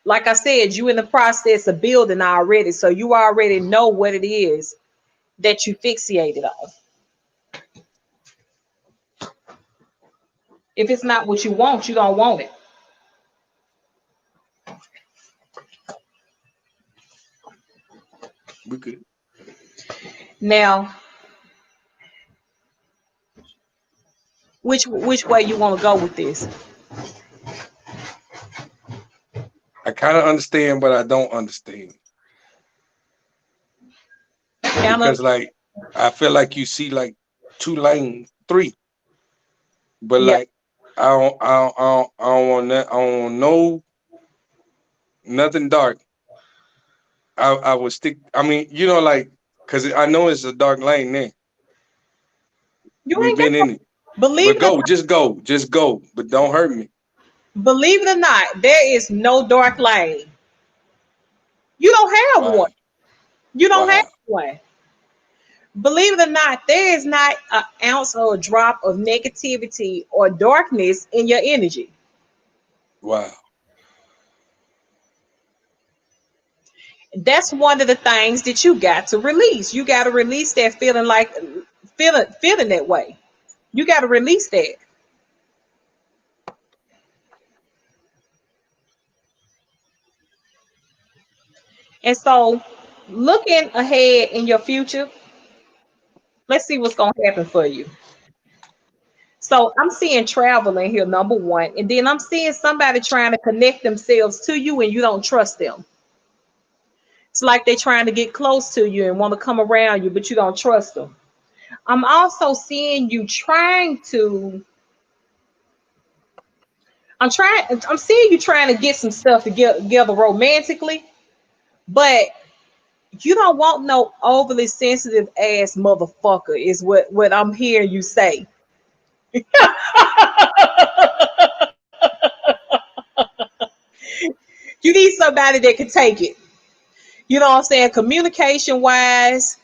like I said, you in the process of building already. So you already know what it is that you fixated on. If it's not what you want, you don't want it. We could. Now, which way you want to go with this? I kind of understand, but I don't understand because like I feel like you see like 2 lanes, 3, but Yeah. like I don't want that. I don't want nothing dark. I would stick. I mean, like because I know it's a dark lane there. You We've ain't got been in it, believe but it or go, just go, but don't hurt me. not, believe it or not, there is no dark lane. You don't have Wow, one. You don't have wow, one. Believe it or not, there is not an ounce or a drop of negativity or darkness in your energy. wow. That's one of the things that you got to release. You got to release that feeling that way. You got to release that. And so, looking ahead in your future, let's see what's going to happen for you. So, I'm seeing travel in here, number one. And then I'm seeing somebody trying to connect themselves to you and you don't trust them. It's like they're trying to get close to you and want to come around you, but you don't trust them. I'm also seeing you trying to, I'm seeing you trying to get some stuff together romantically, but you don't want no overly sensitive ass motherfucker, is what I'm hearing you say. You need somebody that can take it. You know what I'm saying? Communication wise,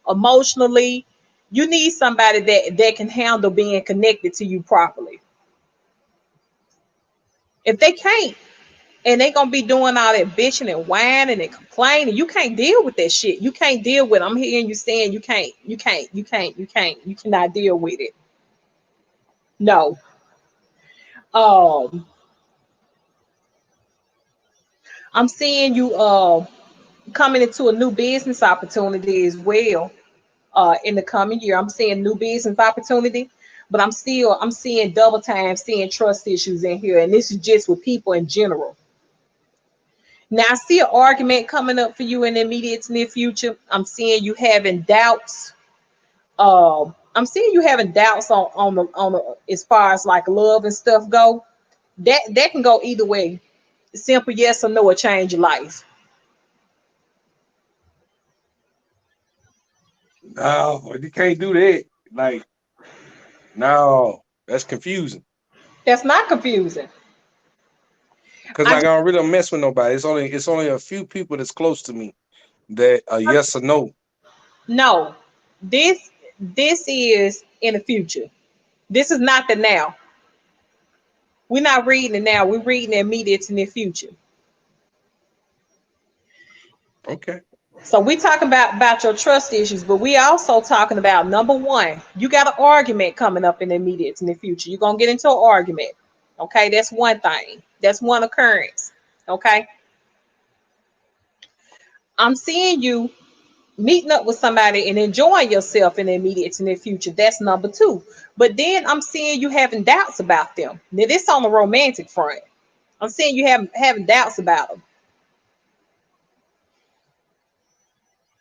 emotionally, you need somebody that can handle being connected to you properly. If they can't, and they gonna be doing all that bitching and whining and complaining, you can't deal with that shit. You can't deal with it. I'm hearing you saying you cannot deal with it. No. Um, I'm seeing you coming into a new business opportunity as well. In the coming year, I'm seeing new business opportunity, but I'm seeing double time, seeing trust issues in here, and this is just with people in general. Now I see an argument coming up for you in the immediate near future. I'm seeing you having doubts. I'm seeing you having doubts on the as far as like love and stuff go. That can go either way. Simple yes or no will change your life. No, you can't do that. Like, no, that's confusing. That's not confusing. Cause I like just, I don't really mess with nobody. It's only a few people that's close to me That a yes or no. No, this is in the future. This is not the now. We're not reading it now. We're reading the immediate in the future. Okay. So we talking about your trust issues, but we also talking about number one, you got an argument coming up in the immediate in the future. You're gonna get into an argument. Okay, that's one thing. That's one occurrence. Okay. I'm seeing you meeting up with somebody and enjoying yourself in the immediate and the future. That's number two. But then I'm seeing you having doubts about them. Now this on the romantic front. I'm seeing you having doubts about them.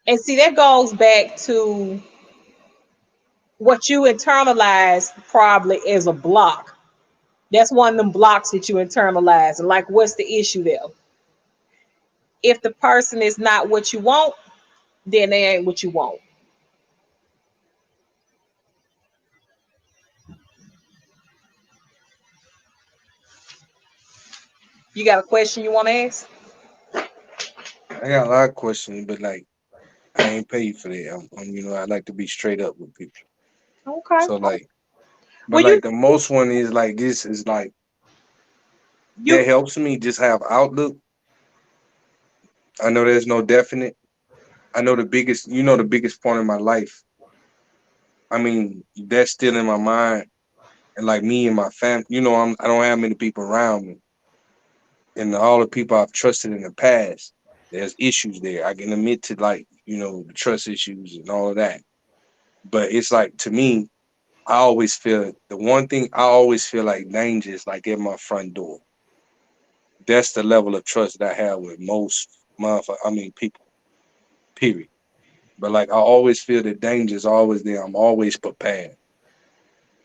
And see, that goes back to what you internalize probably as a block. That's one of them blocks that you internalize. And like, what's the issue there? If the person is not what you want, then they ain't what you want. You got a question you want to ask? I got a lot of questions, but like I ain't paid for that. I like to be straight up with people. Okay. So like, but Well, you like the most one is like this is like that you helps me just have outlook. I know there's no definite. I know the biggest point in my life. I mean, that's still in my mind, and like me and my family. I don't have many people around me, and all the people I've trusted in the past. There's issues there. I can admit to like the trust issues and all of that. But it's like to me, I always feel the one thing I always feel like danger is like at my front door. That's the level of trust that I have with most people. Period. But like I always feel the danger is always there. I'm always prepared.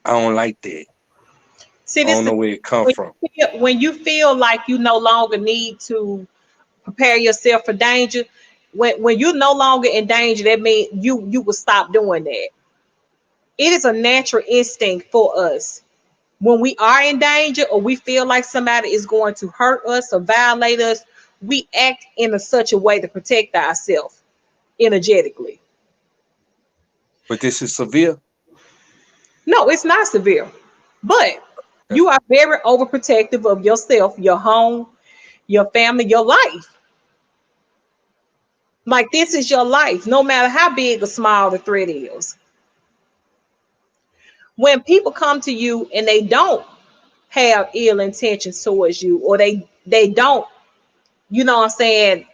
I don't like that. see I this don't is know where it come when from. when you feel like you no longer need to prepare yourself for danger. When you're no longer in danger, that means you will stop doing that. It is a natural instinct for us when we are in danger or we feel like somebody is going to hurt us or violate us. We act in such a way to protect ourselves energetically. But this is severe. No, it's not severe, but Okay. you are very overprotective of yourself, your home, your family, your life. Like this is your life, no matter how big or small the threat is. When people come to you and they don't have ill intentions towards you, or they don't, you know what I'm saying,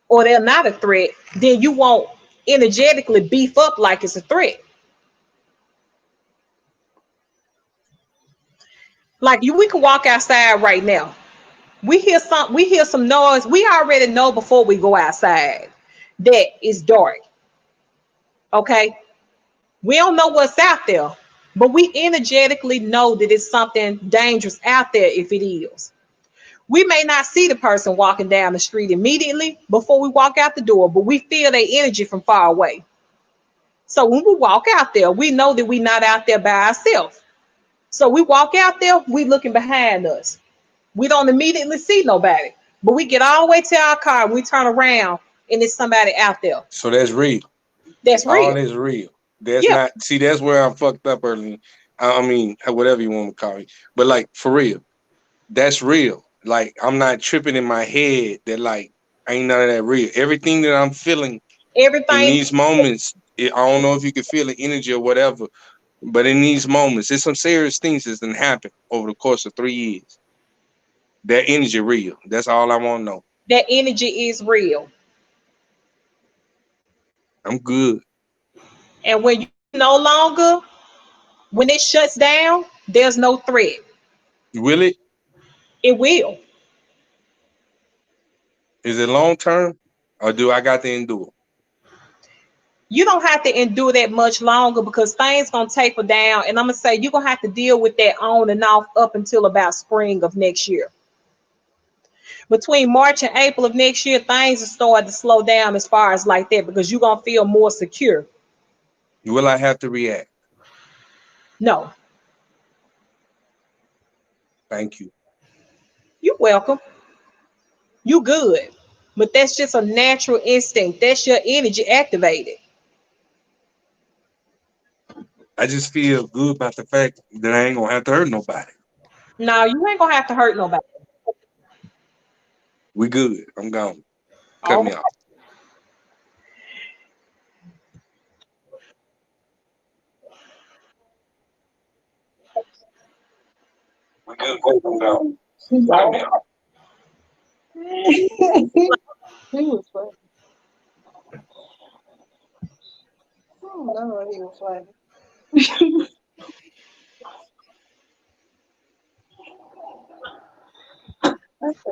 or they're not a threat, then you won't energetically beef up like it's a threat. Like we can walk outside right now. We hear some noise. We already know before we go outside that it's dark. Okay. We don't know what's out there, but we energetically know that it's something dangerous out there if it is. We may not see the person walking down the street immediately before we walk out the door, but we feel their energy from far away. So when we walk out there, we know that we're not out there by ourselves. So we walk out there, we looking behind us. We don't immediately see nobody, but we get all the way to our car and we turn around and it's somebody out there. So that's real. That's All real. is real. That's Yeah, not see. That's where I'm fucked up early. I mean, whatever you want to call me, but like for real, that's real. Like I'm not tripping in my head that like ain't none of that real. Everything that I'm feeling in everything. these moments, I don't know if you can feel the energy or whatever, but in these moments, there's some serious things that's been happen over the course of 3 years. That energy real. That's all I want to know. That energy is real. I'm good. And when you no longer, when it shuts down, there's no threat. Will it? It will. Is it long term, or do I got to endure? You don't have to endure that much longer because things gonna taper down. And I'm gonna say you're gonna have to deal with that on and off up until about spring of next year. Between March and April of next year, things will start to slow down as far as like that because you're gonna feel more secure. Will I have to react? No, Thank you. you're welcome. You good. But that's just a natural instinct. That's your energy activated. I just feel good about the fact that I ain't gonna have to hurt nobody. No, you ain't gonna have to hurt nobody. We good. I'm gone. Cut me Okay. off. We good. I'm gone. Cut me off. He was funny. Oh no, he was funny.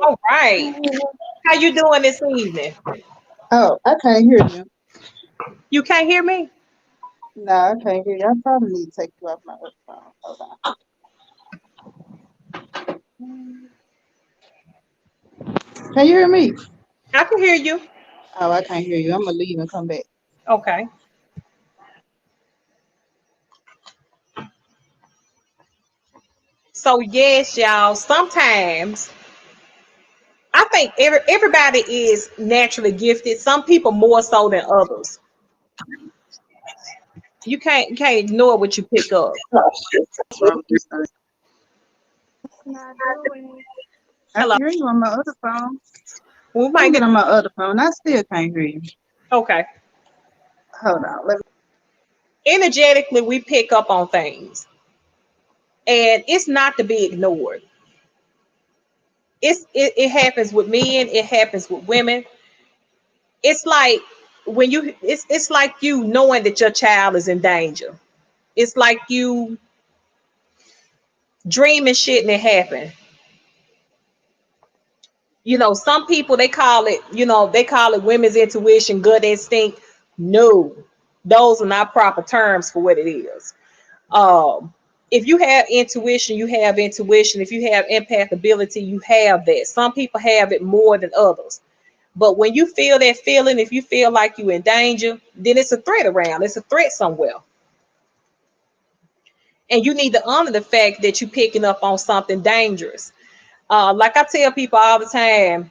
All right. How you doing this evening? Oh, I can't hear you. You can't hear me? No, I can't hear you. I probably need to take you off my other phone. Hold on. Can you hear me? I can hear you. Oh, I can't hear you. I'm gonna leave and come back. Okay. So yes, y'all. Sometimes I think everybody is naturally gifted. Some people more so than others. You can't ignore what you pick up. What's wrong with this thing? Not doing. I Hello. can hear you on my other phone. We Let might me get get on my other phone. I still can't hear you. okay. Hold on. Let me. Energetically, we pick up on things, and it's not to be ignored. It happens with men. It happens with women. It's like when you it's like you knowing that your child is in danger. It's like you dreaming shit and it happen. You know, some people they call it, they call it women's intuition, gut instinct. No, those are not proper terms for what it is. Um, if you have intuition, you have intuition. If you have empath ability, you have that. Some people have it more than others. But when you feel that feeling, if you feel like you're in danger, then it's a threat around. It's a threat somewhere. And you need to honor the fact that you're picking up on something dangerous. Like I tell people all the time,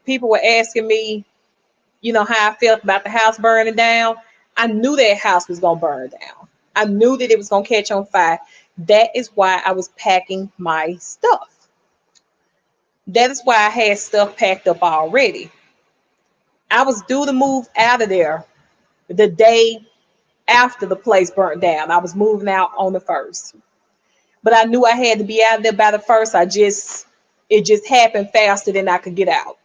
people were asking me, how I felt about the house burning down. I knew that house was going to burn down. I knew that it was going to catch on fire. That is why I was packing my stuff. That is why I had stuff packed up already. I was due to move out of there the day after the place burnt down. I was moving out on the 1st. But I knew I had to be out of there by the 1st. It just happened faster than I could get out.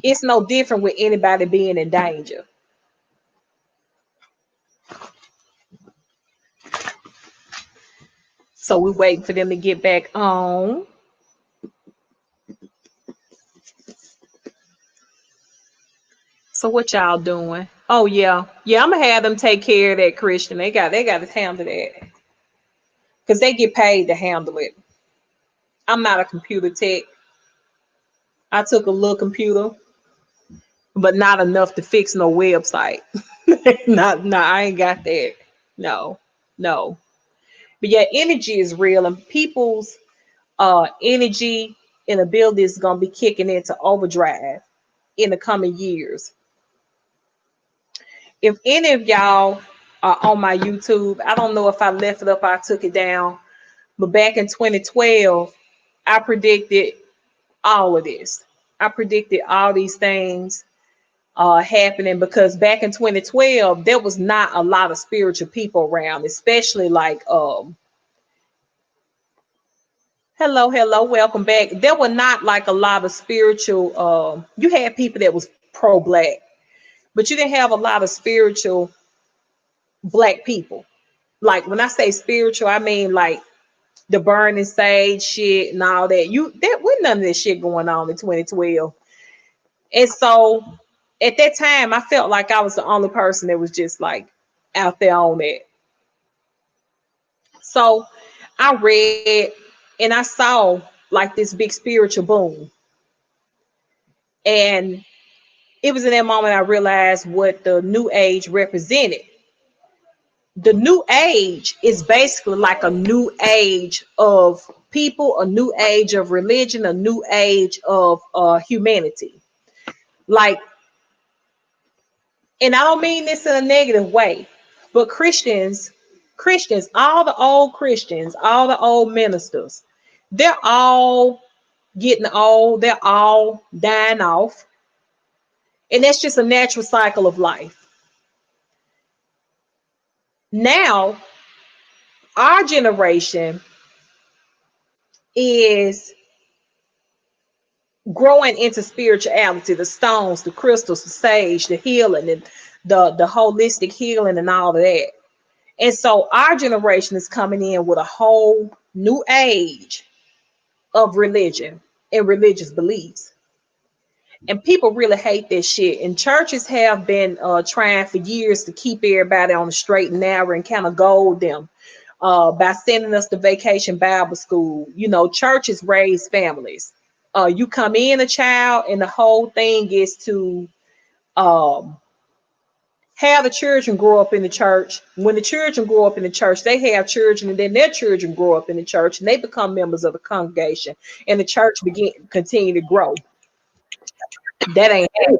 It's no different with anybody being in danger. So we're waiting for them to get back on. So what y'all doing? Oh yeah. Yeah, I'm gonna have them take care of that, Christian. They got to handle that. Because they get paid to handle it. I'm not a computer tech. I took a little computer, but not enough to fix no website. No, I ain't got that. No, no. But yeah, energy is real, and people's energy and ability is gonna be kicking into overdrive in the coming years. If any of y'all are on my YouTube, I don't know if I left it up or I took it down, but back in 2012, I predicted all of this. I predicted all these things happening because back in 2012, there was not a lot of spiritual people around, especially like hello, welcome back. There were not like a lot of spiritual you had people that was pro-black, but you didn't have a lot of spiritual black people. Like when I say spiritual, I mean like the burning sage shit and all that. There was none of this shit going on in 2012. And so at that time, I felt like I was the only person that was just like out there on it. So I read and I saw like this big spiritual boom. And it was in that moment I realized what the new age represented. The new age is basically like a new age of people, a new age of religion, a new age of humanity. Like, and I don't mean this in a negative way, but Christians, all the old Christians, all the old ministers, they're all getting old, they're all dying off. And that's just a natural cycle of life. Now, our generation is growing into spirituality, the stones, the crystals, the sage, the healing, and the holistic healing and all of that. And so our generation is coming in with a whole new age of religion and religious beliefs. And people really hate this shit. And churches have been trying for years to keep everybody on the straight and narrow and kind of goad them by sending us to vacation Bible school. You know, churches raise families. You come in a child, and the whole thing is to um, have the children grow up in the church. When the children grow up in the church, they have children, and then their children grow up in the church, and they become members of the congregation, and the church continue to grow. That ain't happening.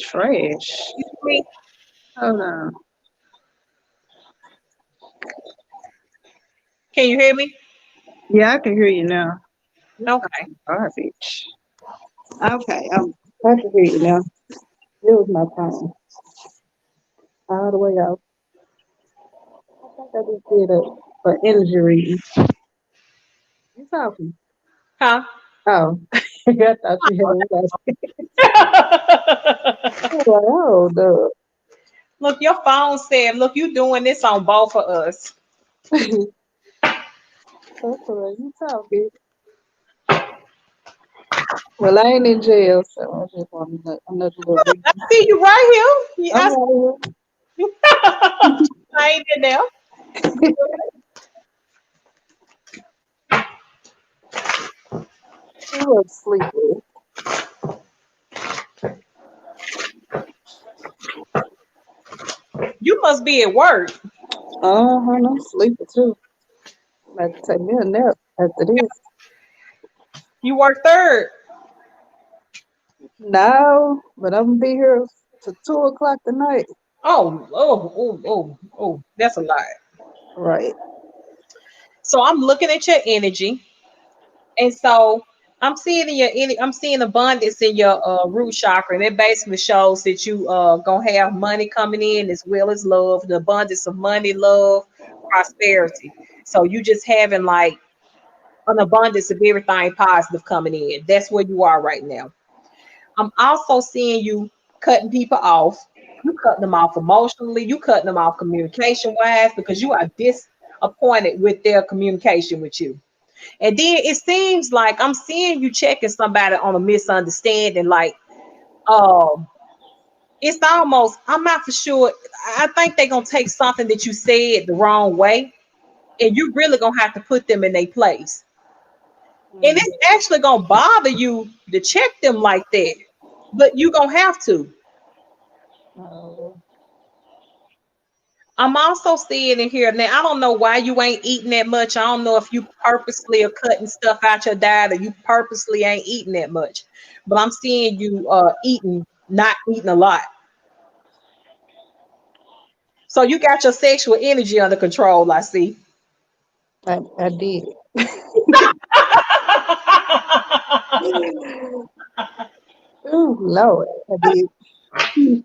Trash. Hold on. Can you hear me? Yeah, I can hear you now. Okay. Garbage. Okay, I can hear you now. It was my phone. All the way out. I think I just did a energy reading. You talking? Huh? Oh, I thought you had I was like, oh, duh. Look, your phone said, look, you doing this on both of us. That's all right. You talking? Well, I ain't in jail, so I just want another little reading. I see you right here. Yeah, I'm right I ain't in there. here. I was sleepy. You must be at work. I'm sleepy too. About to take me a nap after this. You work third. No, but I'm gonna be here till 2 o'clock tonight. Oh, that's a lot. Right. So I'm looking at your energy, and so I'm seeing I'm seeing abundance in your root chakra, and it basically shows that you gonna have money coming in as well as love, the abundance of money, love, prosperity. So you just having like an abundance of everything positive coming in. That's where you are right now. I'm also seeing you cutting people off. You cutting them off emotionally. You cutting them off communication wise because you are disappointed with their communication with you. And then it seems like I'm seeing you checking somebody on a misunderstanding. Like, um, it's almost, I'm not for sure. I think they're gonna take something that you said the wrong way, and you really gonna have to put them in their place. And it's actually gonna bother you to check them like that, but you gonna have to. Oh, I'm also seeing in here now. I don't know why you ain't eating that much. I don't know if you purposely are cutting stuff out your diet or you purposely ain't eating that much. But I'm seeing you not eating a lot. So you got your sexual energy under control, I see. I did. Oh Lord, I did.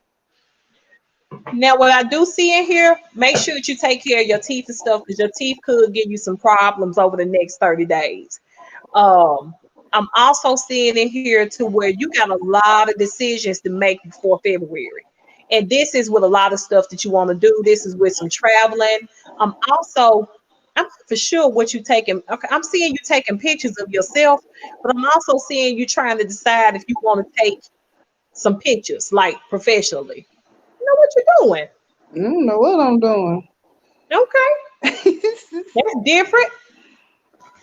Now, what I do see in here, make sure that you take care of your teeth and stuff because your teeth could give you some problems over the next 30 days. Um, I'm also seeing in here to where you got a lot of decisions to make before February. And this is with a lot of stuff that you want to do. This is with some traveling. Also, I'm not for sure what you taking. Okay, I'm seeing you taking pictures of yourself, but I'm also seeing you trying to decide if you want to take some pictures, like professionally. You know what you're doing. I don't know what I'm doing. Okay, that's different.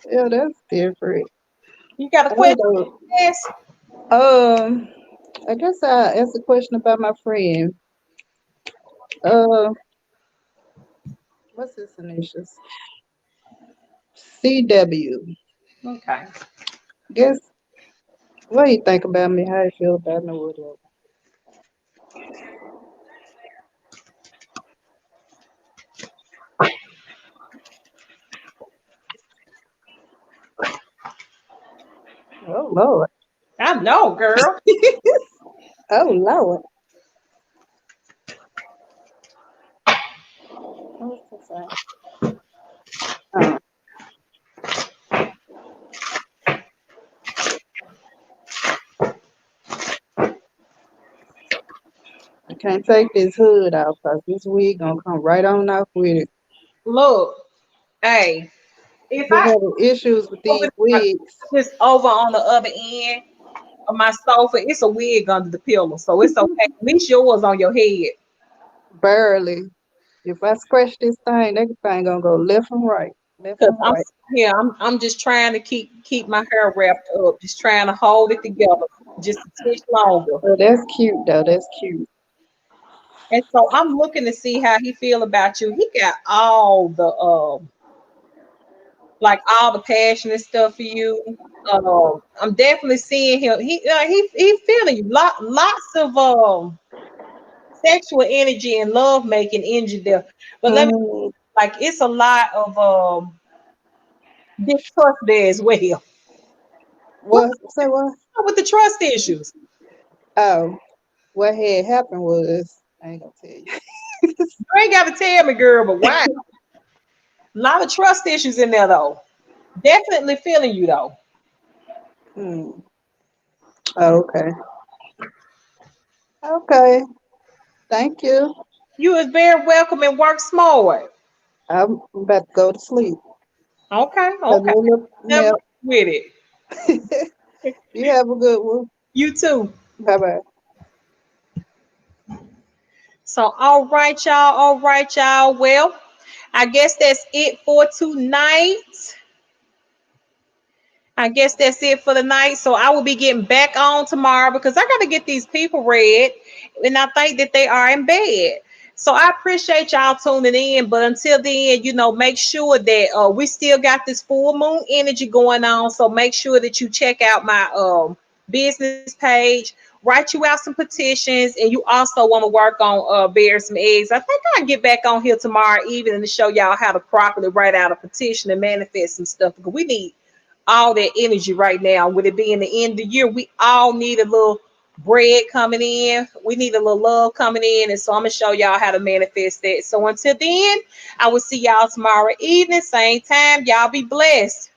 Yeah, that's different. You got a I don't question? know. Yes. I guess I asked a question about my friend. Uh, What's his initials? CW. Okay. Guess what do you think about me? How you feel about me? Whatever. Oh Lord. I know, girl. Oh Lord. What's this say? Oh, I can't take this hood off because this wig gonna come right on off with it. Look, hey, if Been I having issues with these wigs. just over on the other end of my sofa, it's a wig under the pillow, so it's okay. At least yours on your head. Barely. If I scratch this that thing gonna go left and right. Left Cause and I'm right. here, I'm just trying to keep my hair wrapped up, just trying to hold it together just a touch longer. Oh, that's cute though. That's cute. And so I'm looking to see how he feel about you. He got all the like all the passion and stuff for you. I'm definitely seeing him. He feeling you. Lots of sexual energy and love making energy there. But let me Mm, like it's a lot of distrust there as well. What's what? Say what? up with the trust issues? Oh, what had happened was I ain't gonna tell you. You ain't gotta tell me, girl, but why? A lot of trust issues in there though. Definitely feeling you though. Hmm. Oh, okay. Okay. Thank you. You is very welcome and work smart. I'm about to go to sleep. Okay, Have okay. a little Never nap. with it. You have a good one. You too. Bye bye. So, all right, y'all. All right, y'all. Well, I guess that's it for tonight. I guess that's it for the night. So I will be getting back on tomorrow because I got to get these people read, and I think that they are in bed. So I appreciate y'all tuning in. But until then, make sure that we still got this full moon energy going on. So make sure that you check out my business page, write you out some petitions, and you also want to work on bearing some eggs. I think I'll get back on here tomorrow evening to show y'all how to properly write out a petition and manifest some stuff because we need all that energy right now. With it being the end of the year, we all need a little bread coming in. We need a little love coming in. And so I'm going to show y'all how to manifest that. So until then, I will see y'all tomorrow evening, same time. Y'all be blessed.